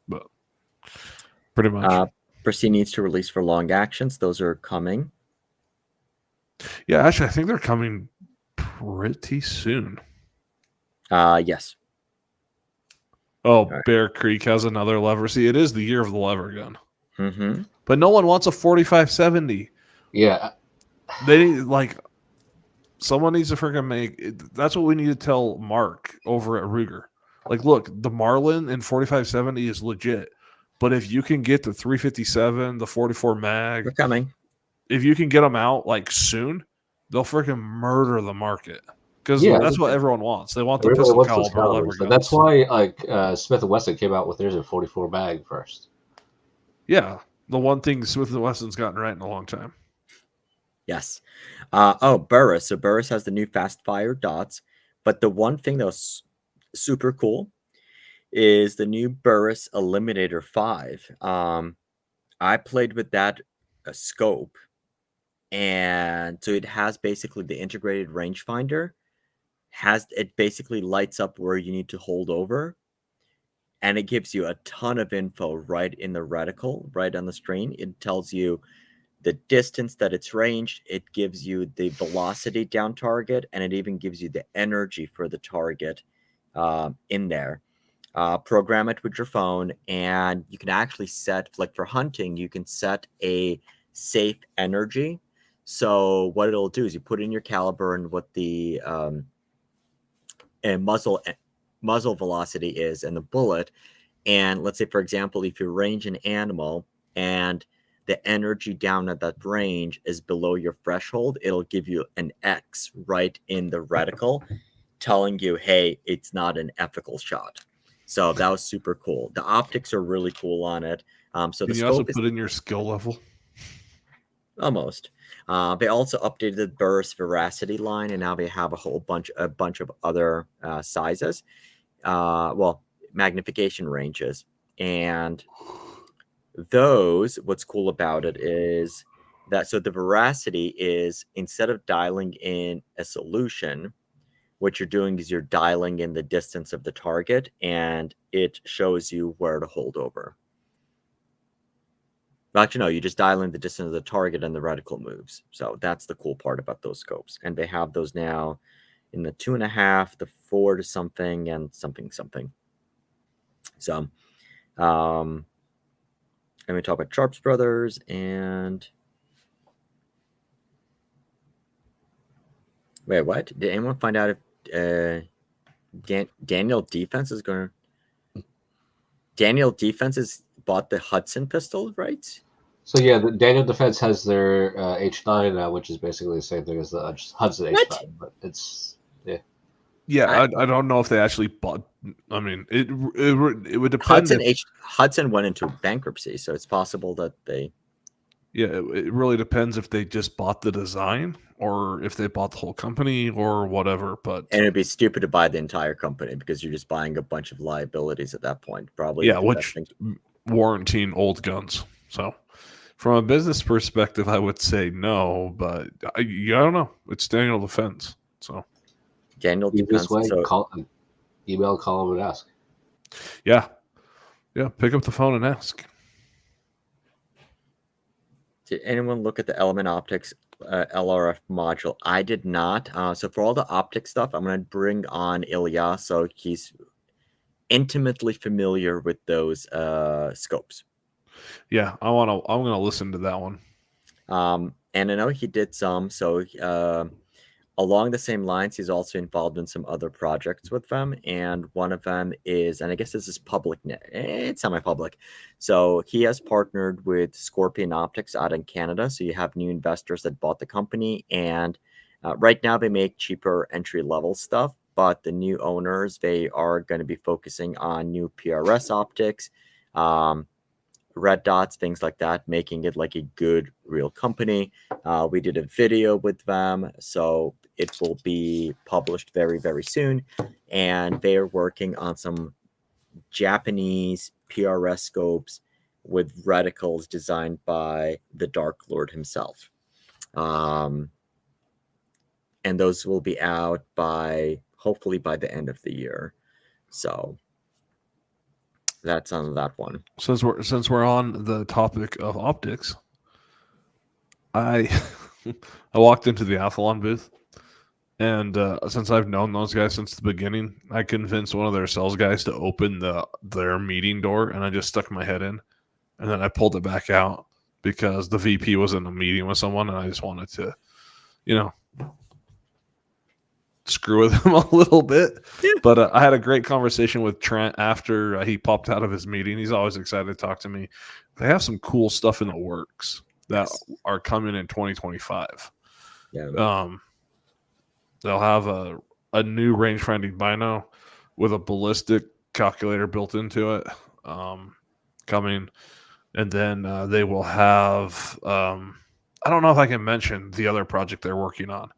But pretty much. Pristine needs to release for long actions. Those are coming. Yeah, actually, I think they're coming pretty soon. Yes. Oh, right. Bear Creek has another lever. See, it is the year of the lever gun. Mm-hmm. But no one wants a 4570. Yeah. They need, someone needs to freaking make it. That's what we need to tell Mark over at Ruger. Look, the Marlin in 4570 is legit. But if you can get the 357, the 44 mag, they're coming. If you can get them out soon, they'll freaking murder the market. Because that's what everyone wants. They want the pistol caliber lever guns. And that's why Smith & Wesson came out with theirs at 44 mag first. Yeah. The one thing Smith & Wesson's gotten right in a long time. Yes. Burris. So Burris has the new fast fire dots. But the one thing that was super cool is the new Burris Eliminator 5. I played with that scope. And so it has basically the integrated rangefinder. It basically lights up where you need to hold over. And it gives you a ton of info right in the reticle, right on the screen. It tells you the distance that it's ranged. It gives you the velocity down target, and it even gives you the energy for the target in there. Program it with your phone, and you can actually set, for hunting, you can set a safe energy. So what it'll do is you put in your caliber and what the muzzle velocity is and the bullet. And let's say, for example, if you range an animal and the energy down at that range is below your threshold, it'll give you an X right in the reticle telling you, hey, it's not an ethical shot. So that was super cool. The optics are really cool on it. So Can you also put in your skill level? Almost. They also updated the Burris Veracity line, and now they have a bunch of other sizes. magnification ranges. And those, what's cool about it is that, so the veracity is, instead of dialing in a solution, what you're doing is you're dialing in the distance of the target, and it shows you where to hold over. Well, actually, no, you just dial in the distance of the target and the reticle moves. So that's the cool part about those scopes. And they have those now in the 2.5, the 4 to something, and something. So, let me talk about Sharps Brothers. And wait, what? Did anyone find out if Daniel Defense is going to? Daniel Defense has bought the Hudson pistol, right? So yeah, the Daniel Defense has their H9 now, which is basically the same thing as the Hudson What? H9, but it's Yeah, I don't know if they actually bought. I mean, it would depend. Hudson went into bankruptcy, so it's possible that they. Yeah, it really depends if they just bought the design or if they bought the whole company or whatever. But And it'd be stupid to buy the entire company because you're just buying a bunch of liabilities at that point. Probably. yeah, which warranting old guns. So, from a business perspective, I would say no, but I don't know. It's Daniel Defense, so Daniel Defense. So email, call him, and ask. Yeah, pick up the phone and ask. Did anyone look at the Element Optics LRF module? I did not. So for all the optic stuff, I'm going to bring on Ilya, so he's intimately familiar with those scopes. Yeah, I'm going to listen to that one. And I know he did some. So along the same lines, he's also involved in some other projects with them. And one of them is, and I guess this is public, it's semi-public. So he has partnered with Scorpion Optics out in Canada. So you have new investors that bought the company. And right now they make cheaper entry-level stuff. But the new owners, they are going to be focusing on new PRS optics, red dots, things like that, making it like a good real company. We did a video with them, so it will be published very, very soon. And they are working on some Japanese PRS scopes with reticles designed by the Dark Lord himself. And those will be out hopefully by the end of the year. So that's on that one. Since we're on the topic of optics, I walked into the Athlon booth, and since I've known those guys since the beginning, I convinced one of their sales guys to open their meeting door, and I just stuck my head in, and then I pulled it back out because the VP was in a meeting with someone, and I just wanted to, screw with him a little bit. Yeah. But I had a great conversation with Trent after he popped out of his meeting. He's always excited to talk to me. They have some cool stuff in the works that are coming in 2025. Yeah. They'll have a new range finding bino with a ballistic calculator built into it coming. And then they will have I don't know if I can mention the other project they're working on.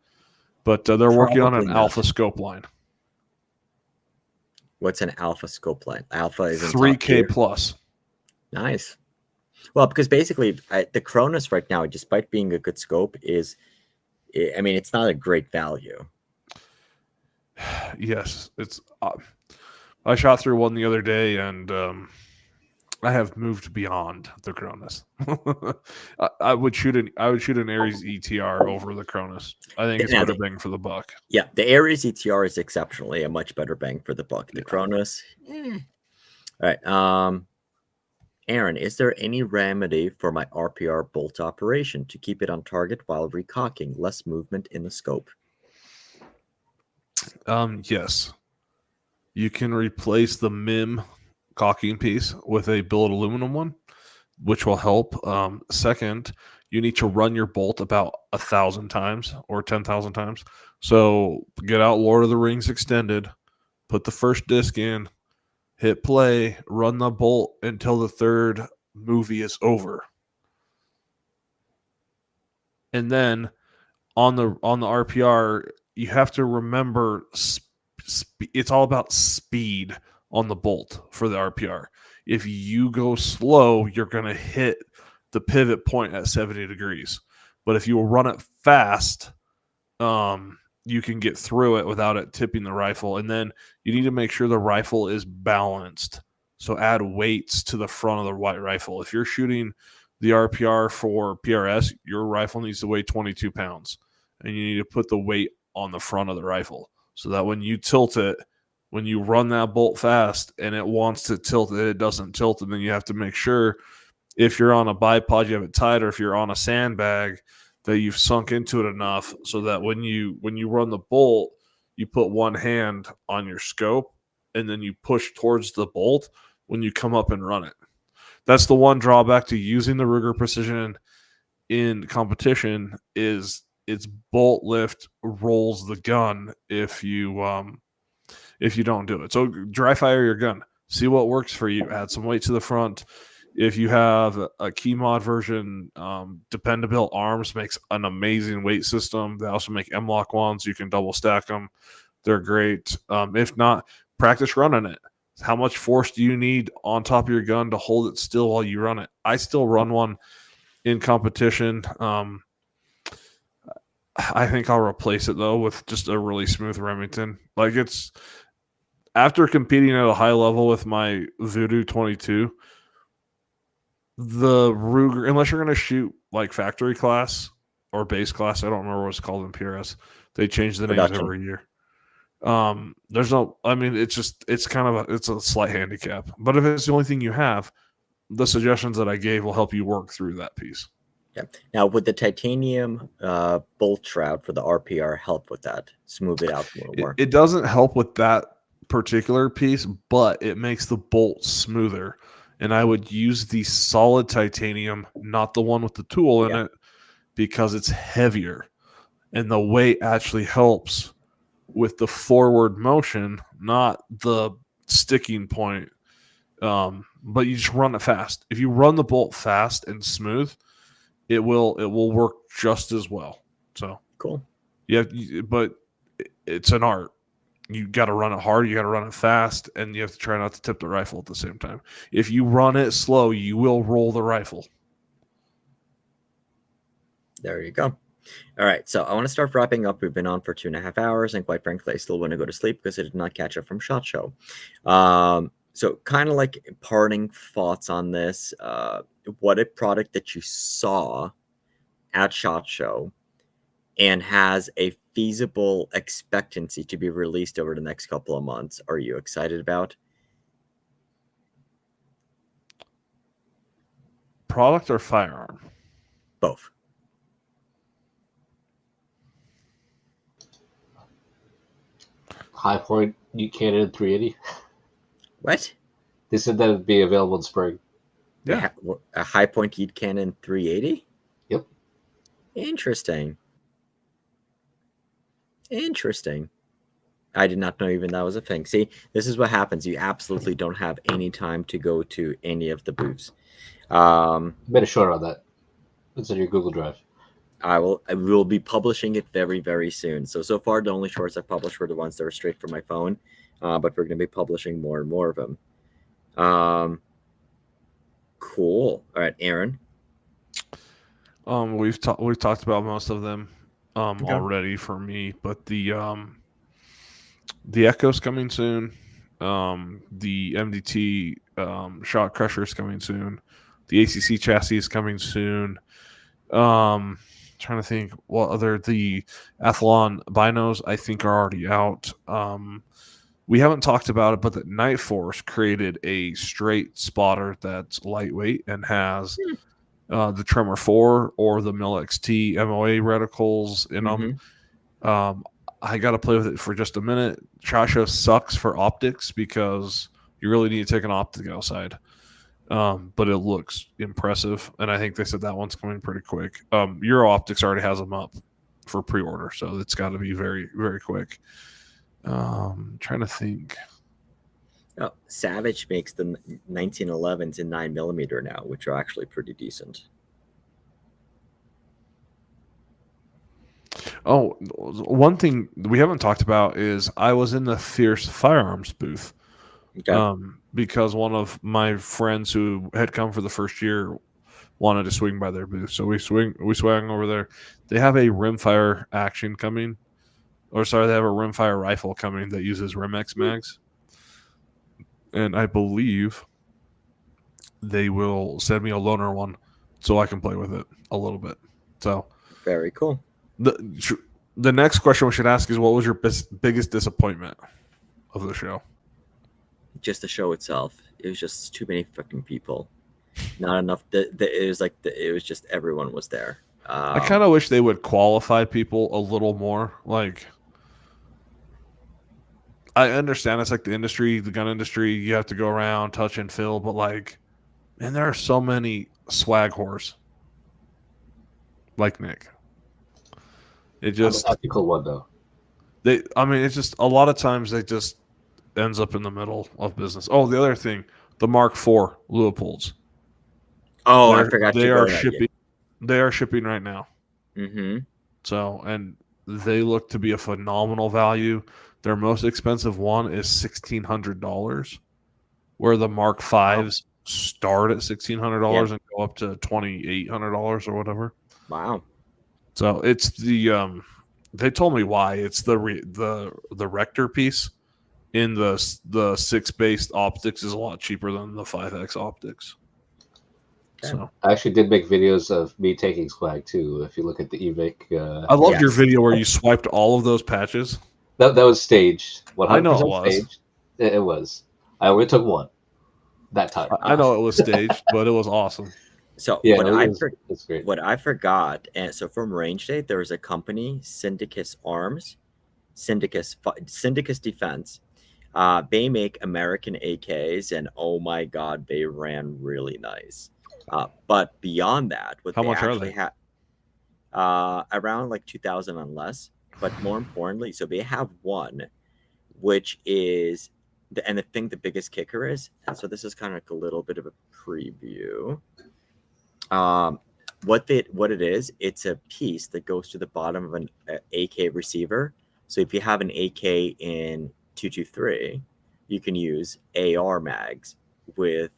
But they're working on an alpha scope line. What's an alpha scope line? Alpha is in 3K plus. Nice. Well, because basically the Cronus right now, despite being a good scope, it's not a great value. Yes, it's. I shot through one the other day, and I have moved beyond the Cronus. I would shoot an Ares ETR over the Cronus. I think it's better bang for the buck. Yeah, the Ares ETR is exceptionally a much better bang for the buck. The Cronus. All right. Aaron, is there any remedy for my RPR bolt operation to keep it on target while recocking? Less movement in the scope. Yes. You can replace the MIM cocking piece with a billet aluminum one, which will help. Second, you need to run your bolt about 1,000 times or 10,000 times. So get out Lord of the Rings Extended, put the first disc in, hit play, run the bolt until the third movie is over. And then on the RPR, you have to remember it's all about speed on the bolt for the RPR. If you go slow, you're going to hit the pivot point at 70 degrees. But if you run it fast, you can get through it without it tipping the rifle. And then you need to make sure the rifle is balanced. So add weights to the front of the white rifle. If you're shooting the RPR for PRS, your rifle needs to weigh 22 pounds. And you need to put the weight on the front of the rifle so that when you tilt it, when you run that bolt fast and it wants to tilt it doesn't tilt. And then you have to make sure if you're on a bipod, you have it tight, or if you're on a sandbag, that you've sunk into it enough so that when you run the bolt, you put one hand on your scope and then you push towards the bolt when you come up and run it. That's the one drawback to using the Ruger Precision in competition is its bolt lift rolls the gun if you don't do it. So dry fire your gun. See what works for you. Add some weight to the front. If you have a key mod version, Dependable Arms makes an amazing weight system. They also make M-Lock ones. You can double stack them. They're great. If not, practice running it. How much force do you need on top of your gun to hold it still while you run it? I still run one in competition. I think I'll replace it, though, with just a really smooth Remington. Like, it's after competing at a high level with my Voodoo 22, the Ruger, unless you're going to shoot like factory class or base class, I don't remember what it's called in PRS. They change the names every year. There's no, I mean, it's a slight handicap. But if it's the only thing you have, the suggestions that I gave will help you work through that piece. Yeah. Now, would the titanium bolt shroud for the RPR help with that? Smooth it out a little more. It doesn't help with that particular piece, but it makes the bolt smoother. And I would use the solid titanium, not the one with the tool in it, because it's heavier. And the weight actually helps with the forward motion, not the sticking point. But you just run it fast. If you run the bolt fast and smooth, it will work just as well. So cool. Yeah, but it's an art. You got to run it hard, you got to run it fast, and you have to try not to tip the rifle at the same time. If you run it slow, you will roll the rifle. There you go. All right, so I want to start wrapping up. We've been on for 2.5 hours, and quite frankly, I still want to go to sleep because I did not catch up from SHOT Show. So kind of like parting thoughts on this. What a product that you saw at SHOT Show and has a feasible expectancy to be released over the next couple of months are you excited about? Product or firearm? Both. High Point Cannon 380. What? They said that would be available in spring. Yeah. A High Point Heat Cannon 380? Yep. Interesting. I did not know even that was a thing. See, this is what happens. You absolutely don't have any time to go to any of the booths. Made a short on that. It's in your Google Drive. I will be publishing it very, very soon. So far, the only shorts I've published were the ones that are straight from my phone. But we're going to be publishing more and more of them. Cool. All right, Aaron. We've talked about most of them already for me, but the Echo's coming soon. The MDT Shot Crusher is coming soon. The ACC chassis is coming soon. Trying to think what other, the Athlon binos I think are already out. We haven't talked about it, but the Night Force created a straight spotter that's lightweight and has the Tremor 4 or the Mil XT MOA reticles in them. I got to play with it for just a minute. Chasha sucks for optics because you really need to take an optic outside. But it looks impressive, and I think they said that one's coming pretty quick. Euro Optics already has them up for pre-order, so it's got to be very, very quick. Trying to think. Oh, Savage makes the 1911s in 9mm now, which are actually pretty decent. Oh, one thing we haven't talked about is I was in the Fierce Firearms booth. Okay. Because one of my friends who had come for the first year wanted to swing by their booth, so we swung over there. They have a rimfire action coming, or sorry, they have a rimfire rifle coming that uses Remex mags, and I believe they will send me a loaner one so I can play with it a little bit. So Very cool. the next question we should ask is, what was your biggest disappointment of the show? Just the show itself. It was just too many fucking people. Not enough. It was like it was just everyone was there. I kind of wish they would qualify people a little more. Like, I understand it's like the industry, the gun industry. You have to go around, touch and feel, but like, man, there are so many swag whores like Nick. It just I'm a ethical one though. it's just a lot of times they just ends up in the middle of business. Oh, the other thing, the Mark IV Leopolds. Oh, I forgot they to are go that shipping. They are shipping right now. Mm-hmm. So, and they look to be a phenomenal value. Their most expensive one is $1,600, where the Mark V's start at $1,600 and go up to $2,800 or whatever. Wow. So it's the they told me why. It's the Rector piece in the 6-based optics is a lot cheaper than the 5X optics. Okay. So I actually did make videos of me taking swag too. If you look at the eVic, I loved your video where you swiped all of those patches. that was staged. 100% I know it was. staged. It was. I only took one that time. I know it was staged, but it was awesome. So Yeah, it's great. what I forgot, and so from Range Day, there was a company, Sonix Arms, Syndicus Defense. They make American AKs, and oh my god, they ran really nice. But beyond that, what How they much are actually they? had around like 2,000 and less. But more importantly, so they have one, which is and I think the biggest kicker is, and so this is kind of like a little bit of a preview. What it is, it's a piece that goes to the bottom of an AK receiver. So if you have an AK in 223, you can use AR mags with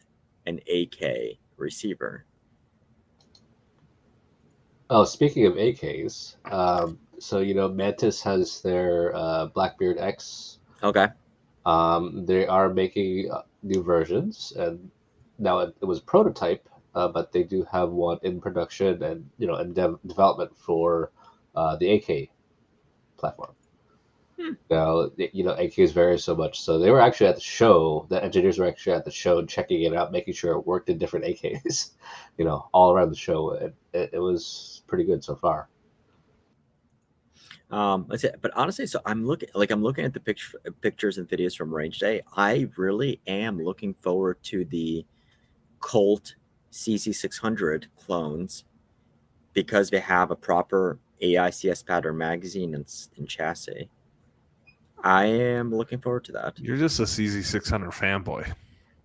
an AK receiver. Oh, speaking of AKs, so Mantis has their Blackbeard X. Okay. They are making new versions, and now it was prototype, but they do have one in production and in development for the AK platform. Now AKs vary so much, so they were actually at the show. The engineers were actually at the show checking it out, making sure it worked in different AKs, all around the show. It was pretty good so far. That's it. But honestly, so I'm looking at the pictures and videos from Range Day. I really am looking forward to the Colt CZ600 clones because they have a proper AICS pattern magazine and chassis. I am looking forward to that. You're just a CZ600 fanboy.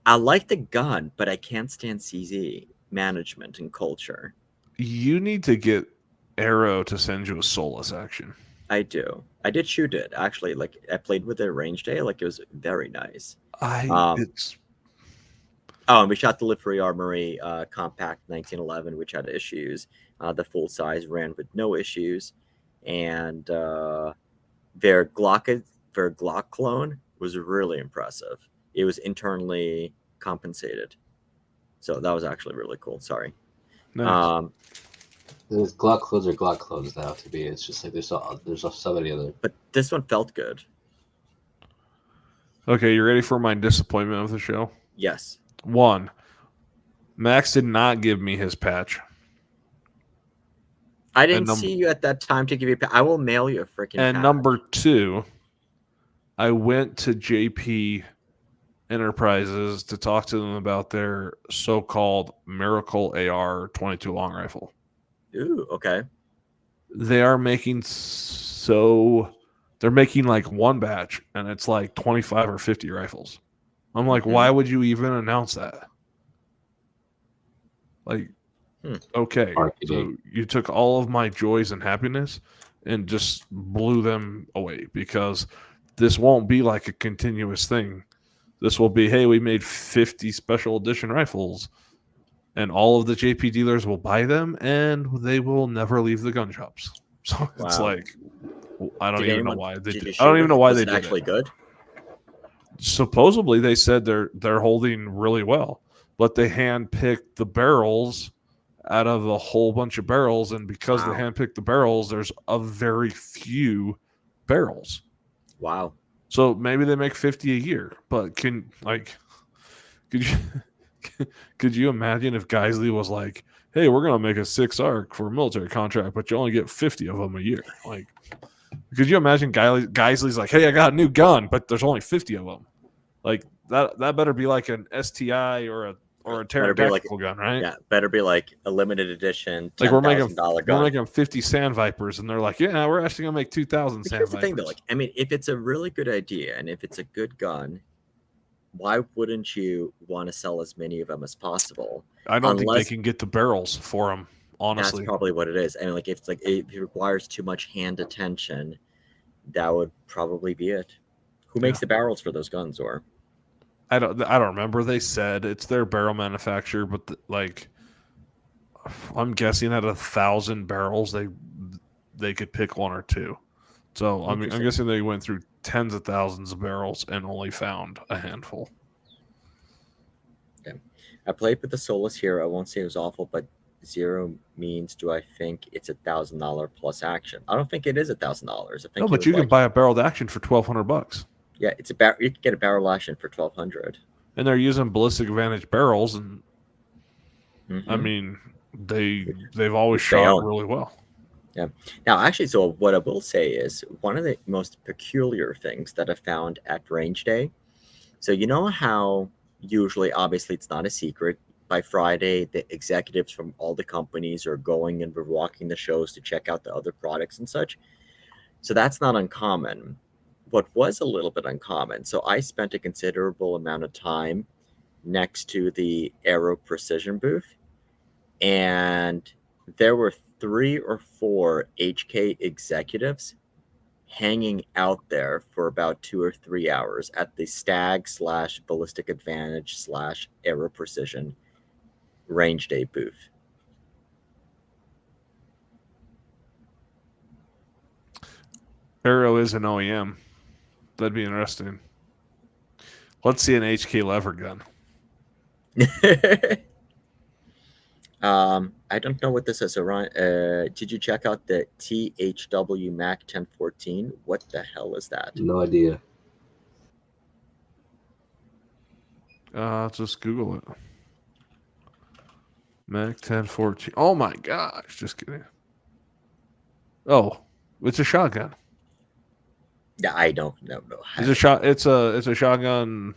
I like the gun, but I can't stand CZ management and culture. You need to get Arrow to send you a Solus action. I do. I did shoot it actually. Like I played with it Range Day. Like it was very nice. And we shot the Livery Armory Compact 1911, which had issues. The full size ran with no issues, and their Glock clone was really impressive. It was internally compensated, so that was actually really cool. Sorry. Nice. There's Glock clones or Glock clones now. To me, it's just like there's so many other. But this one felt good. Okay, you ready for my disappointment of the show? Yes. 1, Max did not give me his patch. I didn't see you at that time to give you. I will mail you a freaking. And patch. number 2, I went to JP Enterprises to talk to them about their so-called Miracle AR 22 long rifle. Ooh, okay. They are making they're making like one batch, and it's like 25 or 50 rifles. I'm like, why would you even announce that? Like, okay, so you took all of my joys and happiness and just blew them away, because this won't be like a continuous thing. This will be, hey, we made 50 special edition rifles, and all of the JP dealers will buy them, and they will never leave the gun shops. So it's Wow. like, I don't even know why they did did. you I don't shoot even it? know why Was they it did actually it. good? Supposedly, they said they're holding really well, but they handpicked the barrels out of a whole bunch of barrels, and because they Wow. handpicked the barrels, there's a very few barrels. Wow. So maybe they make 50 a year, but could you could you imagine if Geisley was like, "Hey, we're gonna make a 6 ARC for a military contract, but you only get 50 of them a year"? Like, could you imagine Geisley's like, "Hey, I got a new gun, but there's only 50 of them"? Like that better be like an STI or a Terran tactical gun, right? Yeah, better be like a limited edition Like $10,000 gun. we're making 50 Sand Vipers, and they're like, "Yeah, we're actually gonna make 2,000 But Sand here's the Vipers." thing, though. Like, I mean, if it's a really good idea and if it's a good gun, why wouldn't you want to sell as many of them as possible? I don't think they can get the barrels for them. Honestly, That's probably what it is. I mean, like, if it's like if it requires too much hand attention, that would probably be it. Who makes the barrels for those guns? Or I don't remember. They said it's their barrel manufacturer, but like, I'm guessing at 1,000 barrels, they could pick one or two. So I mean, I'm guessing they went through tens of thousands of barrels and only found a handful. okay. I played with the Solus here. I won't say it was awful, but 0 means do I think it's $1,000 plus action? I don't think it is $1,000. I think No, but you can buy a barreled action for $1,200. Yeah, it's you can get a barrel action for $1,200. And they're using ballistic advantage barrels, and I mean they've always shot really well. Yeah. Now, actually, so what I will say is one of the most peculiar things that I found at range day. So you know how usually, obviously, it's not a secret. By Friday, the executives from all the companies are going and we're walking the shows to check out the other products and such. So that's not uncommon. What was a little bit uncommon, so I spent a considerable amount of time next to the Aero Precision booth, and there were 3 or 4 HK executives hanging out there for about 2 or 3 hours at the Stag / Ballistic Advantage / Aero Precision range day booth. Aero is an OEM. That'd be interesting. Let's see an HK lever gun. I don't know what this is. Did you check out the THW Mac 1014? What the hell is that? No idea. Just Google it. Mac 1014. Oh my gosh! Just kidding. Oh, it's a shotgun. Yeah, I don't know. It's a shotgun.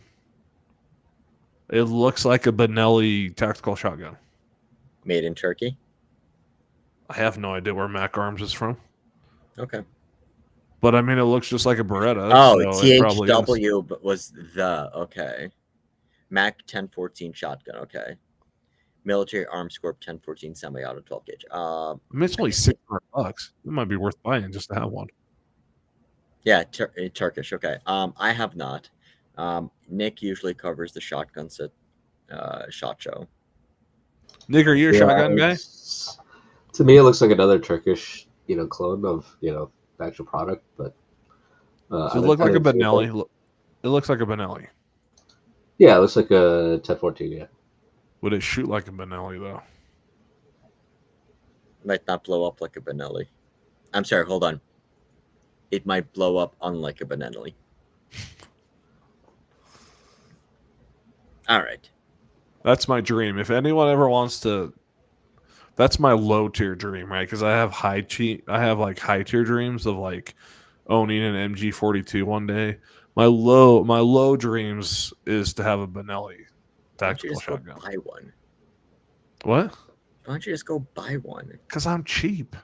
It looks like a Benelli tactical shotgun. Made in Turkey? I have no idea where Mac Arms is from. Okay. But I mean, it looks just like a Beretta. Oh, so THW was okay. Mac 1014 shotgun. Okay. Military Arms Corp 1014 semi-auto 12 gauge. I mean, it's only $600. It might be worth buying just to have one. Yeah, Turkish. Okay. I have not. Nick usually covers the shotguns at SHOT Show. Nick, are you a shotgun guy? To me, it looks like another Turkish, clone of, the actual product. But does it look like a Benelli? It looks like a Benelli. Yeah, it looks like a 1014. Yeah. Would it shoot like a Benelli though? Might not blow up like a Benelli. I'm sorry. Hold on. It might blow up unlike a Benelli. All right. That's my dream. If anyone ever wants to, that's my low tier dream, right? Because I have high tier dreams of like owning an MG42 one day. My low dreams is to have a Benelli tactical shotgun. Buy one. What? Why don't you just go buy one? Because I'm cheap.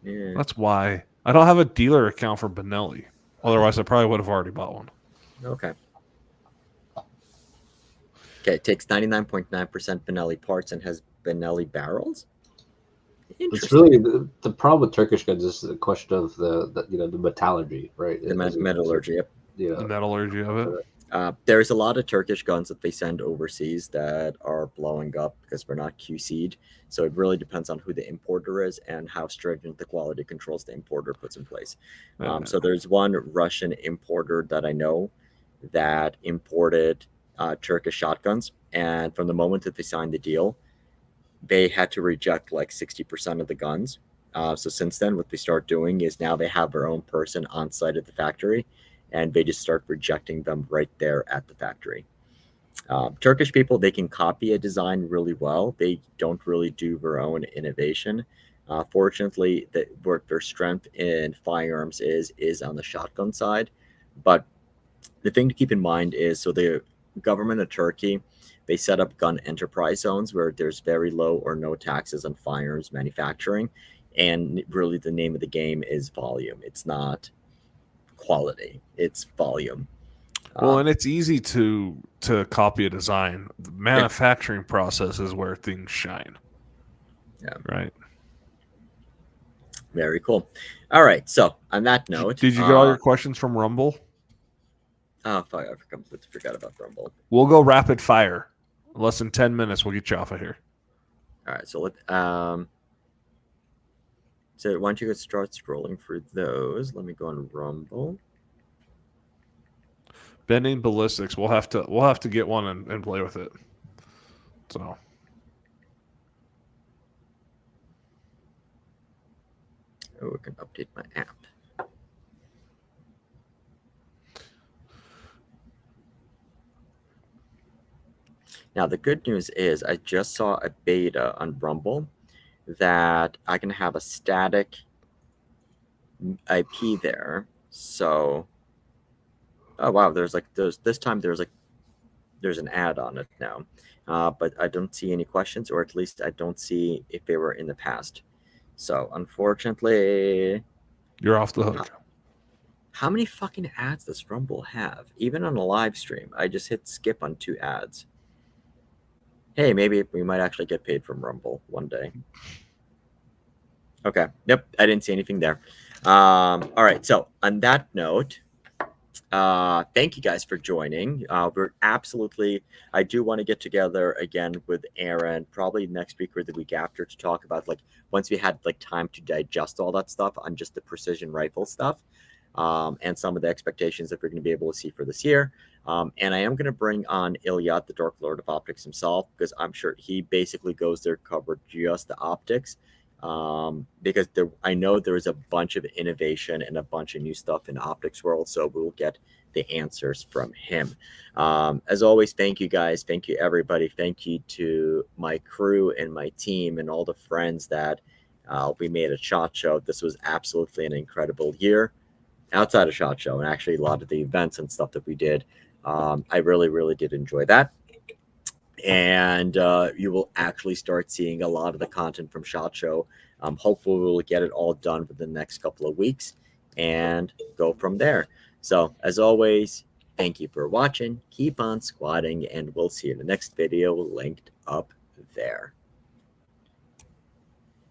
Yeah. That's why. I don't have a dealer account for Benelli. Otherwise, I probably would have already bought one. Okay. Okay, it takes 99.9% Benelli parts and has Benelli barrels. It's really the problem with Turkish guns is the question of the metallurgy, right? The metallurgy. Yep. The metallurgy of it. There's a lot of Turkish guns that they send overseas that are blowing up because they're not QC'd. So it really depends on who the importer is and how stringent the quality controls the importer puts in place. So there's one Russian importer that I know that imported Turkish shotguns, and from the moment that they signed the deal, they had to reject like 60% of the guns. So since then, what they start doing is now they have their own person on site at the factory, and they just start rejecting them right there at the factory. Turkish people, they can copy a design really well. They don't really do their own innovation. Fortunately, what their strength in firearms is on the shotgun side. But the thing to keep in mind is, so the government of Turkey, they set up gun enterprise zones where there's very low or no taxes on firearms manufacturing. And really the name of the game is volume. It's not quality, it's volume. Well, and it's easy to copy a design. The manufacturing process is where things shine. Yeah. Right. Very cool. All right. So on that note, did you get all your questions from Rumble? Oh, fuck! I completely forgot about Rumble. We'll go rapid fire. In less than 10 minutes, we'll get you off of here. All right. So so why don't you start scrolling through those? Let me go on Rumble. Bending ballistics. We'll have to get one and play with it. So. Oh, we can update my app. Now, the good news is I just saw a beta on Rumble that I can have a static IP there. So, oh wow, this time there's an ad on it now, but I don't see any questions, or at least I don't see if they were in the past. So, unfortunately, you're off the hook. How many fucking ads does Rumble have? Even on a live stream, I just hit skip on 2 ads. Hey, maybe we might actually get paid from Rumble one day. Okay. Yep. I didn't see anything there. All right. So on that note, thank you guys for joining. I do want to get together again with Aaron probably next week or the week after to talk about, like, once we had like time to digest all that stuff on just the precision rifle stuff, and some of the expectations that we're going to be able to see for this year. And I am going to bring on Ilyat, the Dark Lord of Optics himself, because I'm sure he basically goes there to cover just the optics. Because I know there is a bunch of innovation and a bunch of new stuff in the optics world, so we'll get the answers from him. As always, thank you guys. Thank you, everybody. Thank you to my crew and my team and all the friends that we made at SHOT Show. This was absolutely an incredible year outside of SHOT Show, and actually a lot of the events and stuff that we did. I really, really did enjoy that. And you will actually start seeing a lot of the content from SHOT Show. Hopefully we'll get it all done for the next couple of weeks and go from there. So as always, thank you for watching. Keep on squatting, and we'll see you in the next video linked up there.